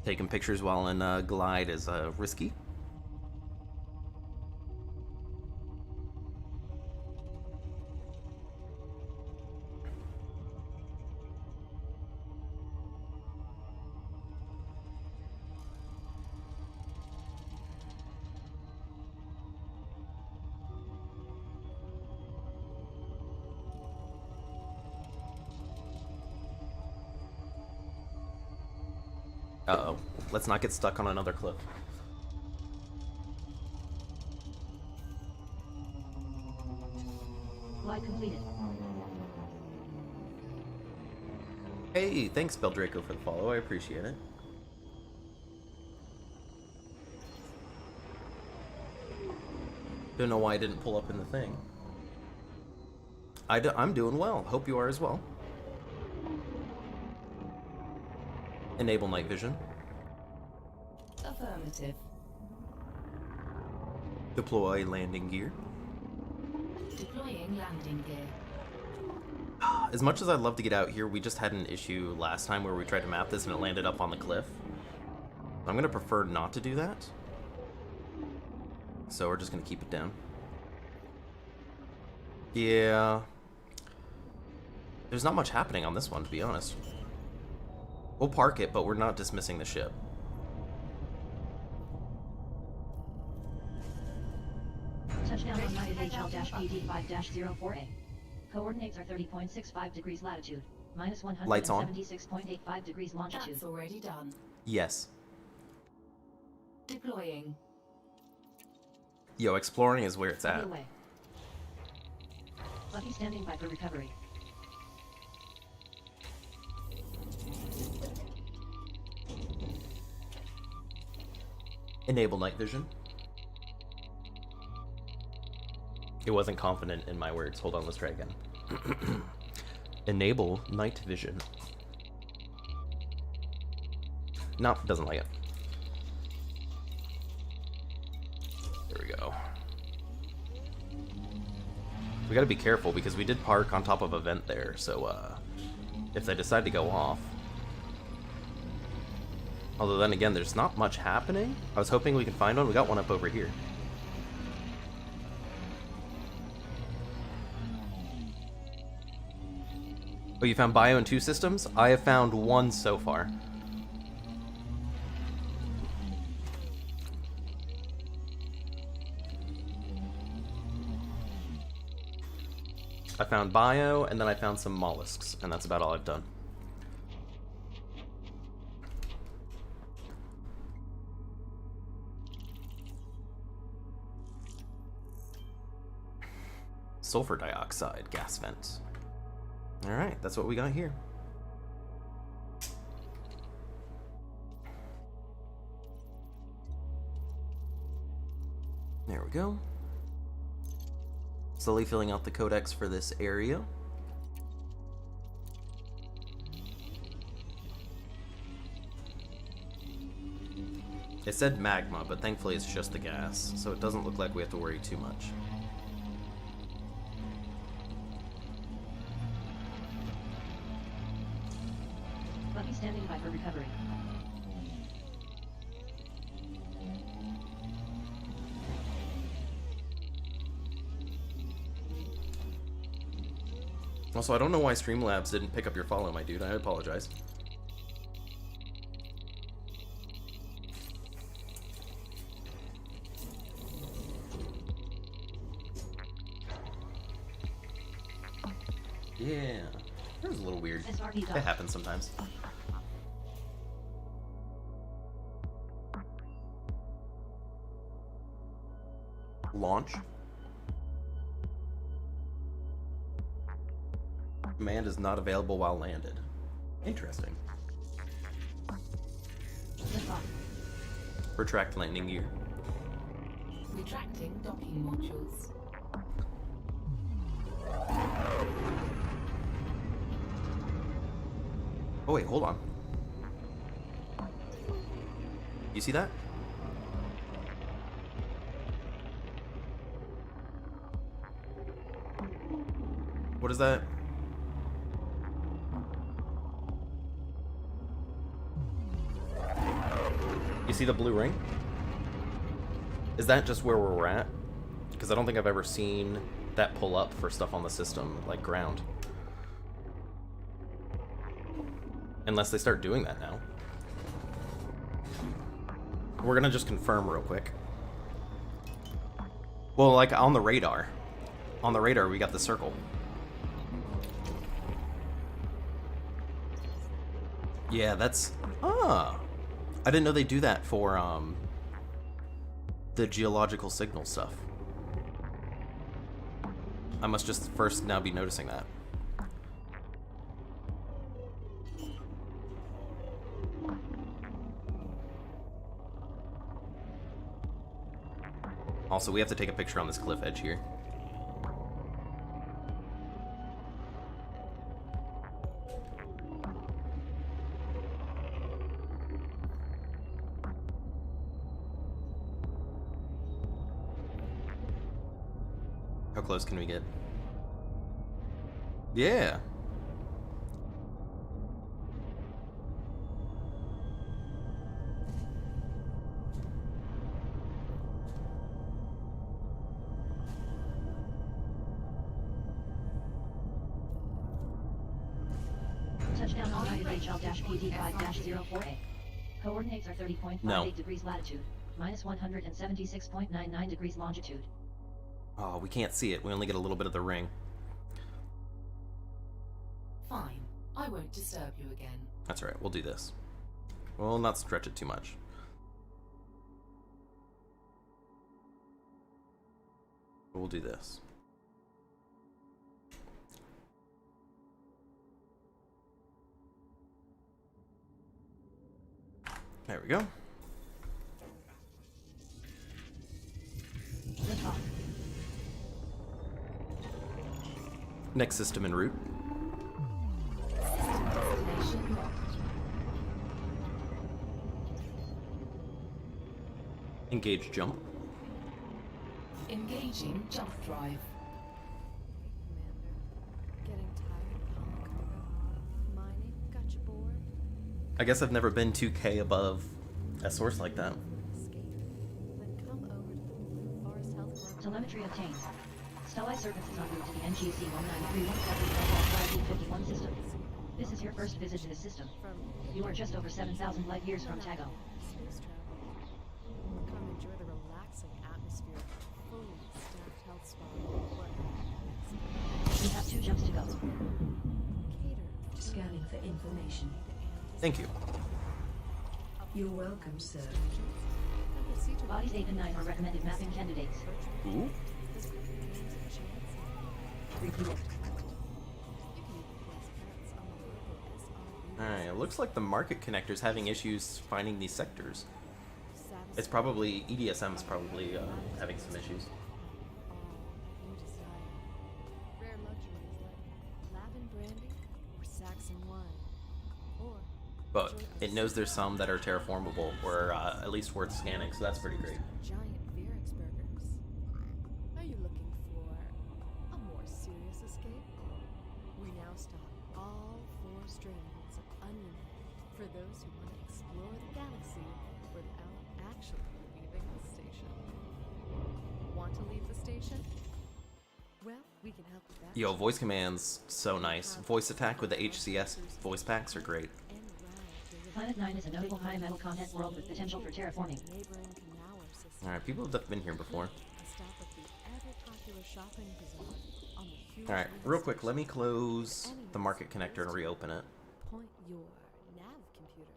Taking pictures while in glide is risky. Uh-oh. Let's not get stuck on another cliff. Glide completed. Hey, thanks Beldraco for the follow. I appreciate it. Don't know why I didn't pull up in the thing. I'm doing well. Hope you are as well. Enable night vision. Affirmative. Deploy landing gear. Deploying landing gear. As much as I'd love to get out here, we just had an issue last time where we tried to map this and it landed up on the cliff. I'm going to prefer not to do that. So we're just going to keep it down. Yeah. There's not much happening on this one, to be honest. We'll park it, but we're not dismissing the ship. Touchdown on Maya HL-PD5-04A. Coordinates are 30.65 degrees latitude, minus Lights on. 176.85 degrees longitude. That's already done. Yes. Deploying. Yo, exploring is where it's at. Away. Lucky standing by for recovery. Enable night vision. It wasn't confident in my words. Hold on, let's try again. Enable night vision. No, doesn't like it. There we go. We gotta be careful because we did park on top of a vent there, so if they decide to go off. Although then again, there's not much happening. I was hoping we could find one. We got one up over here. Oh, you found bio in 2 systems? I have found 1 so far. I found bio, and then I found some mollusks, and that's about all I've done. Sulfur dioxide gas vent. Alright, that's what we got here. There we go. Slowly filling out the codex for this area. It said magma, but thankfully it's just the gas, so it doesn't look like we have to worry too much. Buffy standing by for recovery. Also, I don't know why Streamlabs didn't pick up your follow, my dude. I apologize. Yeah. That was a little weird. It happens sometimes. Launch. Command is not available while landed. Interesting. Retract landing gear. Retracting docking modules. Oh wait, hold on. You see that? What is that? You see the blue ring? Is that just where we're at? Because I don't think I've ever seen that pull up for stuff on the system, like ground. Unless they start doing that now. We're gonna just confirm real quick. Well, like on the radar. On the radar, we got the circle. Yeah, that's... Ah! I didn't know they do that for, the geological signal stuff. I must just first now be noticing that. Also, we have to take a picture on this cliff edge here. How close can we get? Yeah. Touchdown on United HL-PD5-04A. Coordinates are 30.58 degrees latitude, minus 176.99 degrees longitude. Oh, we can't see it. We only get a little bit of the ring. Fine. I won't disturb you again. That's right. We'll do this. We'll not stretch it too much. We'll do this. There we go. Next system en route. Engage jump. Engaging jump drive. Getting tired, Tago. My I guess I've never been 2K above a source like that. Telemetry obtained. Stellai Serpents is en route to the NGC 1931 system. This is your first visit to the system. You are just over 7,000 light years from Tago. Space travel. Come enjoy the relaxing atmosphere of a fully staffed health spa. We have 2 jumps to go. Scanning for information. Thank you. You're welcome, sir. Bodies 8 and 9 are recommended mapping candidates. Ooh. Refuel. Alright, it looks like the market connector's having issues finding these sectors. It's probably, EDSM is probably having some issues. Rare luxuries like lavin brandy or Saxon wine. Or But it knows there's some that are terraformable, or at least worth scanning, so that's pretty great. giant Verax burgers. Are you looking for a more serious escape? We now stock all 4 strains of onion for those who want to explore the galaxy without actually leaving the station. Want to leave the station? Well, we can help with that. Yo, voice commands, so nice. Voice attack with the HCS voice packs are great. Planet 9 is a notable high metal content world with potential for terraforming. Alright, people have been here before. A stop at the ever-popular shopping bazaar on the huge Alright, real quick, let me close the market connector and reopen it. Point your nav computer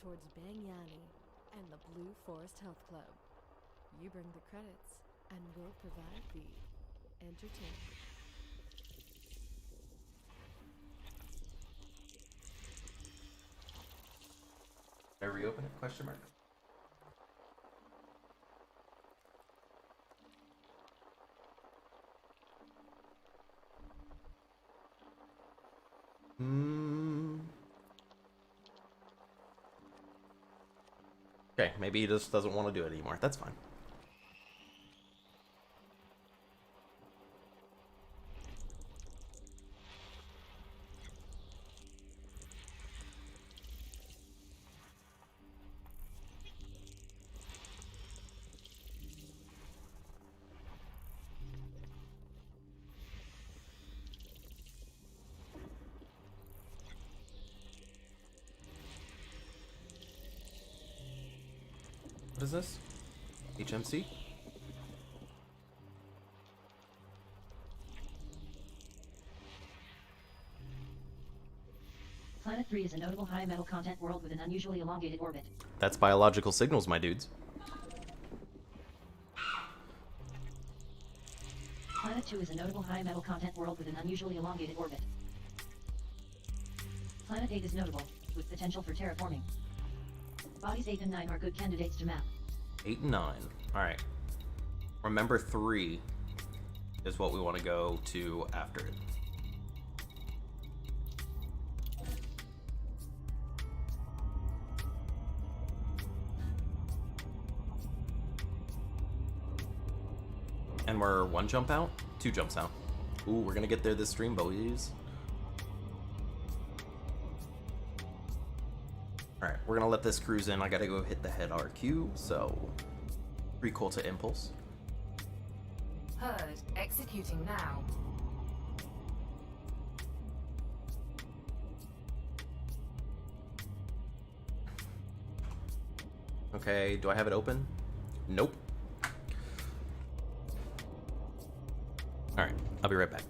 towards Bangyani and the Blue Forest Health Club. You bring the credits, and we'll provide the entertainment. Did I reopen it? Question mark. Okay, maybe he just doesn't want to do it anymore. That's fine. What is this? HMC? Planet 3 is a notable high metal content world with an unusually elongated orbit. That's biological signals, my dudes. Planet 2 is a notable high metal content world with an unusually elongated orbit. Planet 8 is notable, with potential for terraforming. Bodies 8 and 9 are good candidates to map. 8 and 9. Alright. Remember 3 is what we want to go to after it. And we're 1 jump out? 2 jumps out. Ooh, we're gonna get there this stream, boys. Alright, we're gonna let this cruise in. I gotta go hit the head RQ, so recall to impulse. Heard. Executing now. Okay, do I have it open? Nope. Alright, I'll be right back.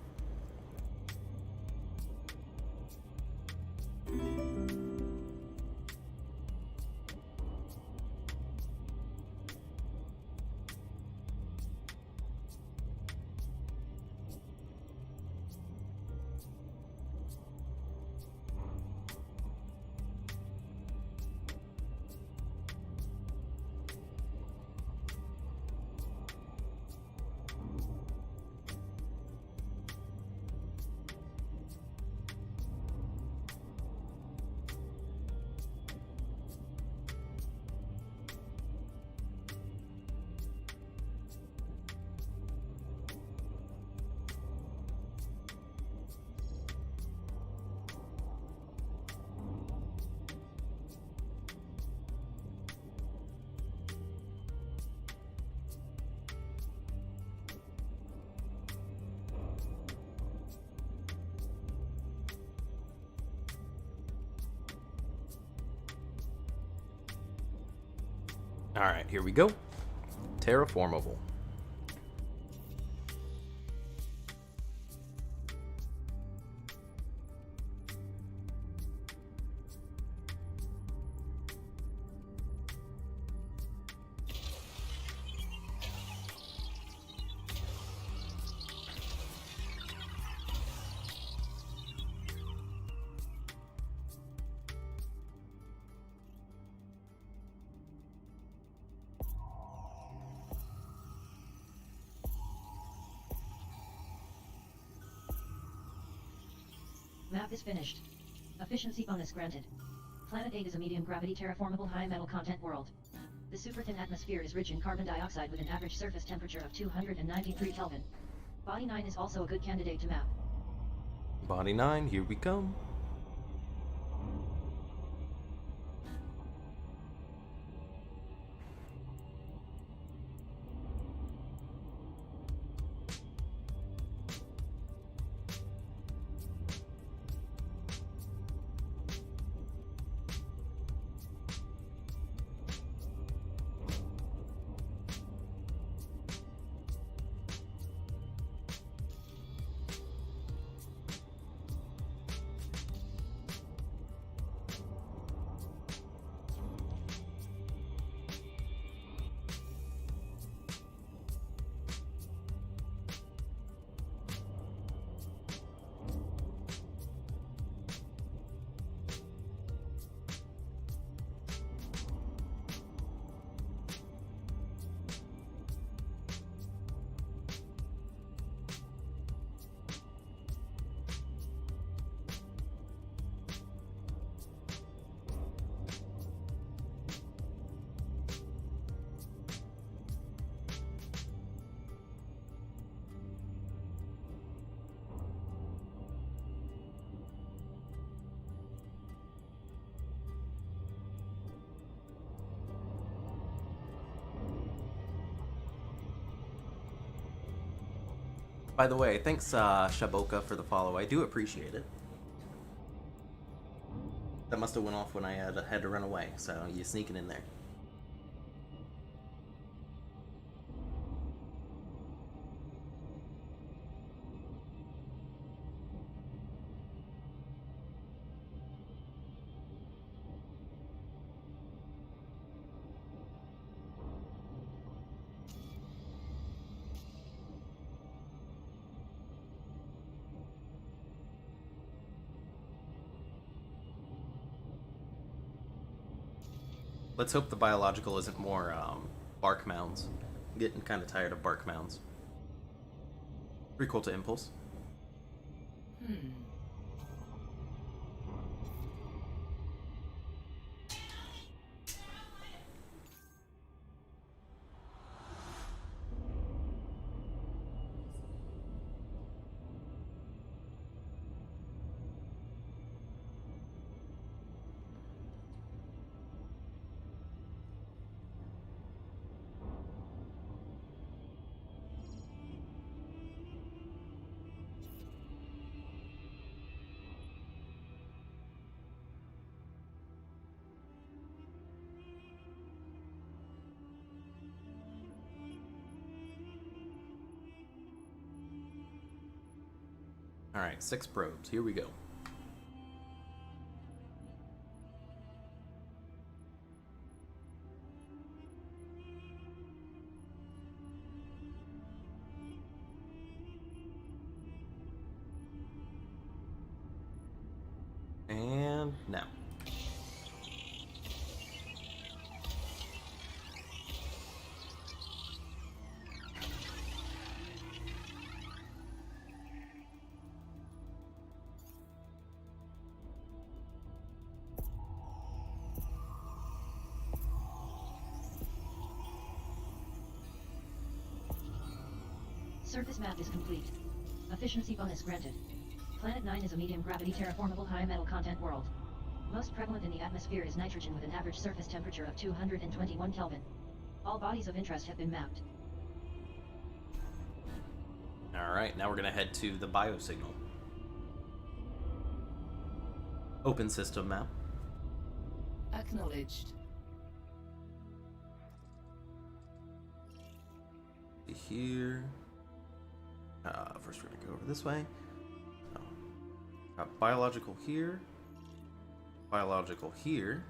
Alright, here we go. Terraformable. Map is finished. Efficiency bonus granted. Planet 8 is a medium gravity terraformable high metal content world. The super thin atmosphere is rich in carbon dioxide with an average surface temperature of 293 Kelvin. Body 9 is also a good candidate to map. Body 9, here we come. By the way, thanks Shaboka for the follow. I do appreciate it. That must have went off when I had to run away, so you sneaking in there. Let's hope the biological isn't more bark mounds. I'm getting kind of tired of bark mounds. Pretty cool to impulse. Alright, 6 probes. Here we go. And now. Surface map is complete. Efficiency bonus granted. Planet 9 is a medium gravity terraformable high metal content world. Most prevalent in the atmosphere is nitrogen with an average surface temperature of 221 Kelvin. All bodies of interest have been mapped. Alright, now we're gonna head to the biosignal. Open system map. Acknowledged. here. First we're gonna go over this way. Got biological here. Biological here.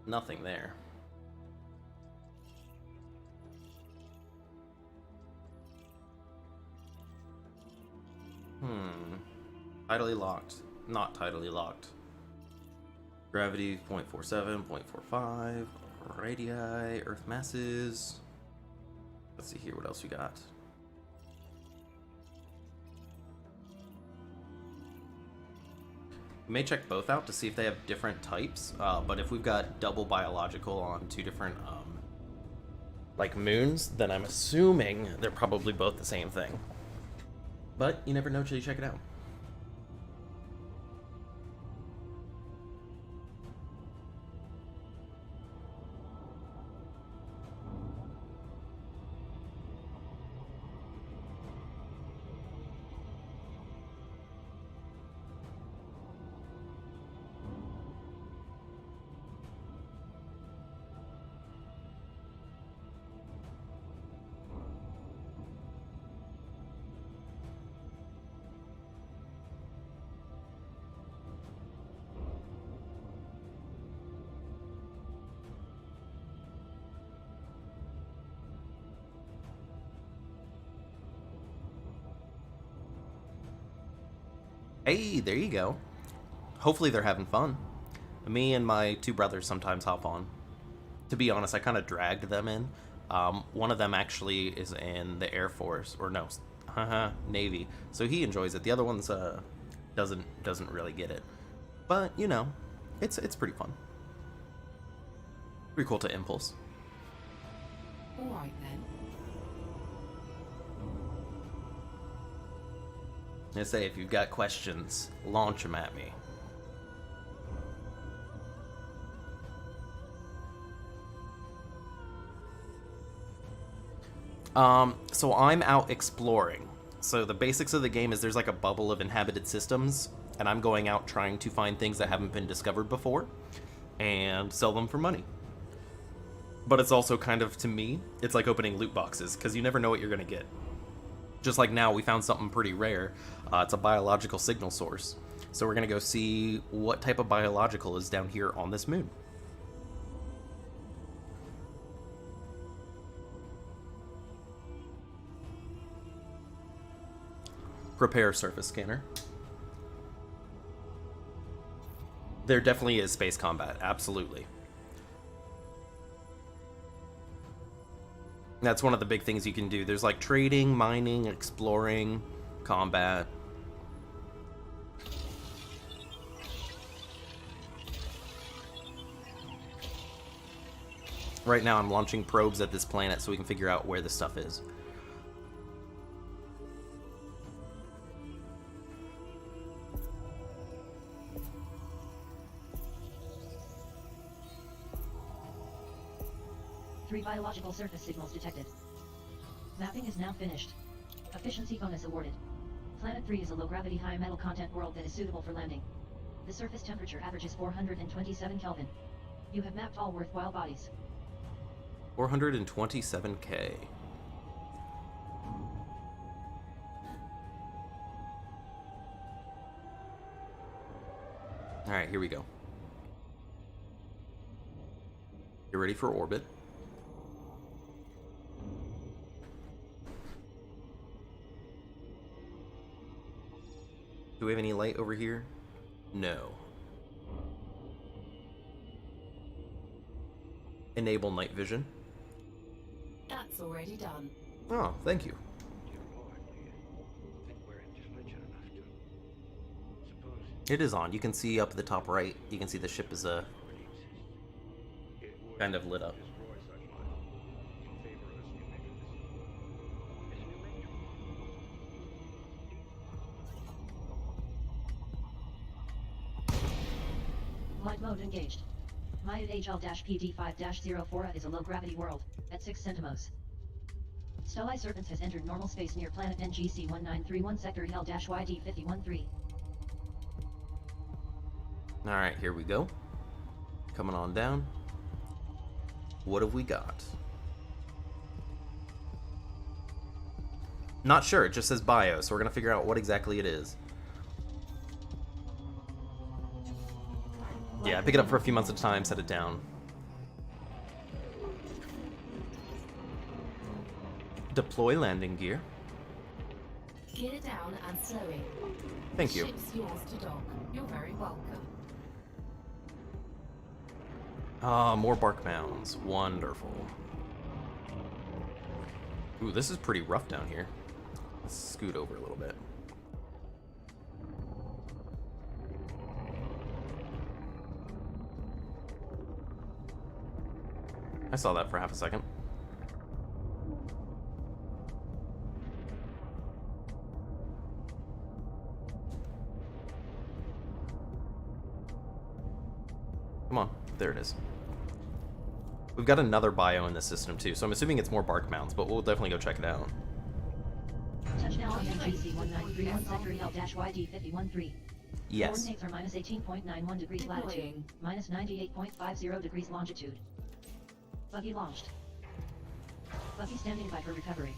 Nothing there. Tidally locked. Not tidally locked. Gravity 0.47, 0.45. Radii, Earth masses. Let's see here what else we got. We may check both out to see if they have different types, but if we've got double biological on two different like moons, then I'm assuming they're probably both the same thing. But you never know till you check it out. Hey, there you go. Hopefully they're having fun. Me and my two brothers sometimes hop on. To be honest, I kind of dragged them in. One of them actually is in the Air Force, or no, Navy. So he enjoys it. The other one's doesn't really get it. But you know, it's pretty fun. Pretty cool to impulse. All right then. I say, if you've got questions, launch them at me. So I'm out exploring. So the basics of the game is there's like a bubble of inhabited systems, and I'm going out trying to find things that haven't been discovered before and sell them for money. But it's also kind of, to me, it's like opening loot boxes, because you never know what you're going to get. Just like now, we found something pretty rare. It's a biological signal source. So we're going to go see what type of biological is down here on this moon. Prepare surface scanner. There definitely is space combat, absolutely. That's one of the big things you can do. There's like trading, mining, exploring, combat. Right now I'm launching probes at this planet so we can figure out where this stuff is. Three biological surface signals detected. Mapping is now finished. Efficiency bonus awarded. Planet 3 is a low-gravity, high-metal content world that is suitable for landing. The surface temperature averages 427 Kelvin. You have mapped all worthwhile bodies. 427K. Alright, here we go. Get ready for orbit. Do we have any light over here? No. Enable night vision. That's already done. Oh, thank you. It is on. You can see up at the top right, you can see the ship is kind of lit up. Flight mode engaged. Mayad HL-PD5-04 is a low-gravity world, at 6 centimos. Stellai Serpents has entered normal space near planet NGC 1931 sector HL-YD 513. Alright, here we go. Coming on down. What have we got? Not sure, it just says bio, so we're gonna figure out what exactly it is. Yeah, I pick it up for a few months at a time, set it down. Deploy landing gear. Gear down and slowing. Thank you. Ship's yours to dock. You're very welcome. Ah, more bark mounds. Wonderful. Ooh, this is pretty rough down here. Let's scoot over a little bit. I saw that for half a second. Come on, there it is. We've got another bio in this system too, so I'm assuming it's more bark mounds, but we'll definitely go check it out. Touchdown on MGC 1931 sector L-YD 513. Yes. Coordinates are minus 18.91 degrees latitude, minus 98.50 degrees longitude. Buggy launched. Buggy standing by for recovery.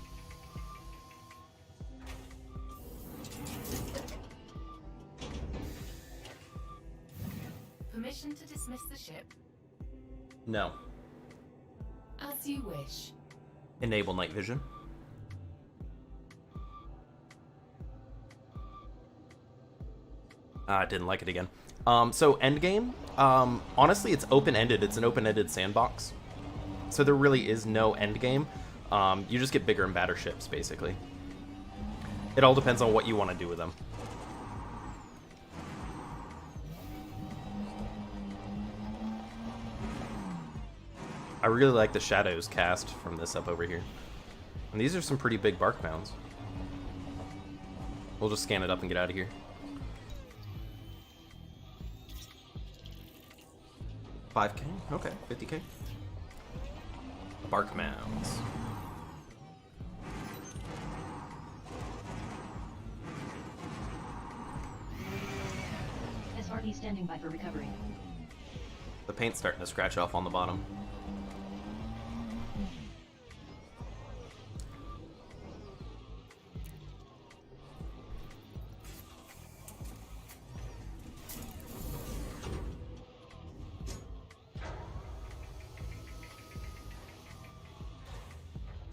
Permission to dismiss the ship? No. As you wish. Enable night vision. I didn't like it again. So endgame, honestly, it's open-ended. It's an open-ended sandbox. So there really is no endgame. You just get bigger and badder ships, basically. It all depends on what you want to do with them. I really like the shadows cast from this up over here. And these are some pretty big bark mounds. We'll just scan it up and get out of here. 5K? Okay, 50K. Bark mounds. SRD standing by for recovery. The paint's starting to scratch off on the bottom.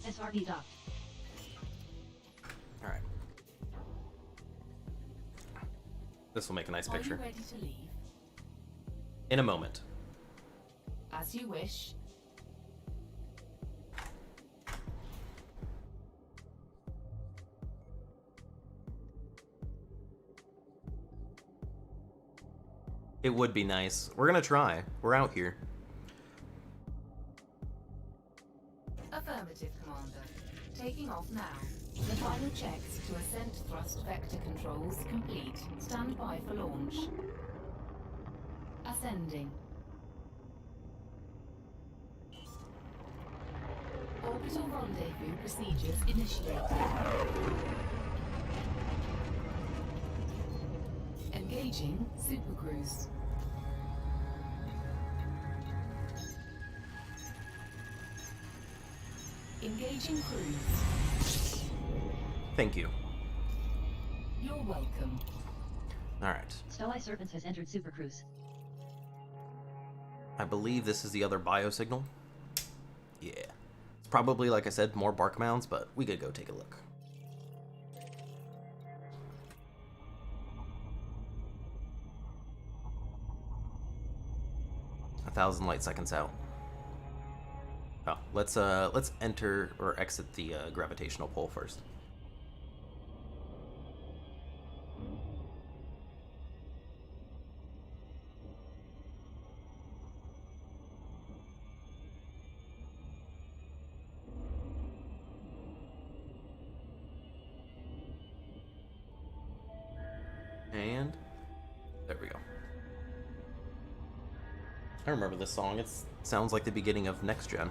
SRD docked. Alright. This will make a nice picture. Are you ready to leave? In a moment. As you wish. It would be nice. We're gonna try. We're out here. Affirmative, Commander. Taking off now. The final checks to ascent thrust vector controls complete. Stand by for launch. Ascending. Orbital rendezvous procedures initiated. Engaging supercruise. Engaging cruise. Thank you. You're welcome. Alright. Stellae Serpents has entered Super Cruise. I believe this is the other bio signal. Yeah. It's probably, like I said, more bark mounds, but we could go take a look. A 1,000 light seconds out. Oh, let's enter or exit the gravitational pull first. And there we go. I remember this song. It sounds like the beginning of Next Gen.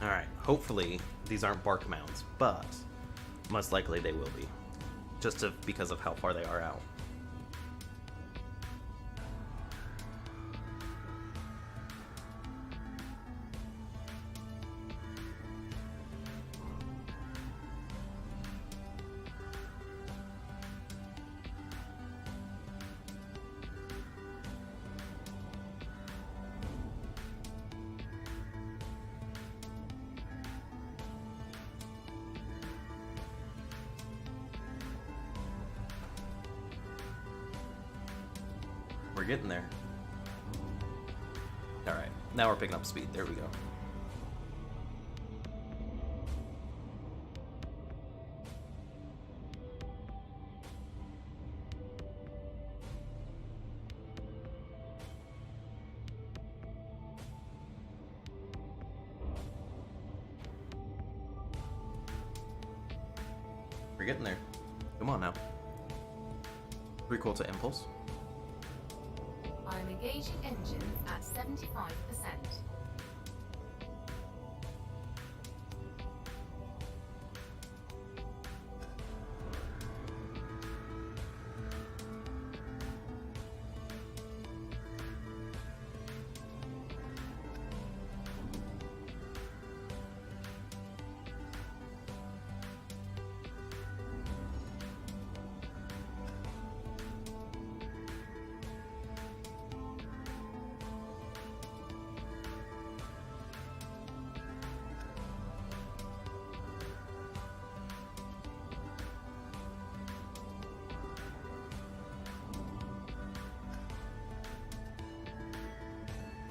Alright, hopefully these aren't bark mounds, but most likely they will be. Because of how far they are out. We're getting there. Alright, now we're picking up speed. There we go. We're getting there. Come on now. Recall to impulse. I'm engaging engines at 75%.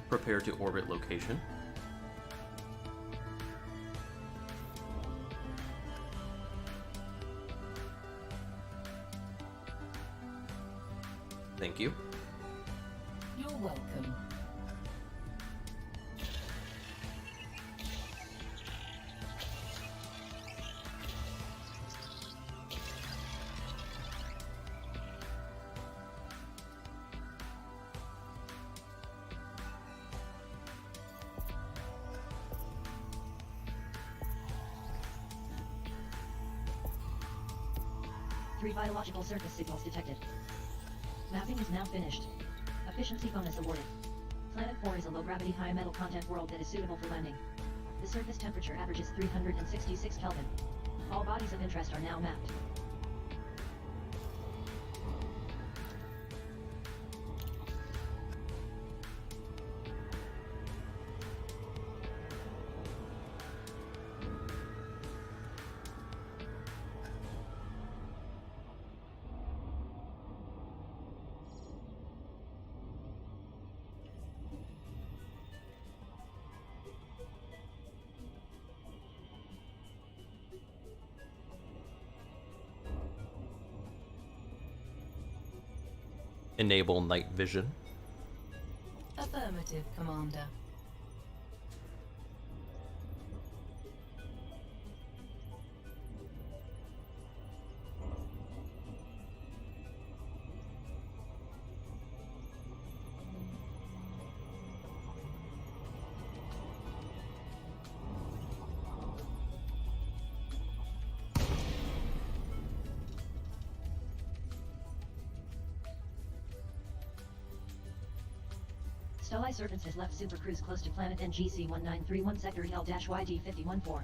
Prepare to orbit location. Thank you. You're welcome. Three biological surface signals detected. Mapping is now finished. Efficiency bonus awarded. Planet 4 is a low-gravity, high-metal content world that is suitable for landing. The surface temperature averages 366 Kelvin. All bodies of interest are now mapped. Enable night vision. Affirmative, Commander. Stellai Serpents has left Super Cruise close to planet NGC 1931 sector EL-YD 514.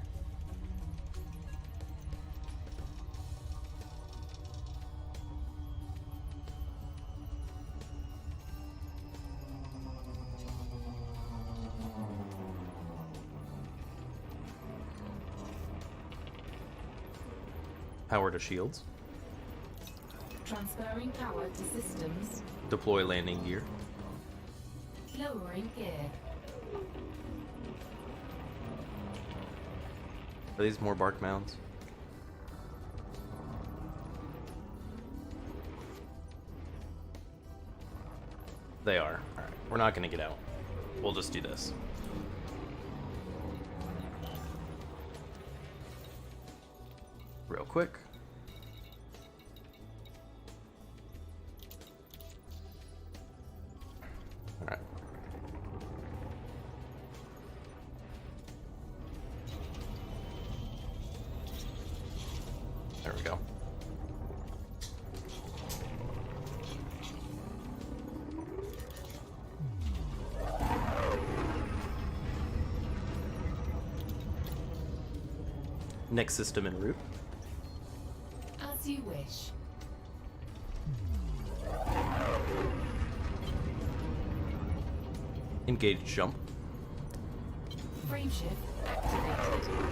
Power to shields. Transferring power to systems. Deploy landing gear. Lowering gear. Are these more bark mounds? They are. Alright, we're not gonna get out. We'll just do this. Real quick. Next system en route. As you wish. Engage jump. Frameshift activated.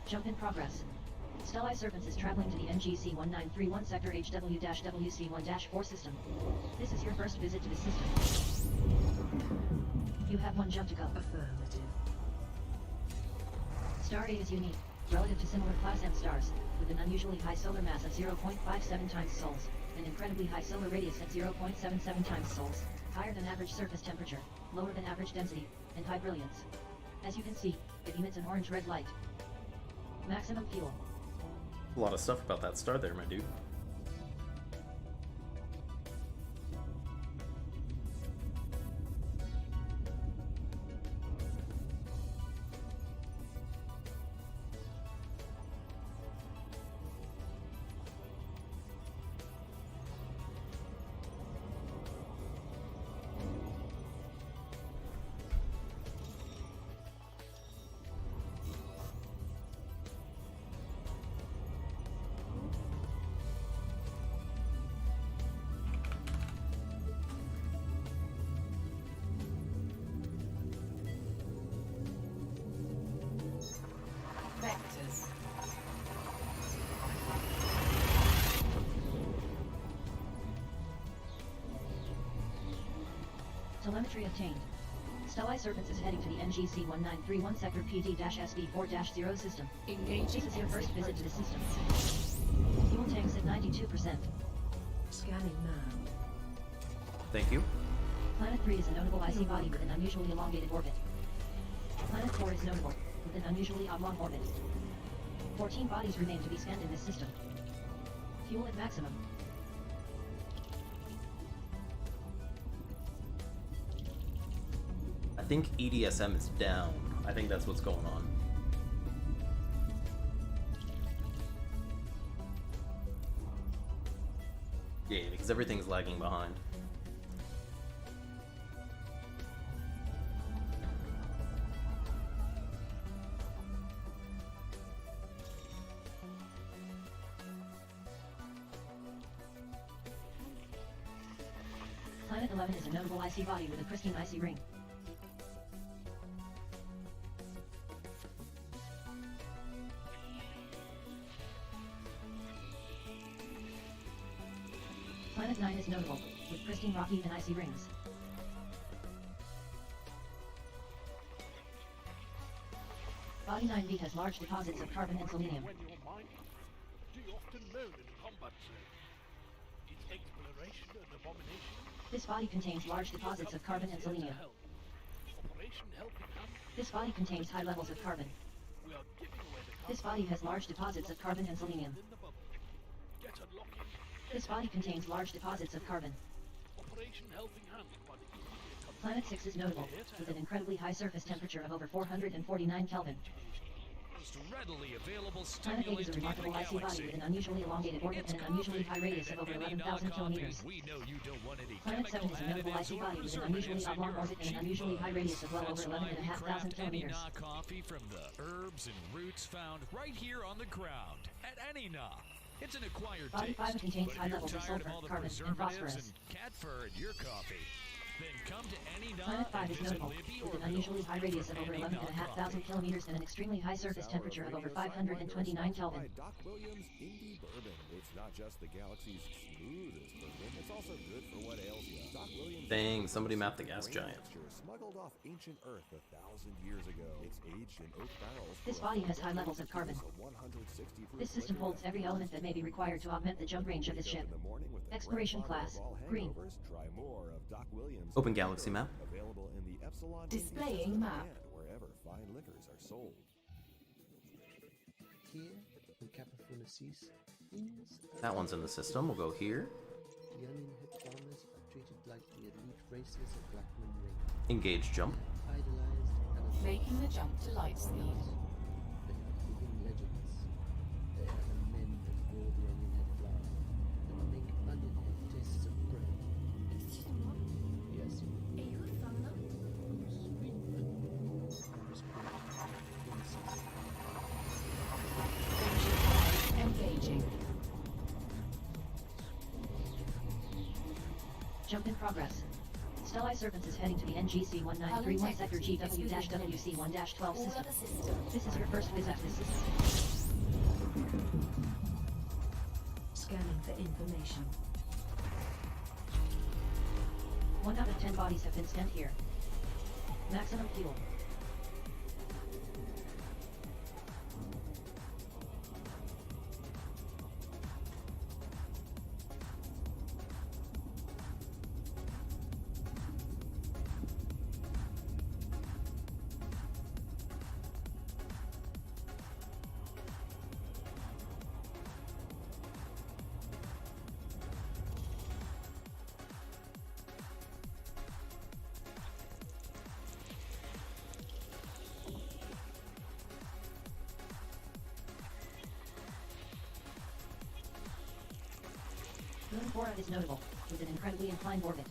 Jump in progress. Stellai Serpents is traveling to the NGC 1931 Sector HW-WC1-4 system. This is your first visit to the system. You have one jump to go. Affirmative. Star A is unique, relative to similar Class M stars, with an unusually high solar mass of 0.57 times sols, an incredibly high solar radius at 0.77 times sols, higher than average surface temperature, lower than average density, and high brilliance. As you can see, it emits an orange-red light. Maximum fuel. A lot of stuff about that star there, my dude. Vectors. Telemetry obtained. Stellai Serpents is heading to the NGC 1931 Sector PD-SB4-0 system. Engaging. This is your first visit to the system. Fuel tanks at 92%. Scanning now. Thank you. Planet 3 is a notable icy body with an unusually elongated orbit. Planet 4 is notable, with an unusually oblong orbit. 14 bodies remain to be scanned in this system. Fuel at maximum. I think EDSM is down. I think that's what's going on. Yeah, because everything's lagging behind. Planet 11 is a notable icy body with a pristine icy ring. Planet 9 is notable, with pristine rocky and icy rings. Body 9B has large deposits of carbon and selenium. When you're mining, do you often moan in the combat zone? It's exploration and abomination. This body contains large deposits of carbon and selenium. Operation Helping Hand. This body contains high levels of carbon. We are giving away the This body has large deposits of carbon and selenium. in the bubble. Get unlocking. This body contains large deposits of carbon. Operation Helping Hand by the immediate Planet 6 is notable, with an incredibly high surface temperature of over 449 Kelvin. Most readily available Planet 8 is stimulant a in remarkable the icy body galaxy. with an unusually elongated orbit and an unusually high radius of over 11,000 kilometers. We know you don't want any Planet 7 is a notable icy body with an unusually oblong orbit and an unusually high radius of well over 11,500 kilometers. Knock coffee from the herbs and roots found right here on the ground at any knock. It's an acquired Body taste. 5 contains but if high you're levels of tired sulfur, all the carbon, and preservatives phosphorus. and cat fur in your coffee, then come to any Planet 5 is notable, with an unusually high radius of over 11,500 kilometers and an extremely high surface temperature of over 529 Kelvin. By Doc Williams Indie Bourbon. It's not just the galaxy's smoothest bourbon, it's also good for what ails you. Doc Williams. Dang, somebody mapped the gas giant. Smuggled off ancient Earth 1,000 years ago. It's aged in oak barrels. This body has high levels of carbon. This system holds every element that may be required to augment the jump range of this ship. Exploration class, green. Try more of Doc Williams. Open galaxy map. Available in the Epsilon Displaying map. and wherever fine liquors are sold. Here, in Capaphonesis, is That one's in the system. We'll go here. the uninhabited farmers are treated like the elite races of Blackman Ring. Engage jump. Idolized and Making the jump to light speed. They are living legends. They are the men that grow the onionhead flower, that make onionhead tastes of bread. Excuse-moi, Yes, et you have found them? sweet but Engaging. Jump in progress. Stellai Serpents is heading to the NGC 1931 sector GW-WC1-12 system. This is your first visit to this system. Scanning for information. 1 out of 10 bodies have been scanned here. Maximum fuel. Moon 4 is notable, with an incredibly inclined orbit.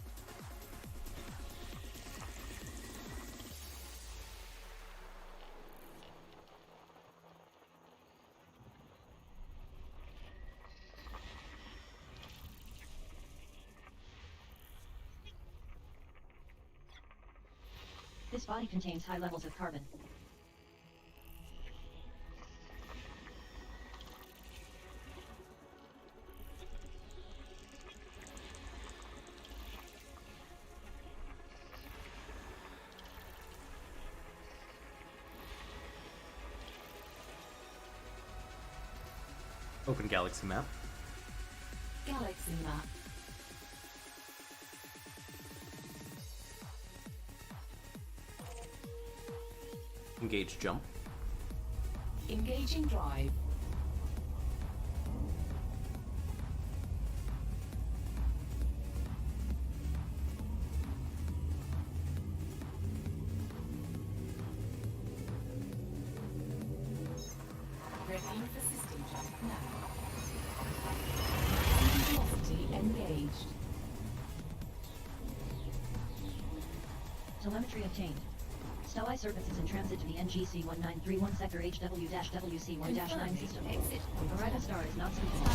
This body contains high levels of carbon. Open galaxy map. Galaxy map. Engage jump. Engaging drive. Ready for system jump now. Velocity engaged. Telemetry obtained. Stellai Serpents is in transit to the NGC 1931 sector HW-WC1-9 system. Arrival star is not suitable.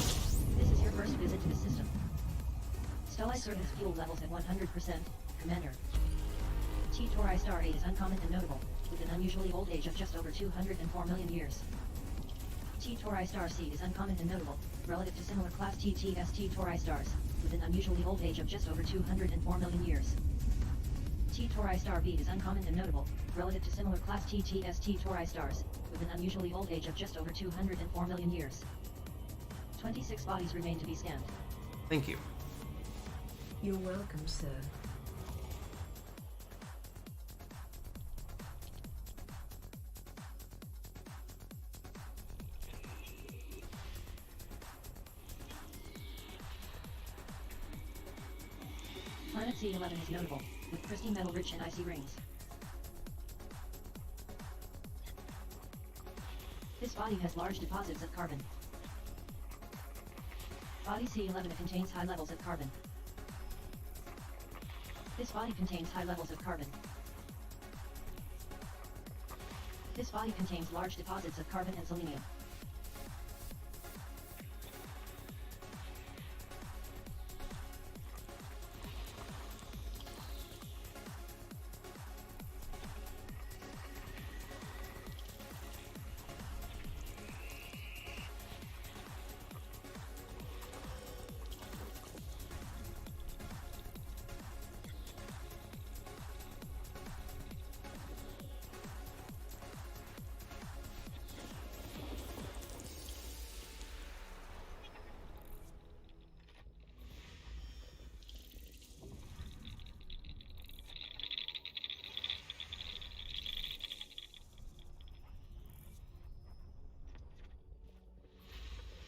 This is your first visit to the system. Stellai Serpents fuel levels at 100%, Commander. T Tauri star 8 is uncommon and notable, with an unusually old age of just over 204 million years. T Tauri star C is uncommon and notable, relative to similar class TTS-T Tauri stars, with an unusually old age of just over 204 million years. T Tauri star B is uncommon and notable, relative to similar class TTS-T Tauri stars, with an unusually old age of just over 204 million years. 26 bodies remain to be scanned. Thank you. You're welcome, sir. Planet C11 is notable, with pristine metal rich and icy rings. This body has large deposits of carbon. Body C11 contains high levels of carbon. This body contains high levels of carbon. This body contains large deposits of carbon and selenium.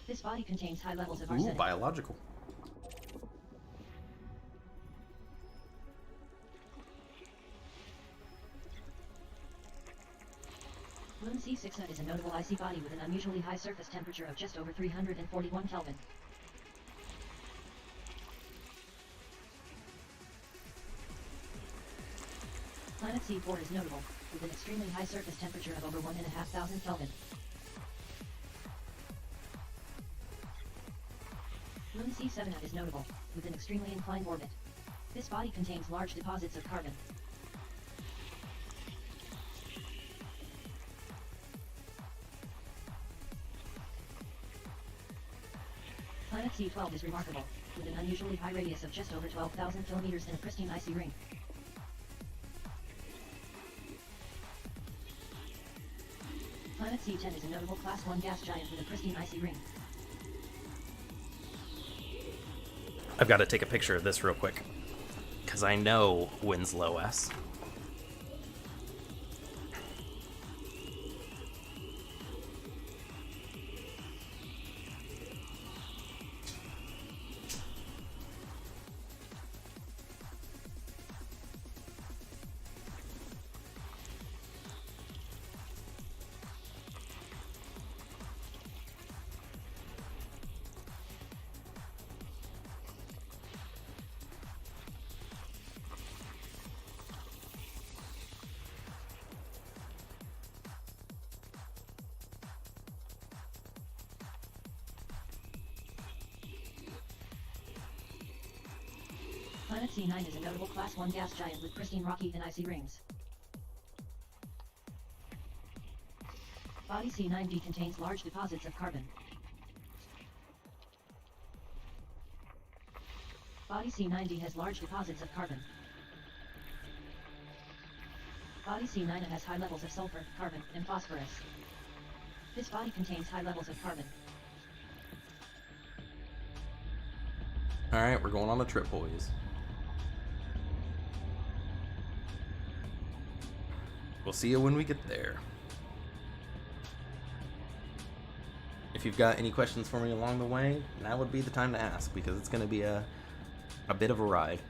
This body contains high levels of Ooh, arsenic. biological. Moon C6 is a notable icy body with an unusually high surface temperature of just over 341 Kelvin. Planet C4 is notable, with an extremely high surface temperature of over 1,500 Kelvin. Moon C7 is notable, with an extremely inclined orbit. This body contains large deposits of carbon. Planet C12 is remarkable, with an unusually high radius of just over 12,000 kilometers in a pristine icy ring. Planet C10 is a notable Class 1 gas giant with a pristine icy ring. I've got to take a picture of this real quick, because I know Winslow S. Planet C9 is a notable Class 1 gas giant with pristine rocky and icy rings. Body C9b contains large deposits of carbon. Body C9d has large deposits of carbon. Body C9 has high levels of sulfur, carbon, and phosphorus. This body contains high levels of carbon. Alright, we're going on a trip, boys. We'll see you when we get there. If you've got any questions for me along the way, now would be the time to ask, because it's going to be a bit of a ride.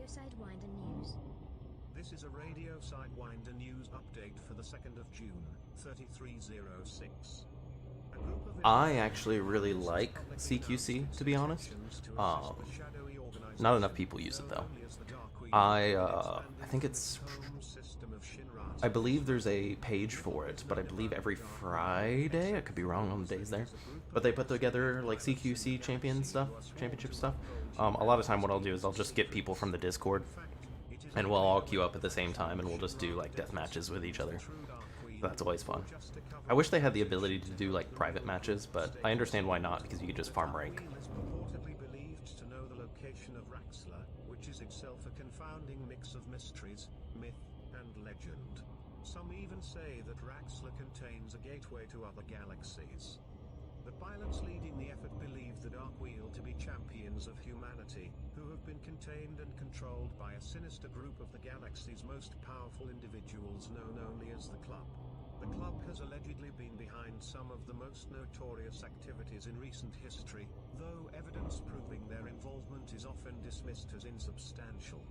Sidewinder News. This is a Radio Sidewinder News update for the 2nd of June, 3306. I actually really like CQC, to be honest. Not enough people use it though. I think it's, I believe there's a page for it, but I believe every Friday, I could be wrong on the days there, but they put together like CQC championship stuff. A lot of time what I'll do is I'll just get people from the Discord, and we'll all queue up at the same time, and we'll just do like death matches with each other. That's always fun. I wish they had the ability to do like private matches, but I understand why not, because you could just farm rank. Purportedly believed to know the location of Raxla, which is itself a confounding mix of mysteries, myth, and legend. Some even say that Raxla contains a gateway to other galaxies. The pilots leading the effort believe the Dark Wheel to be champions of humanity, who have been contained and controlled by a sinister group of the galaxy's most powerful individuals known only as the Club. The Club has allegedly been behind some of the most notorious activities in recent history, though evidence proving their involvement is often dismissed as insubstantial.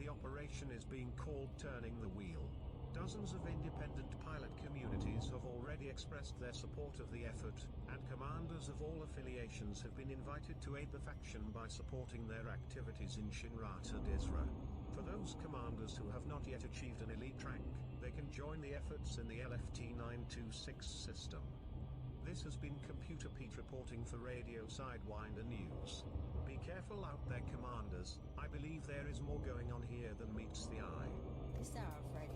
The operation is being called Turning the Wheel. Dozens of independent pilot communities have already expressed their support of the effort, and commanders of all affiliations have been invited to aid the faction by supporting their activities in Shinrata Desra. For those commanders who have not yet achieved an elite rank, they can join the efforts in the LFT 926 system. This has been Computer Pete reporting for Radio Sidewinder News. Be careful out there, commanders. I believe there is more going on here than meets the eye.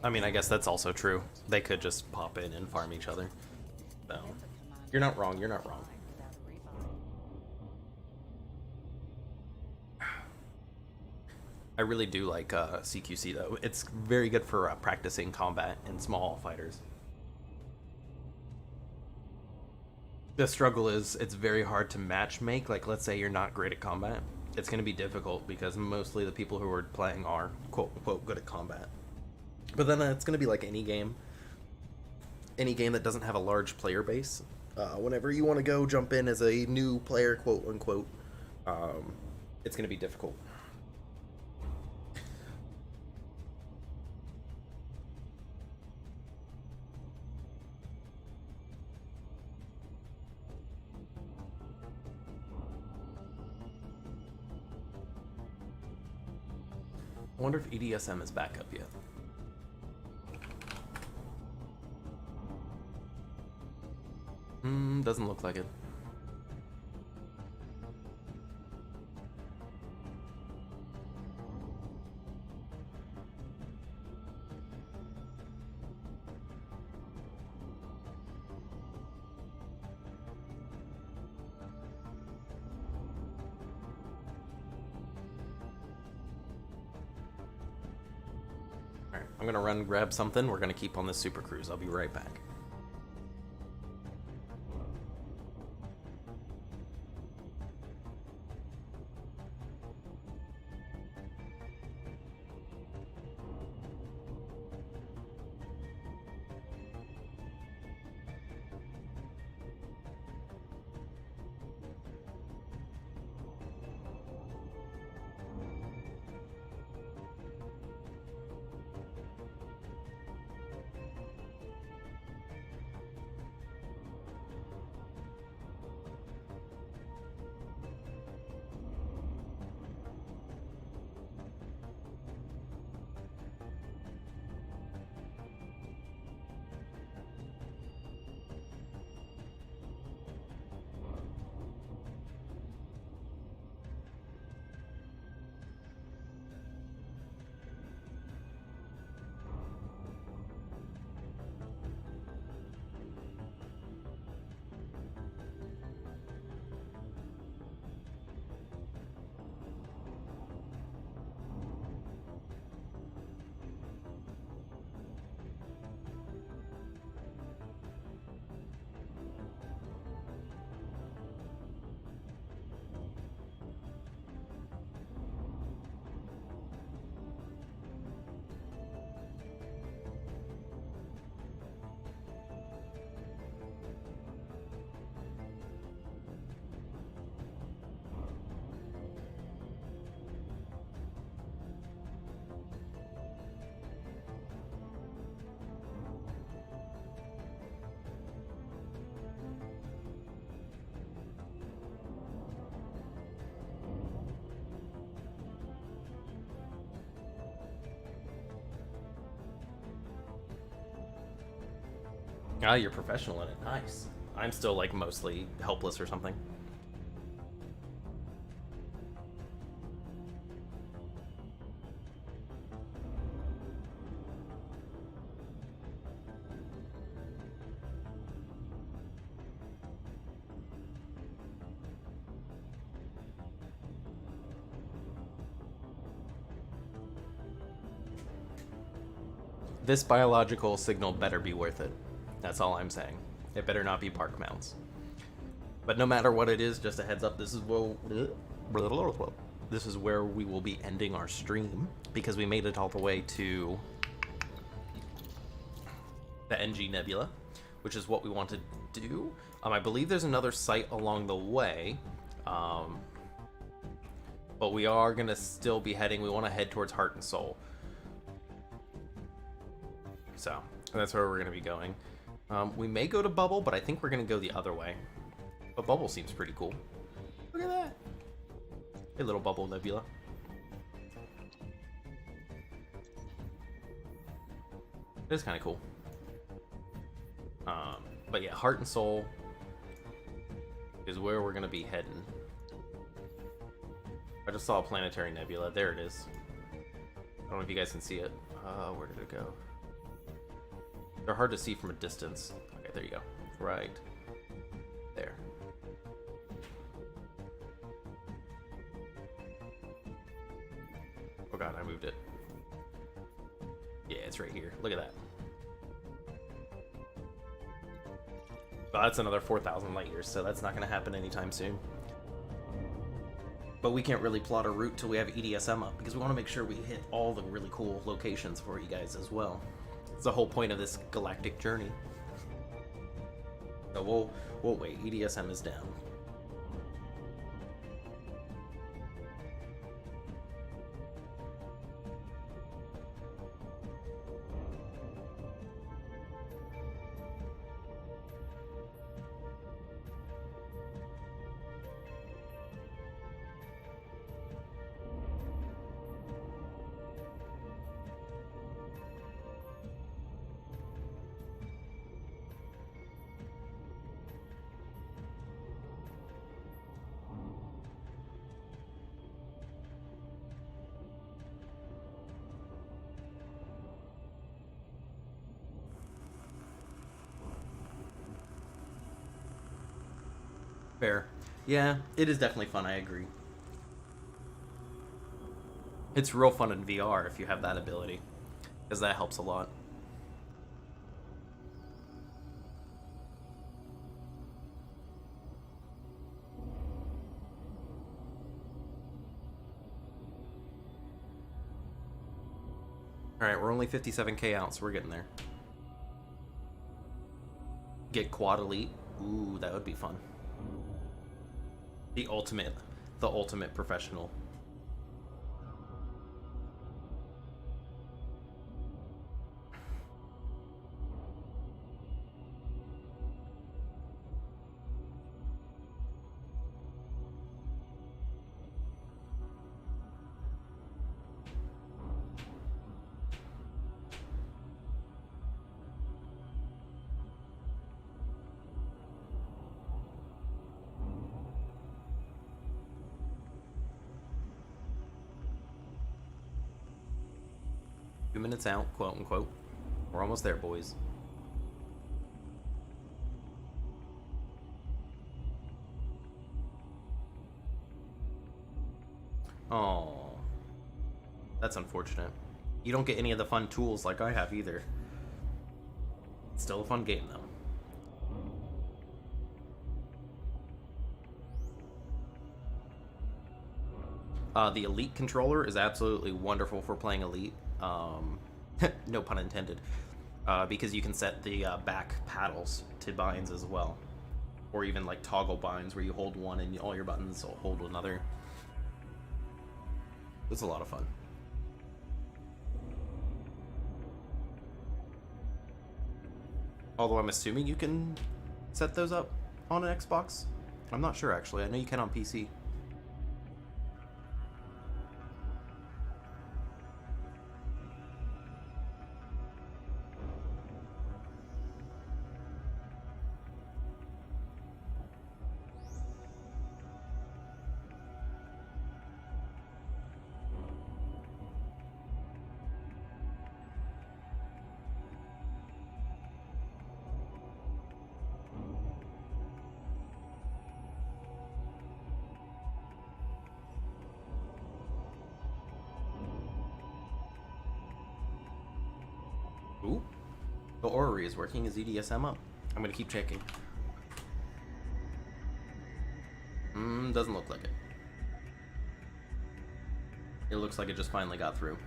I mean, I guess that's also true. They could just pop in and farm each other. So, you're not wrong, you're not wrong. I really do like CQC though. It's very good for practicing combat in small fighters. The struggle is it's very hard to match make. Like, let's say you're not great at combat. It's going to be difficult because mostly the people who are playing are quote unquote good at combat. But then it's going to be like any game that doesn't have a large player base. Whenever you want to go jump in as a new player, quote unquote, it's going to be difficult. I wonder if EDSM is back up yet. Doesn't look like it. Alright, I'm gonna run grab something. We're gonna keep on this super cruise. I'll be right back. Ah, you're professional in it. Nice. I'm still like mostly helpless or something. This biological signal better be worth it. That's all I'm saying. It better not be park mounts. But no matter what it is, just a heads up, this is where we will be ending our stream because we made it all the way to the NG Nebula, which is what we wanted to do. I believe there's another site along the way, but we are gonna still be heading. We want to head towards Heart and Soul. So that's where we're going to be going. We may go to Bubble, but I think we're going to go the other way. But Bubble seems pretty cool. Look at that. Hey, little Bubble Nebula. It's kind of cool. But yeah, Heart and Soul is where we're going to be heading. I just saw a planetary nebula. There it is. I don't know if you guys can see it. Where did it go? They're hard to see from a distance. Okay, there you go. Right there. Oh god, I moved it. Yeah, it's right here. Look at that. Well, that's another 4,000 light years, so that's not going to happen anytime soon. But we can't really plot a route till we have EDSM up, because we want to make sure we hit all the really cool locations for you guys as well. It's the whole point of this galactic journey. So we'll wait. EDSM is down. Fair. Yeah, it is definitely fun, I agree. It's real fun in VR if you have that ability, because that helps a lot. Alright, we're only 57k out, so we're getting there. Get Quad Elite. Ooh, that would be fun. The ultimate professional. Minutes out, quote unquote. We're almost there, boys. Oh, that's unfortunate. You don't get any of the fun tools like I have either. It's still a fun game though. The Elite controller is absolutely wonderful for playing Elite. No pun intended. Because you can set the back paddles to binds as well. Or even like toggle binds where you hold one and all your buttons will hold another. It's a lot of fun. Although I'm assuming you can set those up on an Xbox. I'm not sure actually. I know you can on PC. The orrery is working. Is EDSM up? I'm gonna keep checking. Doesn't look like it. It looks like it just finally got through.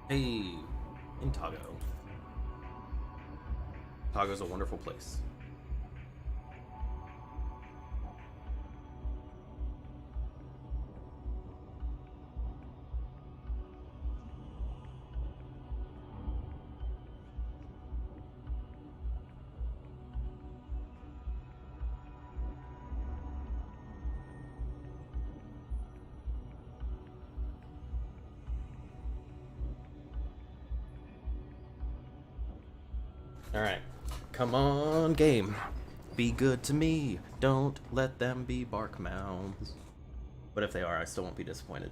Hey, in Tago. Tago's a wonderful place. Alright. Come on, game. Be good to me. Don't let them be bark mounds. But if they are, I still won't be disappointed.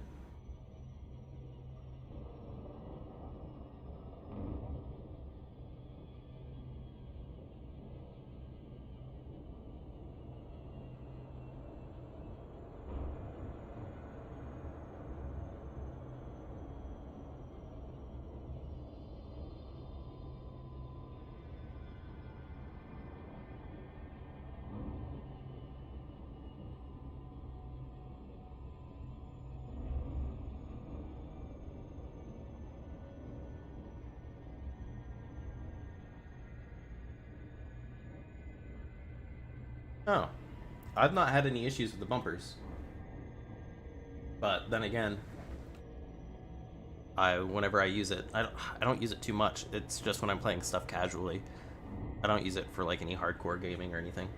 Oh, I've not had any issues with the bumpers. But then again, whenever I use it, I don't use it too much. It's just when I'm playing stuff casually. I don't use it for like any hardcore gaming or anything.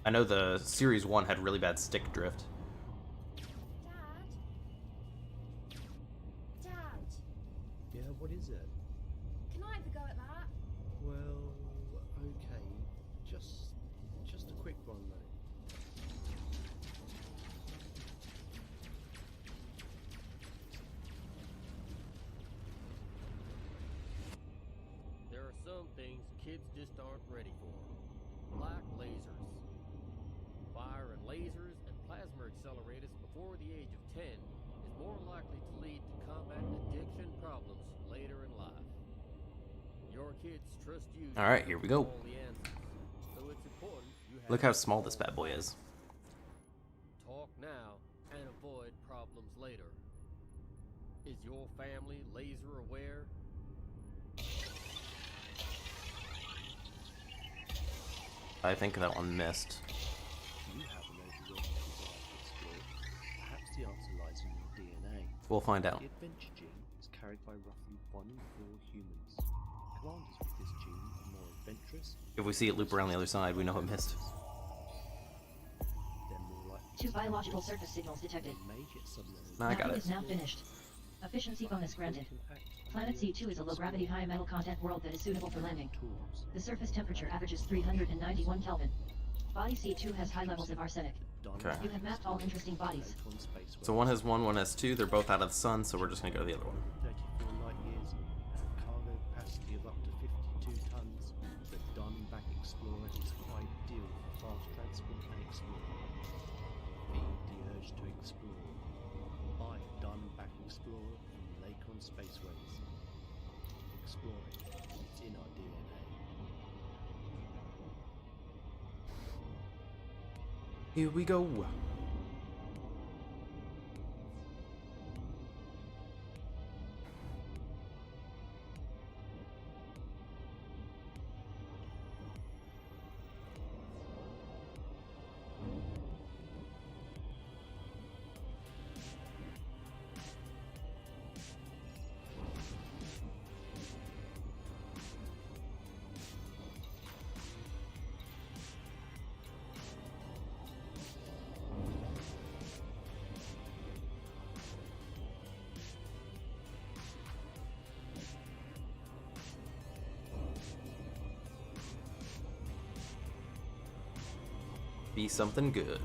I know the Series 1 had really bad stick drift. Dad? Yeah, what is it? Can I have a go at that? Well, okay. Just a quick one, though. There are some things kids just aren't ready for, like lasers. Fire and lasers and plasma accelerators before the age of 10 is more likely to lead to combat addiction problems later in life. Your kids trust you. Alright, here we go. All the answers, so it's important you have Look how small this bad boy is. Talk now and avoid problems later. Is your family laser aware? I think that one missed. You have an overwhelming desire to explore. Perhaps the answer lies in your DNA. We'll find out. The adventure gene is carried by roughly 1 in 4 humans. Commanders with this gene are more adventurous. If we see it loop around the other side, we know it missed. They're more likely 2 biological surface signals detected. They may get submarine. I got Mapping it. is now finished. Efficiency bonus granted. Planet C2 is a low-gravity, high-metal content world that is suitable for landing. The surface temperature averages 391 Kelvin. Body C2 has high levels of arsenic. Okay. You have mapped all interesting bodies. So one has 1, one has 2. They're both out of the sun, so we're just gonna go to the other one. 34 light years, cargo capacity of up to 52 tons. The Diamondback Explorer is ideal for fast transport and exploring. Feed the urge to explore. Buy Diamondback Explorer from Lakon Spaceways. Exploring, it's in our DNA. Here we go. Be something good.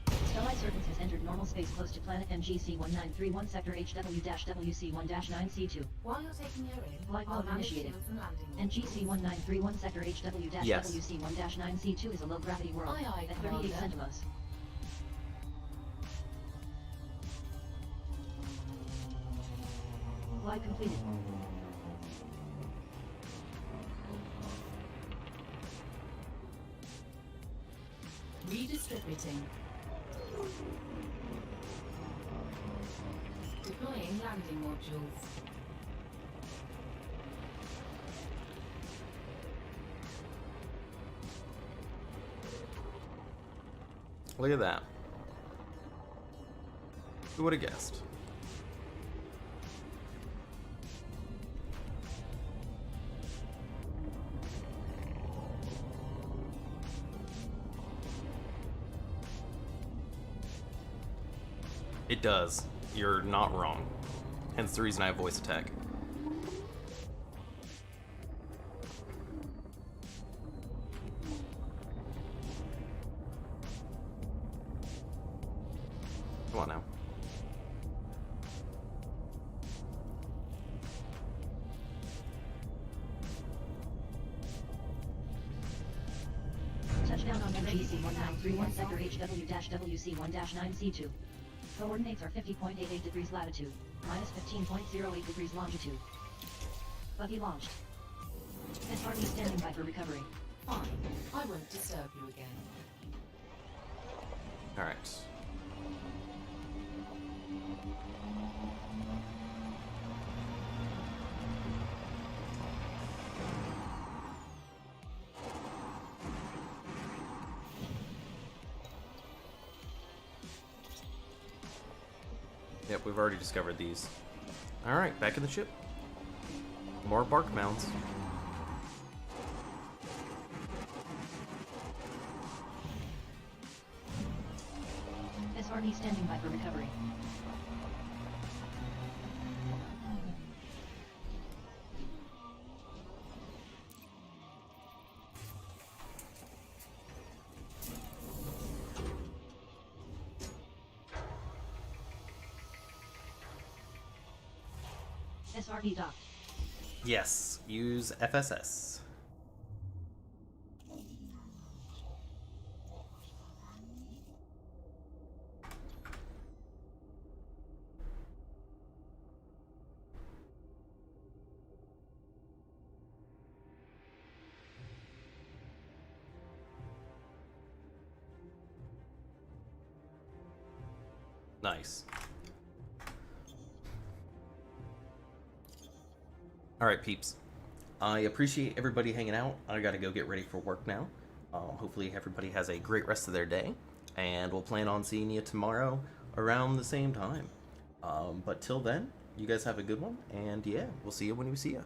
Stellite Serpents has entered normal space close to planet MGC-1931 sector HW-WC1-9C2. While you're taking her in, Flight I'll mode manage initiated. shields and landing MGC-1931 sector HW-WC1-9C2 is a low-gravity world Aye, aye, at 38 Commander. centimos. Flight completed. Redistributing. Deploying landing modules. Look at that. Who would have guessed? It does. You're not wrong. Hence the reason I have voice attack. Come on now. Touchdown on MGC-1931 sector HW-WC1-9C2. Coordinates are 50.88 degrees latitude, minus 15.08 degrees longitude. Buggy launched. SRE standing by for recovery. Fine. I won't disturb you again. Alright. Yep, we've already discovered these. Alright, back in the ship. More bark mounds. SRE standing by for recovery. SRE docked. Yes, use FSS. Nice. Alright, peeps. I appreciate everybody hanging out. I gotta go get ready for work now. Hopefully everybody has a great rest of their day. And we'll plan on seeing you tomorrow around the same time. But till then, you guys have a good one. And yeah, we'll see you when we see you.